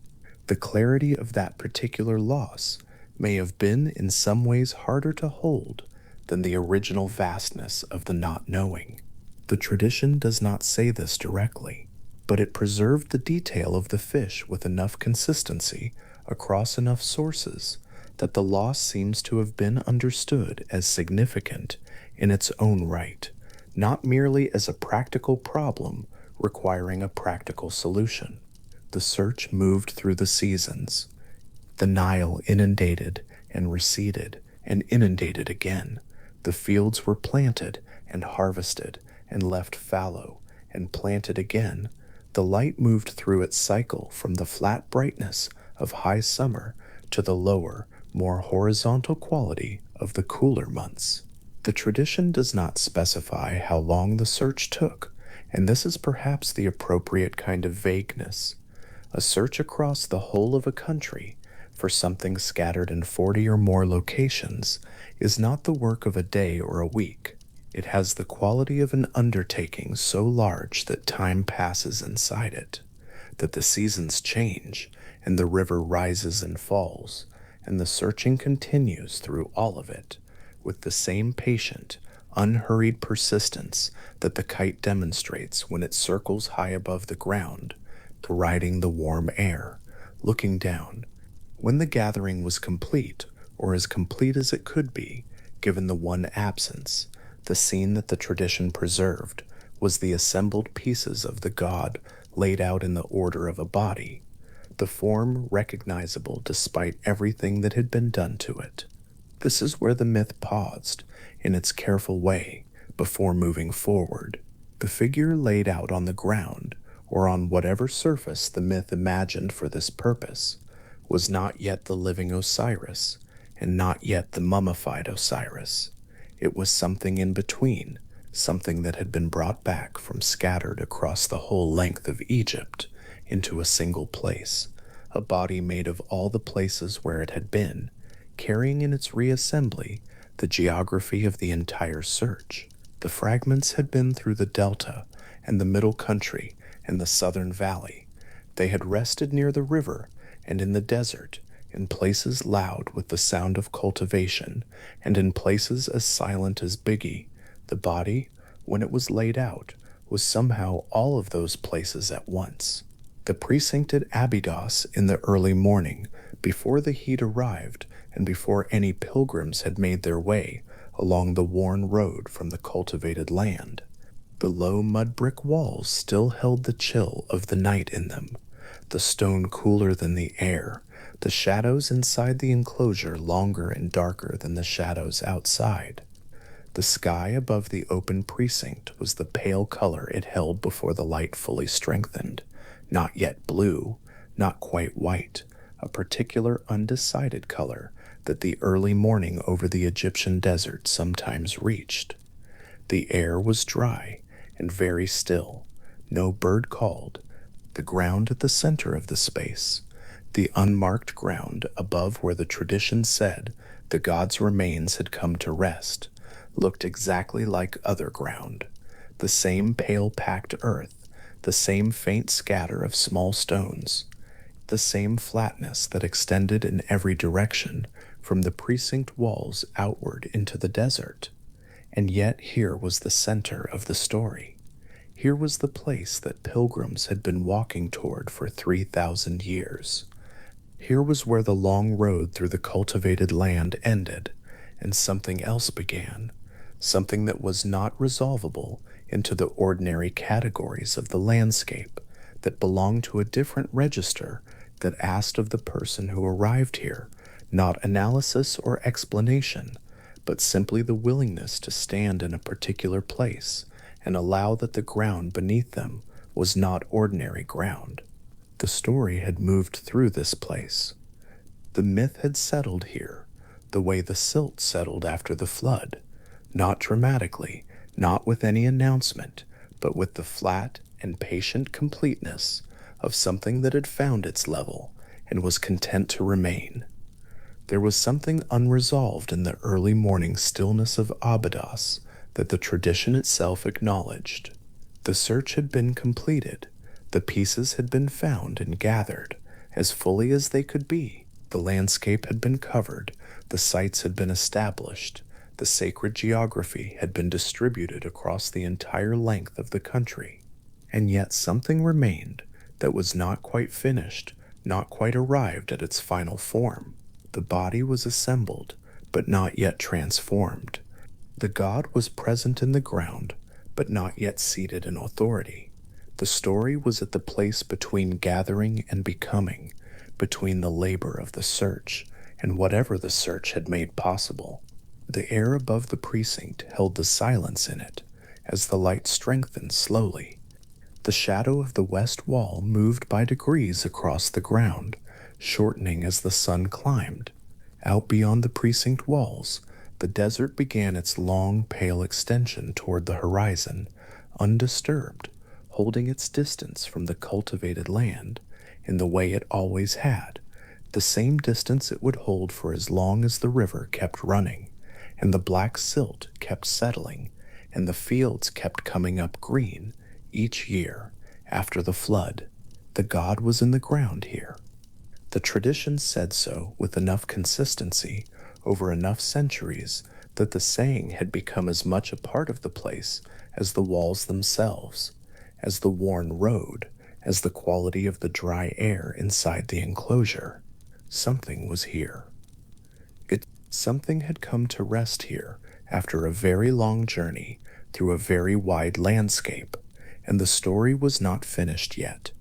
The clarity of that particular loss may have been in some ways harder to hold than the original vastness of the not knowing. The tradition does not say this directly, but it preserved the detail of the fish with enough consistency across enough sources that the loss seems to have been understood as significant in its own right, not merely as a practical problem requiring a practical solution. The search moved through the seasons. The Nile inundated and receded and inundated again. The fields were planted and harvested and left fallow and planted again. The light moved through its cycle from the flat brightness of high summer to the lower, more horizontal quality of the cooler months. The tradition does not specify how long the search took, and this is perhaps the appropriate kind of vagueness. A search across the whole of a country for something scattered in 40 or more locations is not the work of a day or a week. It has the quality of an undertaking so large that time passes inside it, that the seasons change, and the river rises and falls, and the searching continues through all of it, with the same patient, unhurried persistence that the kite demonstrates when it circles high above the ground, riding the warm air, looking down. When the gathering was complete, or as complete as it could be, given the one absence, the scene that the tradition preserved was the assembled pieces of the god laid out in the order of a body, the form recognizable despite everything that had been done to it. This is where the myth paused, in its careful way, before moving forward. The figure laid out on the ground, or on whatever surface the myth imagined for this purpose, was not yet the living Osiris, and not yet the mummified Osiris. It was something in between, something that had been brought back from scattered across the whole length of Egypt into a single place, a body made of all the places where it had been, carrying in its reassembly the geography of the entire search. The fragments had been through the delta and the middle country and the southern valley. They had rested near the river and in the desert, in places loud with the sound of cultivation, and in places as silent as Biggie. The body, when it was laid out, was somehow all of those places at once. The precincted Abydos in the early morning Before the heat arrived, and before any pilgrims had made their way along the worn road from the cultivated land, the low mud brick walls still held the chill of the night in them, the stone cooler than the air, the shadows inside the enclosure longer and darker than the shadows outside. The sky above the open precinct was the pale color it held before the light fully strengthened, not yet blue, not quite white, a particular undecided color that the early morning over the Egyptian desert sometimes reached. The air was dry and very still. No bird called. The ground at the center of the space, the unmarked ground above where the tradition said the god's remains had come to rest, looked exactly like other ground. The same pale packed earth, the same faint scatter of small stones, the same flatness that extended in every direction from the precinct walls outward into the desert. And yet here was the center of the story. Here was the place that pilgrims had been walking toward for 3,000 years. Here was where the long road through the cultivated land ended, and something else began, something that was not resolvable into the ordinary categories of the landscape, that belonged to a different register, that asked of the person who arrived here not analysis or explanation, but simply the willingness to stand in a particular place and allow that the ground beneath them was not ordinary ground. The story had moved through this place. The myth had settled here, the way the silt settled after the flood, not dramatically, not with any announcement, but with the flat and patient completeness of something that had found its level and was content to remain. There was something unresolved in the early morning stillness of Abydos that the tradition itself acknowledged. The search had been completed. The pieces had been found and gathered as fully as they could be. The landscape had been covered. The sites had been established. The sacred geography had been distributed across the entire length of the country. And yet something remained that was not quite finished, not quite arrived at its final form. The body was assembled, but not yet transformed. The god was present in the ground, but not yet seated in authority. The story was at the place between gathering and becoming, between the labor of the search and whatever the search had made possible. The air above the precinct held the silence in it as the light strengthened slowly. The shadow of the west wall moved by degrees across the ground, shortening as the sun climbed. Out beyond the precinct walls, the desert began its long, pale extension toward the horizon, undisturbed, holding its distance from the cultivated land in the way it always had, the same distance it would hold for as long as the river kept running, and the black silt kept settling, and the fields kept coming up green each year after the flood. The god was in the ground here. The tradition said so with enough consistency over enough centuries that the saying had become as much a part of the place as the walls themselves, as the worn road, as the quality of the dry air inside the enclosure. Something was here. Something had come to rest here after a very long journey through a very wide landscape, and the story was not finished yet.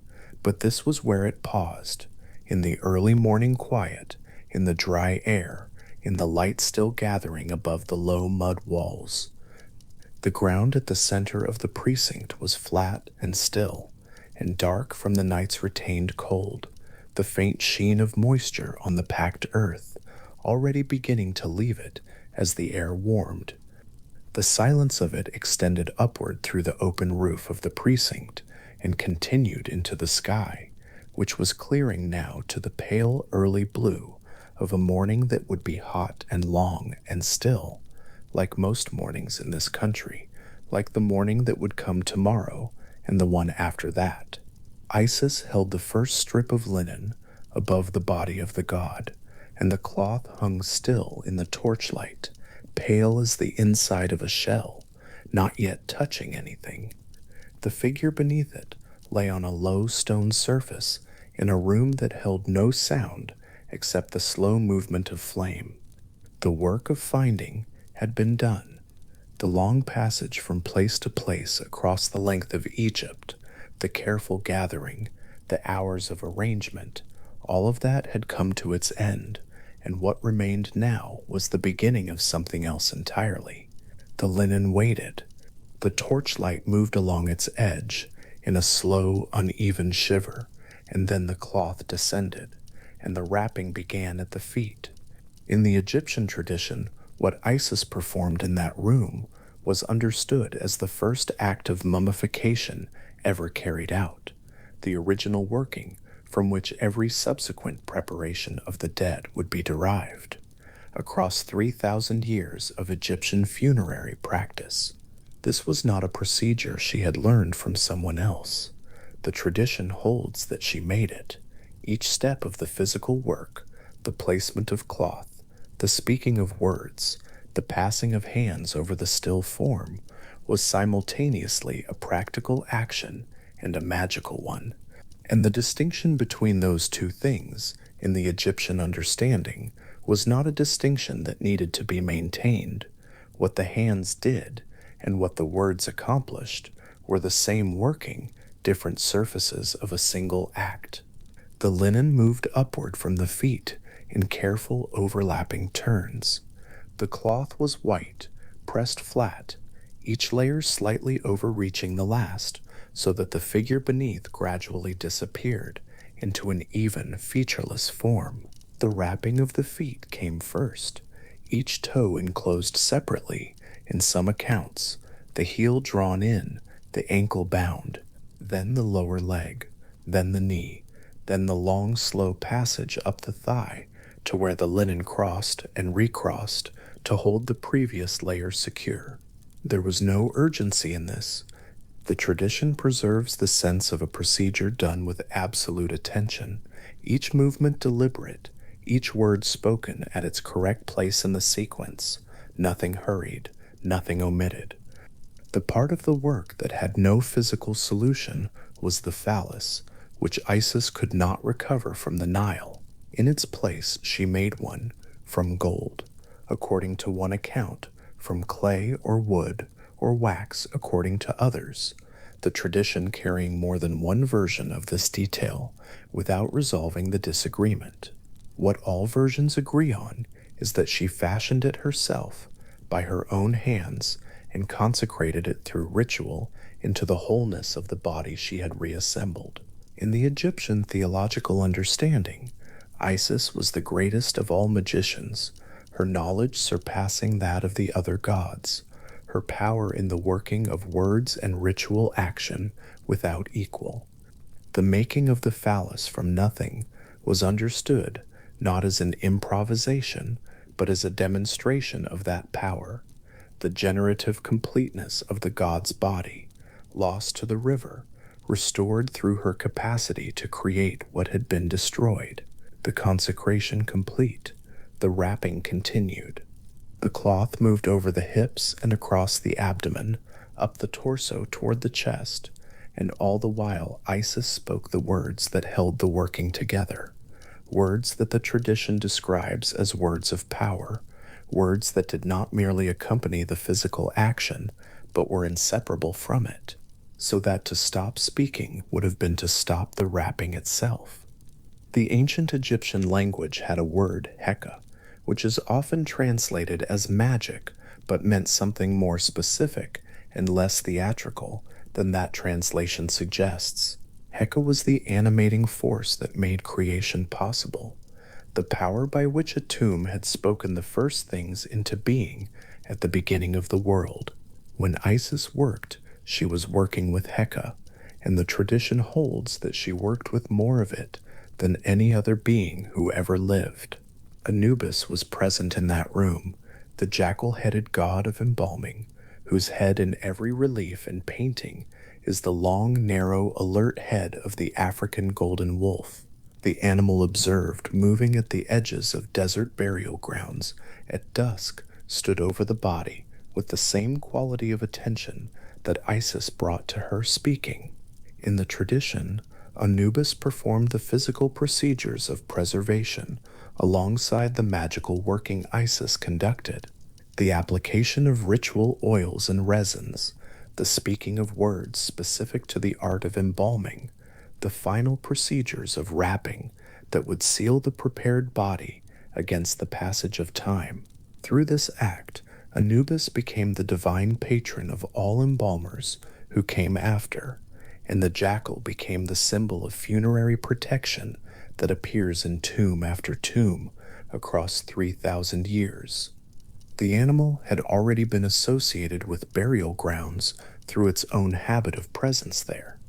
But this was where it paused, in the early morning quiet, in the dry air, in the light still gathering above the low mud walls. The ground at the center of the precinct was flat and still, and dark from the night's retained cold, the faint sheen of moisture on the packed earth, already beginning to leave it as the air warmed. The silence of it extended upward through the open roof of the precinct and continued into the sky, which was clearing now to the pale early blue of a morning that would be hot and long and still, like most mornings in this country, like the morning that would come tomorrow and the one after that. Isis held the first strip of linen above the body of the god, and the cloth hung still in the torchlight, pale as the inside of a shell, not yet touching anything. The figure beneath it lay on a low stone surface in a room that held no sound except the slow movement of flame. The work of finding had been done. The long passage from place to place across the length of Egypt, the careful gathering, the hours of arrangement, all of that had come to its end, and what remained now was the beginning of something else entirely. The linen waited. The torchlight moved along its edge in a slow, uneven shiver, and then the cloth descended, and the wrapping began at the feet. In the Egyptian tradition, what Isis performed in that room was understood as the first act of mummification ever carried out, the original working from which every subsequent preparation of the dead would be derived, across 3,000 years of Egyptian funerary practice. This was not a procedure she had learned from someone else. The tradition holds that she made it. Each step of the physical work, the placement of cloth, the speaking of words, the passing of hands over the still form, was simultaneously a practical action and a magical one. And the distinction between those two things, in the Egyptian understanding, was not a distinction that needed to be maintained. What the hands did, and what the words accomplished, were the same working, different surfaces of a single act. The linen moved upward from the feet in careful overlapping turns. The cloth was white, pressed flat, each layer slightly overreaching the last, so that the figure beneath gradually disappeared into an even, featureless form. The wrapping of the feet came first, each toe enclosed separately, in some accounts, the heel drawn in, the ankle bound, then the lower leg, then the knee, then the long, slow passage up the thigh to where the linen crossed and recrossed to hold the previous layer secure. There was no urgency in this. The tradition preserves the sense of a procedure done with absolute attention, each movement deliberate, each word spoken at its correct place in the sequence, nothing hurried, nothing omitted. The part of the work that had no physical solution was the phallus, which Isis could not recover from the Nile. In its place she made one, from gold, according to one account, from clay or wood or wax according to others, the tradition carrying more than one version of this detail without resolving the disagreement. What all versions agree on is that she fashioned it herself by her own hands and consecrated it through ritual into the wholeness of the body she had reassembled. In the Egyptian theological understanding, Isis was the greatest of all magicians, her knowledge surpassing that of the other gods, her power in the working of words and ritual action without equal. The making of the phallus from nothing was understood not as an improvisation, but as a demonstration of that power, the generative completeness of the god's body, lost to the river, restored through her capacity to create what had been destroyed, the consecration complete, the wrapping continued. The cloth moved over the hips and across the abdomen, up the torso toward the chest, and all the while Isis spoke the words that held the working together, words that the tradition describes as words of power, words that did not merely accompany the physical action, but were inseparable from it, so that to stop speaking would have been to stop the wrapping itself. The ancient Egyptian language had a word, heka, which is often translated as magic, but meant something more specific and less theatrical than that translation suggests. Heka was the animating force that made creation possible, the power by which a tomb had spoken the first things into being at the beginning of the world. When Isis worked, she was working with Heka, and the tradition holds that she worked with more of it than any other being who ever lived. Anubis was present in that room, the jackal-headed god of embalming, whose head in every relief and painting is the long, narrow, alert head of the African golden wolf. The animal observed moving at the edges of desert burial grounds at dusk stood over the body with the same quality of attention that Isis brought to her speaking. In the tradition, Anubis performed the physical procedures of preservation alongside the magical working Isis conducted. The application of ritual oils and resins, the speaking of words specific to the art of embalming, the final procedures of wrapping that would seal the prepared body against the passage of time. Through this act, Anubis became the divine patron of all embalmers who came after, and the jackal became the symbol of funerary protection that appears in tomb after tomb across 3,000 years. The animal had already been associated with burial grounds through its own habit of presence there,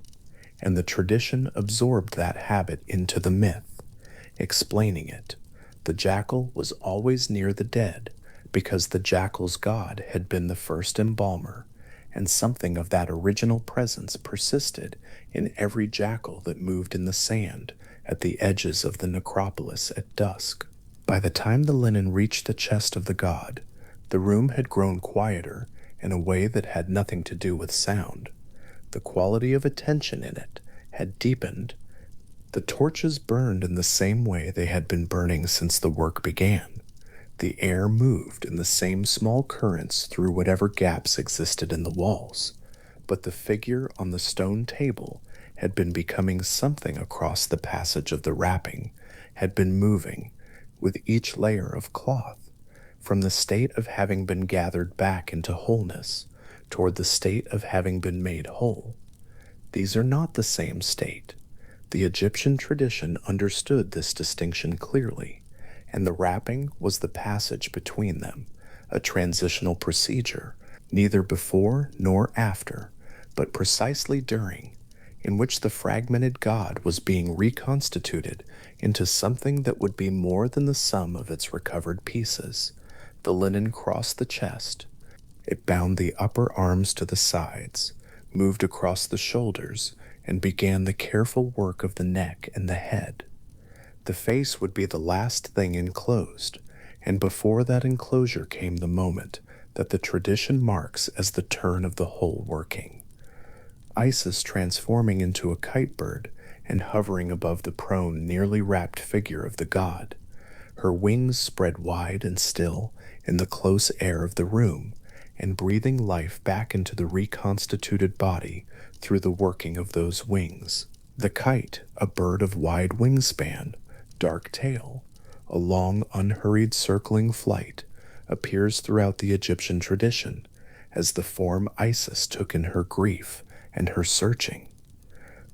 and the tradition absorbed that habit into the myth, explaining it. The jackal was always near the dead because the jackal's god had been the first embalmer, and something of that original presence persisted in every jackal that moved in the sand at the edges of the necropolis at dusk. By the time the linen reached the chest of the god, the room had grown quieter in a way that had nothing to do with sound. The quality of attention in it had deepened. The torches burned in the same way they had been burning since the work began. The air moved in the same small currents through whatever gaps existed in the walls, but the figure on the stone table had been becoming something across the passage of the wrapping, had been moving, with each layer of cloth, from the state of having been gathered back into wholeness toward the state of having been made whole. These are not the same state. The Egyptian tradition understood this distinction clearly, and the wrapping was the passage between them, a transitional procedure, neither before nor after, but precisely during, in which the fragmented god was being reconstituted into something that would be more than the sum of its recovered pieces. The linen crossed the chest. It bound the upper arms to the sides, moved across the shoulders, and began the careful work of the neck and the head. The face would be the last thing enclosed, and before that enclosure came the moment that the tradition marks as the turn of the whole working. Isis transforming into a kite bird and hovering above the prone, nearly wrapped figure of the god. Her wings spread wide and still in the close air of the room, and breathing life back into the reconstituted body through the working of those wings. The kite, a bird of wide wingspan, dark tail, a long, unhurried circling flight, appears throughout the Egyptian tradition as the form Isis took in her grief and her searching.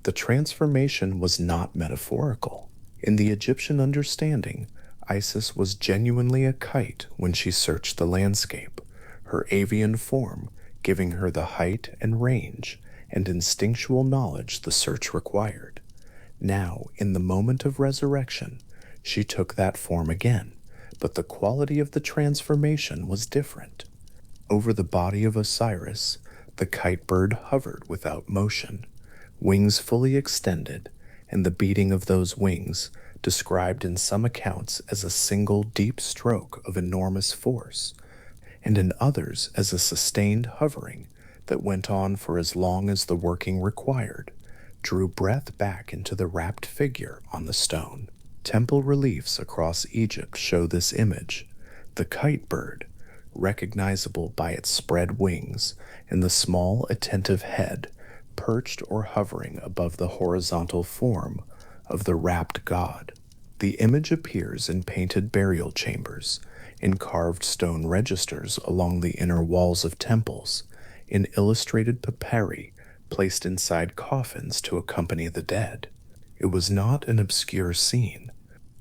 The transformation was not metaphorical. In the Egyptian understanding, Isis was genuinely a kite when she searched the landscape, her avian form giving her the height and range and instinctual knowledge the search required. Now, in the moment of resurrection, she took that form again, but the quality of the transformation was different. Over the body of Osiris, the kite bird hovered without motion, wings fully extended, and the beating of those wings described in some accounts as a single deep stroke of enormous force, and in others as a sustained hovering that went on for as long as the working required, drew breath back into the wrapped figure on the stone. Temple reliefs across Egypt show this image. The kite bird, recognizable by its spread wings and the small, attentive head, perched or hovering above the horizontal form of the wrapped god. The image appears in painted burial chambers, in carved stone registers along the inner walls of temples, in illustrated papyri placed inside coffins to accompany the dead. It was not an obscure scene.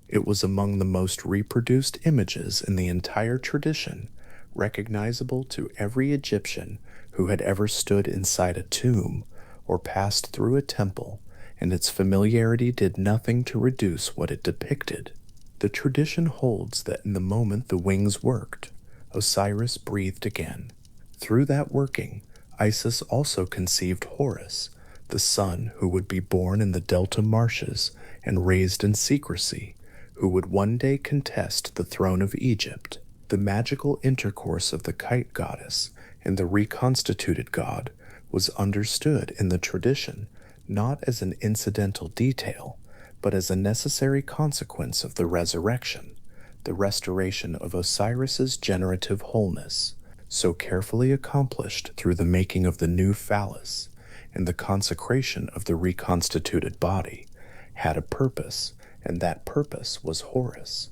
It was among the most reproduced images in the entire tradition, recognizable to every Egyptian who had ever stood inside a tomb or passed through a temple, and its familiarity did nothing to reduce what it depicted. The tradition holds that in the moment the wings worked, Osiris breathed again. Through that working, Isis also conceived Horus, the son who would be born in the Delta marshes and raised in secrecy, who would one day contest the throne of Egypt. The magical intercourse of the kite goddess and the reconstituted god was understood in the tradition not as an incidental detail, but as a necessary consequence of the resurrection, the restoration of Osiris's generative wholeness, so carefully accomplished through the making of the new phallus and the consecration of the reconstituted body, had a purpose, and that purpose was Horus.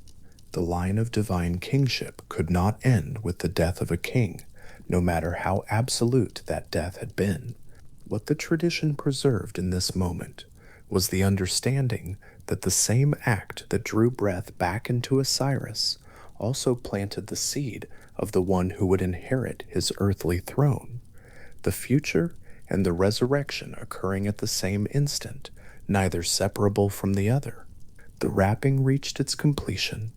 The line of divine kingship could not end with the death of a king, no matter how absolute that death had been. What the tradition preserved in this moment was the understanding that the same act that drew breath back into Osiris also planted the seed of the one who would inherit his earthly throne. The future and the resurrection occurring at the same instant, neither separable from the other. The wrapping reached its completion.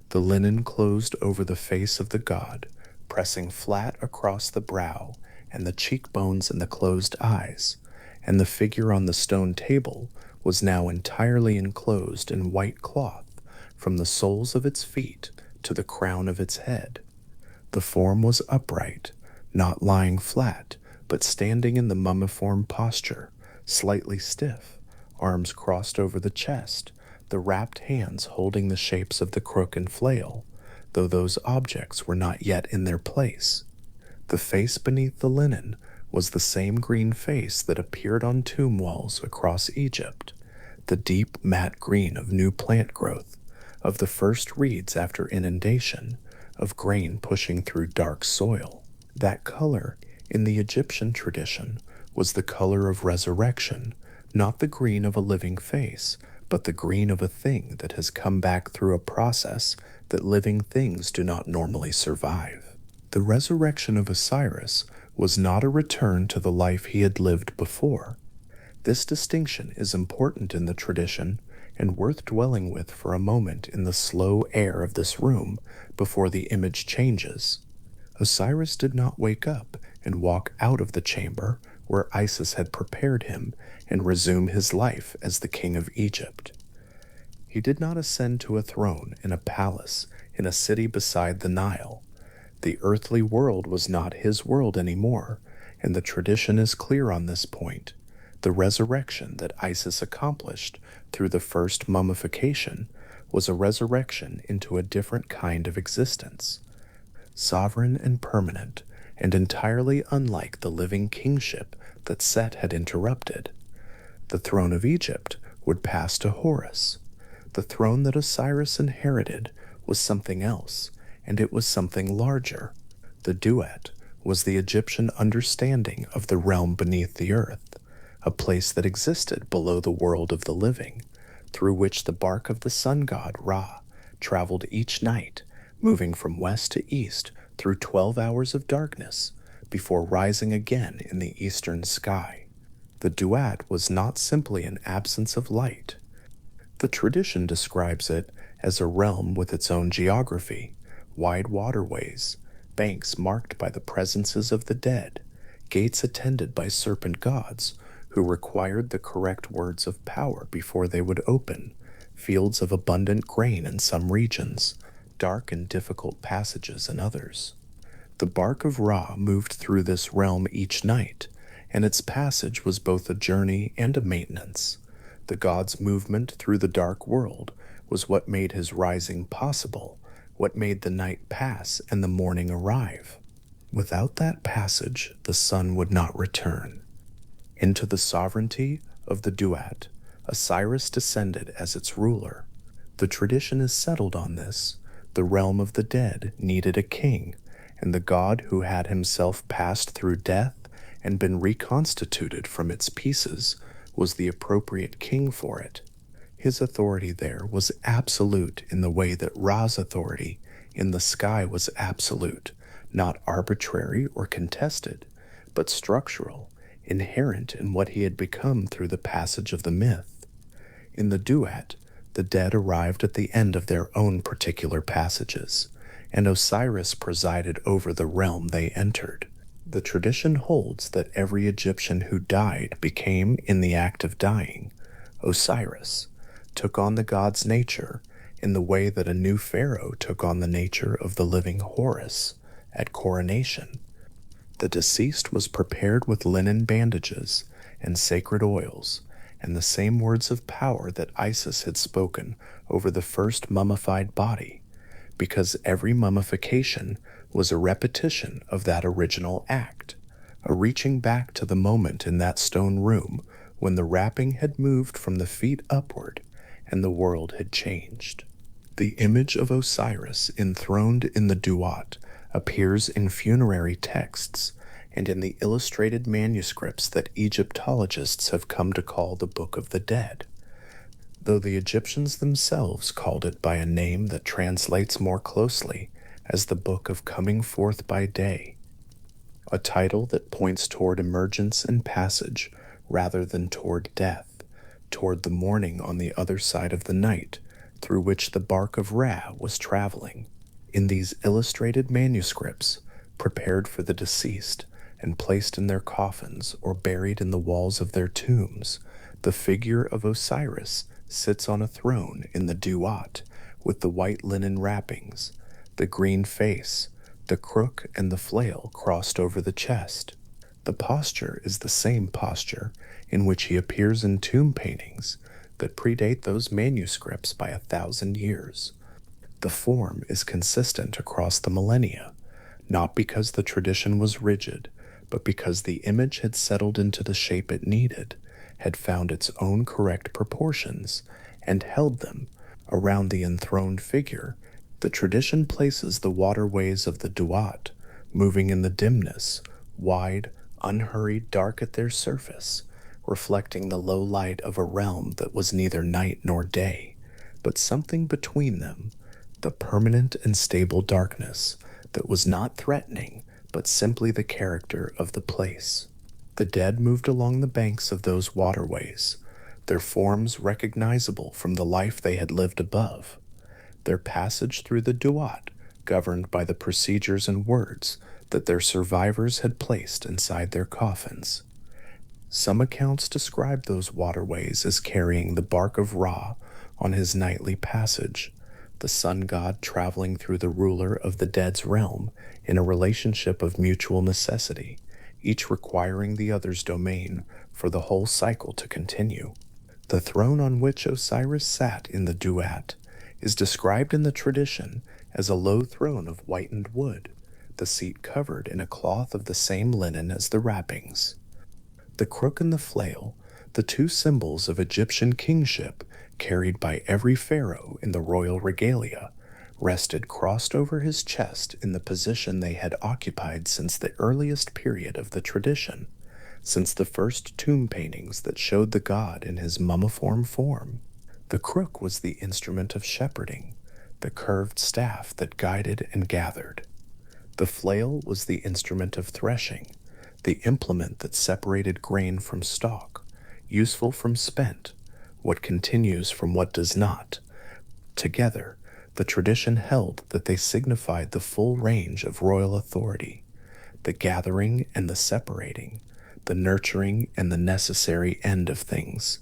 The linen closed over the face of the god, pressing flat across the brow and the cheekbones and the closed eyes, and the figure on the stone table was now entirely enclosed in white cloth from the soles of its feet to the crown of its head. The form was upright, not lying flat, but standing in the mummiform posture, slightly stiff, arms crossed over the chest, the wrapped hands holding the shapes of the crook and flail, though those objects were not yet in their place. The face beneath the linen was the same green face that appeared on tomb walls across Egypt, the deep matte green of new plant growth, of the first reeds after inundation, of grain pushing through dark soil. That color, in the Egyptian tradition, was the color of resurrection, not the green of a living face, but the green of a thing that has come back through a process that living things do not normally survive. The resurrection of Osiris was not a return to the life he had lived before. This distinction is important in the tradition and worth dwelling with for a moment in the slow air of this room before the image changes. Osiris did not wake up and walk out of the chamber where Isis had prepared him and resume his life as the king of Egypt. He did not ascend to a throne in a palace in a city beside the Nile. The earthly world was not his world anymore, and the tradition is clear on this point. The resurrection that Isis accomplished through the first mummification was a resurrection into a different kind of existence, sovereign and permanent, and entirely unlike the living kingship that Set had interrupted. The throne of Egypt would pass to Horus. The throne that Osiris inherited was something else, and it was something larger. The duat was the Egyptian understanding of the realm beneath the earth, a place that existed below the world of the living, through which the bark of the sun god Ra traveled each night, moving from west to east through 12 hours of darkness before rising again in the eastern sky. The duat was not simply an absence of light. The tradition describes it as a realm with its own geography, wide waterways, banks marked by the presences of the dead, gates attended by serpent gods who required the correct words of power before they would open, fields of abundant grain in some regions, dark and difficult passages in others. The bark of Ra moved through this realm each night, and its passage was both a journey and a maintenance. The god's movement through the dark world was what made his rising possible, what made the night pass and the morning arrive. Without that passage, the sun would not return. Into the sovereignty of the duat, Osiris descended as its ruler. The tradition is settled on this. The realm of the dead needed a king, and the god who had himself passed through death and been reconstituted from its pieces was the appropriate king for it. His authority there was absolute in the way that Ra's authority in the sky was absolute, not arbitrary or contested, but structural, inherent in what he had become through the passage of the myth. In the duat, the dead arrived at the end of their own particular passages, and Osiris presided over the realm they entered. The tradition holds that every Egyptian who died became, in the act of dying, Osiris, took on the god's nature in the way that a new pharaoh took on the nature of the living Horus at coronation. The deceased was prepared with linen bandages and sacred oils, and the same words of power that Isis had spoken over the first mummified body, because every mummification was a repetition of that original act, a reaching back to the moment in that stone room when the wrapping had moved from the feet upward and the world had changed. The image of Osiris enthroned in the duat appears in funerary texts and in the illustrated manuscripts that Egyptologists have come to call the Book of the Dead, though the Egyptians themselves called it by a name that translates more closely as the Book of Coming Forth by Day, a title that points toward emergence and passage rather than toward death, toward the morning on the other side of the night through which the bark of Ra was traveling. In these illustrated manuscripts, prepared for the deceased and placed in their coffins or buried in the walls of their tombs, the figure of Osiris sits on a throne in the duat with the white linen wrappings, the green face, the crook and the flail crossed over the chest. The posture is the same posture in which he appears in tomb paintings that predate those manuscripts by 1,000 years. The form is consistent across the millennia, not because the tradition was rigid, but because the image had settled into the shape it needed, had found its own correct proportions, and held them around the enthroned figure. The tradition places the waterways of the duat, moving in the dimness, wide, unhurried dark at their surface, reflecting the low light of a realm that was neither night nor day, but something between them, the permanent and stable darkness that was not threatening, but simply the character of the place. The dead moved along the banks of those waterways, their forms recognizable from the life they had lived above, their passage through the duat governed by the procedures and words that their survivors had placed inside their coffins. Some accounts describe those waterways as carrying the bark of Ra on his nightly passage, the sun god traveling through the ruler of the dead's realm in a relationship of mutual necessity, each requiring the other's domain for the whole cycle to continue. The throne on which Osiris sat in the duat is described in the tradition as a low throne of whitened wood, the seat covered in a cloth of the same linen as the wrappings. The crook and the flail, the two symbols of Egyptian kingship carried by every pharaoh in the royal regalia, rested crossed over his chest in the position they had occupied since the earliest period of the tradition, since the first tomb paintings that showed the god in his mummiform form. The crook was the instrument of shepherding, the curved staff that guided and gathered. The flail was the instrument of threshing, the implement that separated grain from stalk, useful from spent, what continues from what does not. Together, the tradition held that they signified the full range of royal authority, the gathering and the separating, the nurturing and the necessary end of things.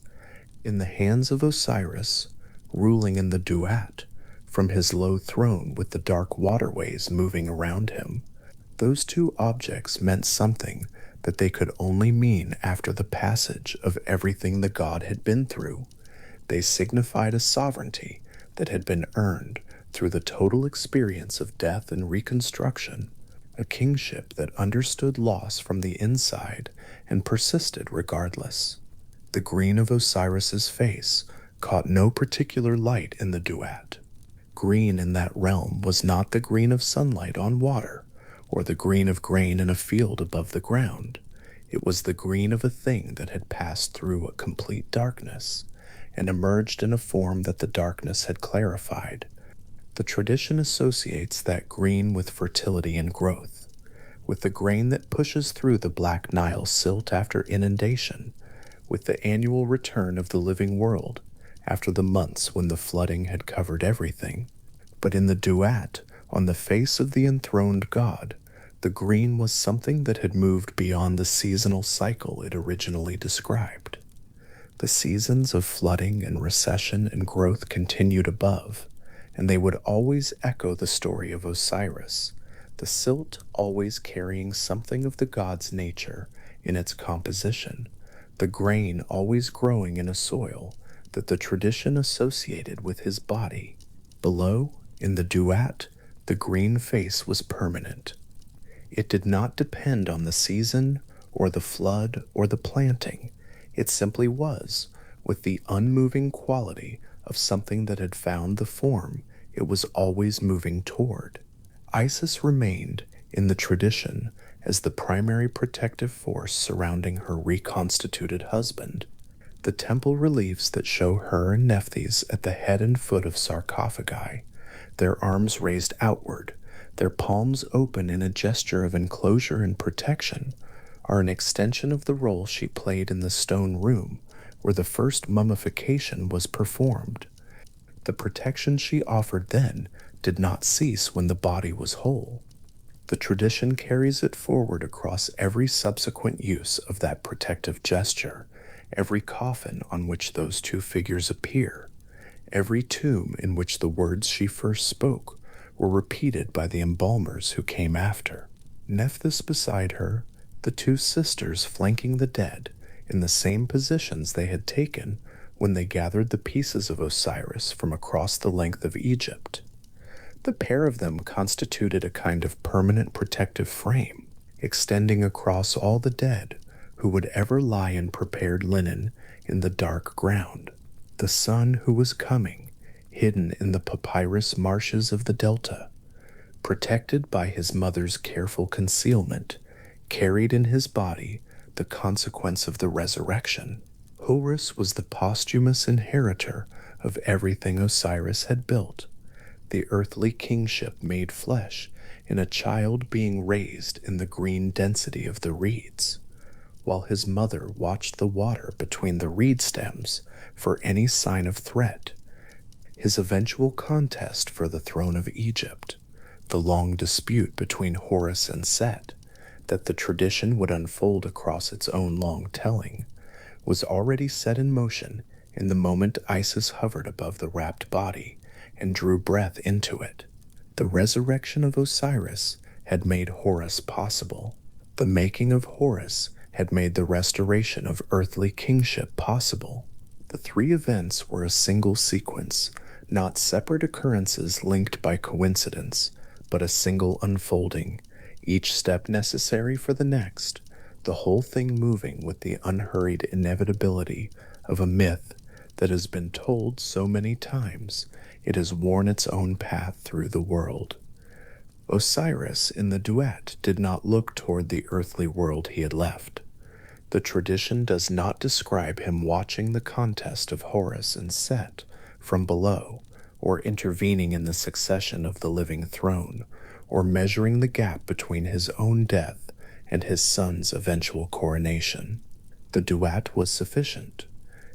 In the hands of Osiris, ruling in the duat, from his low throne with the dark waterways moving around him, those two objects meant something that they could only mean after the passage of everything the god had been through. They signified a sovereignty that had been earned through the total experience of death and reconstruction, a kingship that understood loss from the inside and persisted regardless. The green of Osiris's face caught no particular light in the duat. Green in that realm was not the green of sunlight on water, or the green of grain in a field above the ground. It was the green of a thing that had passed through a complete darkness and emerged in a form that the darkness had clarified. The tradition associates that green with fertility and growth, with the grain that pushes through the Black Nile silt after inundation, with the annual return of the living world after the months when the flooding had covered everything. But in the duat, on the face of the enthroned god, the green was something that had moved beyond the seasonal cycle it originally described. The seasons of flooding and recession and growth continued above, and they would always echo the story of Osiris, the silt always carrying something of the god's nature in its composition, the grain always growing in a soil that the tradition associated with his body. Below, in the duat, the green face was permanent. It did not depend on the season or the flood or the planting. It simply was, with the unmoving quality of something that had found the form it was always moving toward. Isis remained, in the tradition, as the primary protective force surrounding her reconstituted husband. The temple reliefs that show her and Nephthys at the head and foot of sarcophagi, their arms raised outward, their palms open in a gesture of enclosure and protection, are an extension of the role she played in the stone room where the first mummification was performed. The protection she offered then did not cease when the body was whole. The tradition carries it forward across every subsequent use of that protective gesture, every coffin on which those two figures appear, every tomb in which the words she first spoke were repeated by the embalmers who came after. Nephthys beside her, the two sisters flanking the dead in the same positions they had taken when they gathered the pieces of Osiris from across the length of Egypt. The pair of them constituted a kind of permanent protective frame, extending across all the dead who would ever lie in prepared linen in the dark ground. The son who was coming, hidden in the papyrus marshes of the delta, protected by his mother's careful concealment, carried in his body the consequence of the resurrection. Horus was the posthumous inheritor of everything Osiris had built, the earthly kingship made flesh in a child being raised in the green density of the reeds, while his mother watched the water between the reed stems for any sign of threat. His eventual contest for the throne of Egypt, the long dispute between Horus and Set, that the tradition would unfold across its own long telling, was already set in motion in the moment Isis hovered above the wrapped body and drew breath into it. The resurrection of Osiris had made Horus possible. The making of Horus had made the restoration of earthly kingship possible. The three events were a single sequence, not separate occurrences linked by coincidence, but a single unfolding, each step necessary for the next, the whole thing moving with the unhurried inevitability of a myth that has been told so many times it has worn its own path through the world. Osiris in the duet did not look toward the earthly world he had left. The tradition does not describe him watching the contest of Horus and Set from below, or intervening in the succession of the living throne, or measuring the gap between his own death and his son's eventual coronation. The duat was sufficient,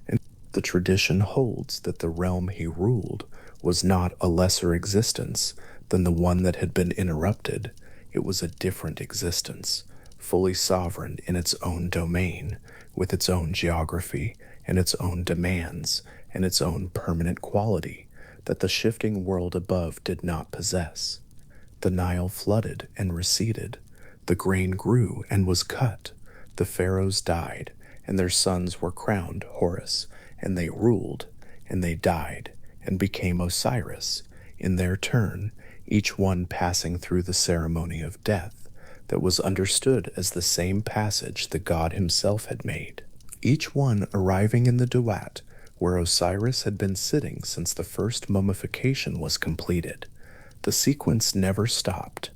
and the tradition holds that the realm he ruled was not a lesser existence than the one that had been interrupted. It was a different existence, fully sovereign in its own domain, with its own geography and its own demands and its own permanent quality that the shifting world above did not possess. The Nile flooded and receded. The grain grew and was cut. The pharaohs died, and their sons were crowned Horus, and they ruled, and they died, and became Osiris, in their turn, each one passing through the ceremony of death that was understood as the same passage the god himself had made, each one arriving in the duat where Osiris had been sitting since the first mummification was completed. The sequence never stopped.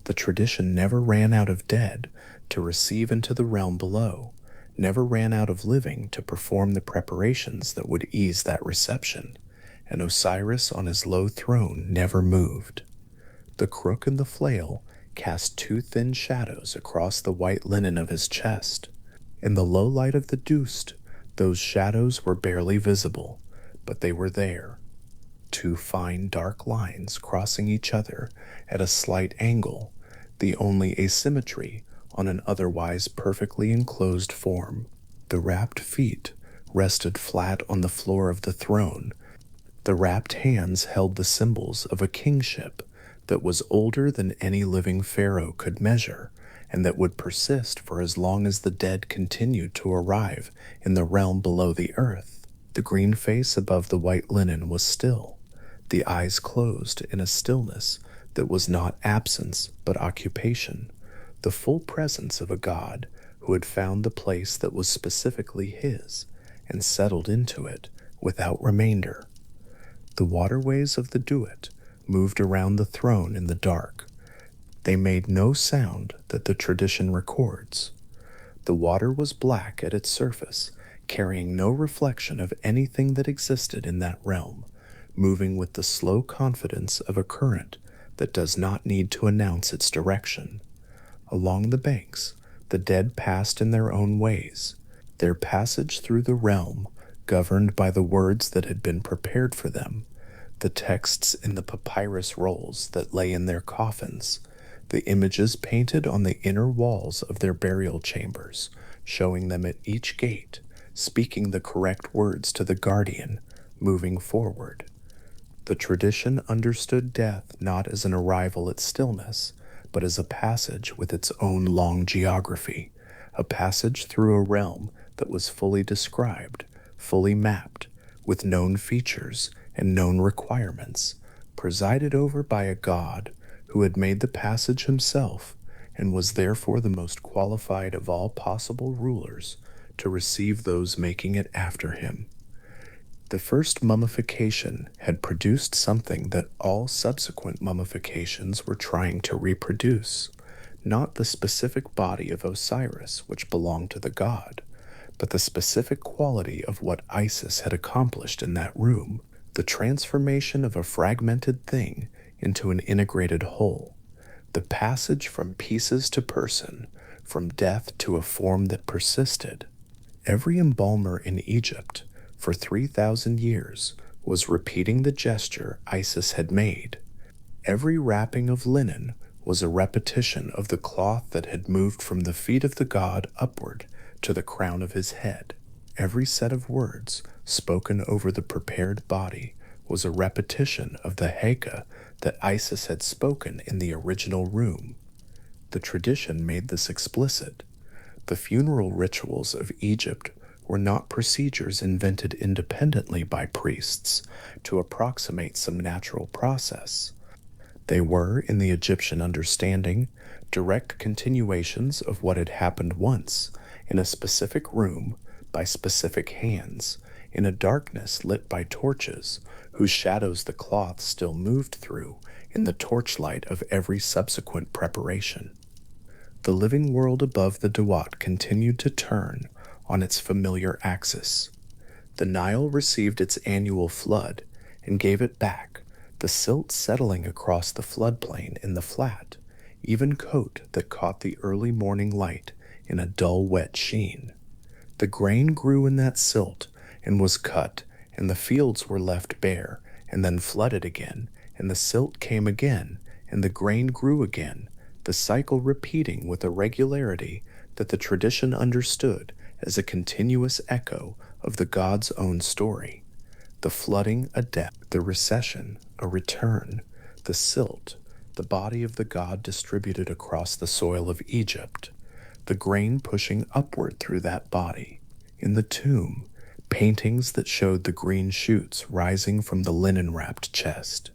The tradition never ran out of dead to receive into the realm below, never ran out of living to perform the preparations that would ease that reception, and Osiris on his low throne never moved. The crook and the flail cast two thin shadows across the white linen of his chest. In the low light of the dust, those shadows were barely visible, but they were there. Two fine dark lines crossing each other at a slight angle, the only asymmetry on an otherwise perfectly enclosed form. The wrapped feet rested flat on the floor of the throne. The wrapped hands held the symbols of a kingship that was older than any living pharaoh could measure and that would persist for as long as the dead continued to arrive in the realm below the earth. The green face above the white linen was still, the eyes closed in a stillness that was not absence but occupation, the full presence of a god who had found the place that was specifically his and settled into it without remainder. The waterways of the duet moved around the throne in the dark. They made no sound that the tradition records. The water was black at its surface, carrying no reflection of anything that existed in that realm, moving with the slow confidence of a current that does not need to announce its direction. Along the banks, the dead passed in their own ways, their passage through the realm governed by the words that had been prepared for them, the texts in the papyrus rolls that lay in their coffins, the images painted on the inner walls of their burial chambers, showing them at each gate, speaking the correct words to the guardian, moving forward. The tradition understood death not as an arrival at stillness, but as a passage with its own long geography, a passage through a realm that was fully described, fully mapped, with known features and known requirements, presided over by a god who had made the passage himself and was therefore the most qualified of all possible rulers to receive those making it after him. The first mummification had produced something that all subsequent mummifications were trying to reproduce, not the specific body of Osiris, which belonged to the god, but the specific quality of what Isis had accomplished in that room, the transformation of a fragmented thing into an integrated whole, the passage from pieces to person, from death to a form that persisted. Every embalmer in Egypt, for 3,000 years, was repeating the gesture Isis had made. Every wrapping of linen was a repetition of the cloth that had moved from the feet of the god upward to the crown of his head. Every set of words spoken over the prepared body was a repetition of the Heka that Isis had spoken in the original room. The tradition made this explicit. The funeral rituals of Egypt were not procedures invented independently by priests to approximate some natural process. They were, in the Egyptian understanding, direct continuations of what had happened once, in a specific room, by specific hands, in a darkness lit by torches, whose shadows the cloth still moved through in the torchlight of every subsequent preparation. The living world above the Duat continued to turn on its familiar axis. The Nile received its annual flood and gave it back, the silt settling across the floodplain in the flat, even coat that caught the early morning light in a dull wet sheen. The grain grew in that silt and was cut, and the fields were left bare and then flooded again, and the silt came again, and the grain grew again, the cycle repeating with a regularity that the tradition understood as a continuous echo of the god's own story. The flooding a death, the recession a return, the silt, the body of the god distributed across the soil of Egypt, the grain pushing upward through that body. In the tomb, paintings that showed the green shoots rising from the linen-wrapped chest.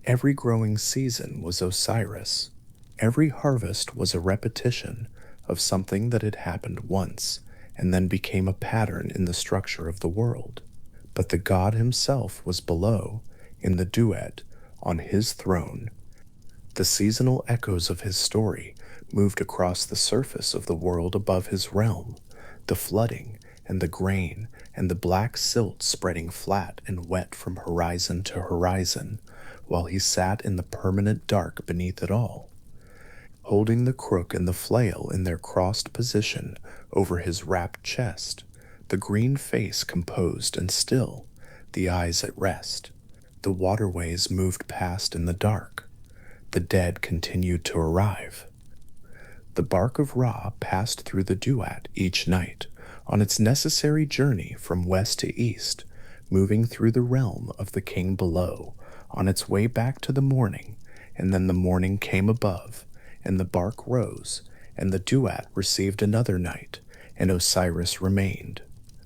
Every growing season was Osiris. Every harvest was a repetition of something that had happened once and then became a pattern in the structure of the world. But the god himself was below, in the duet, on his throne. The seasonal echoes of his story moved across the surface of the world above his realm, the flooding and the grain and the black silt spreading flat and wet from horizon to horizon, while he sat in the permanent dark beneath it all. Holding the crook and the flail in their crossed position over his wrapped chest, the green face composed and still, the eyes at rest. The waterways moved past in the dark. The dead continued to arrive. The bark of Ra passed through the duat each night, on its necessary journey from west to east, moving through the realm of the king below, on its way back to the morning, and then the morning came above, and the bark rose, and the duat received another night, and Osiris remained.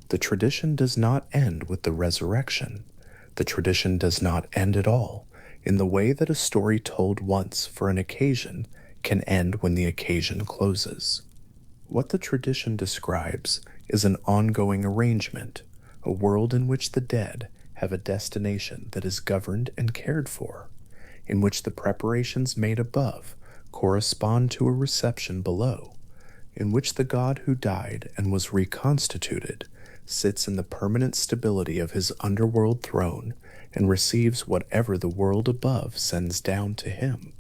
The tradition does not end with the resurrection. The tradition does not end at all, in the way that a story told once for an occasion can end when the occasion closes. What the tradition describes is an ongoing arrangement, a world in which the dead have a destination that is governed and cared for, in which the preparations made above correspond to a reception below, in which the god who died and was reconstituted sits in the permanent stability of his underworld throne and receives whatever the world above sends down to him.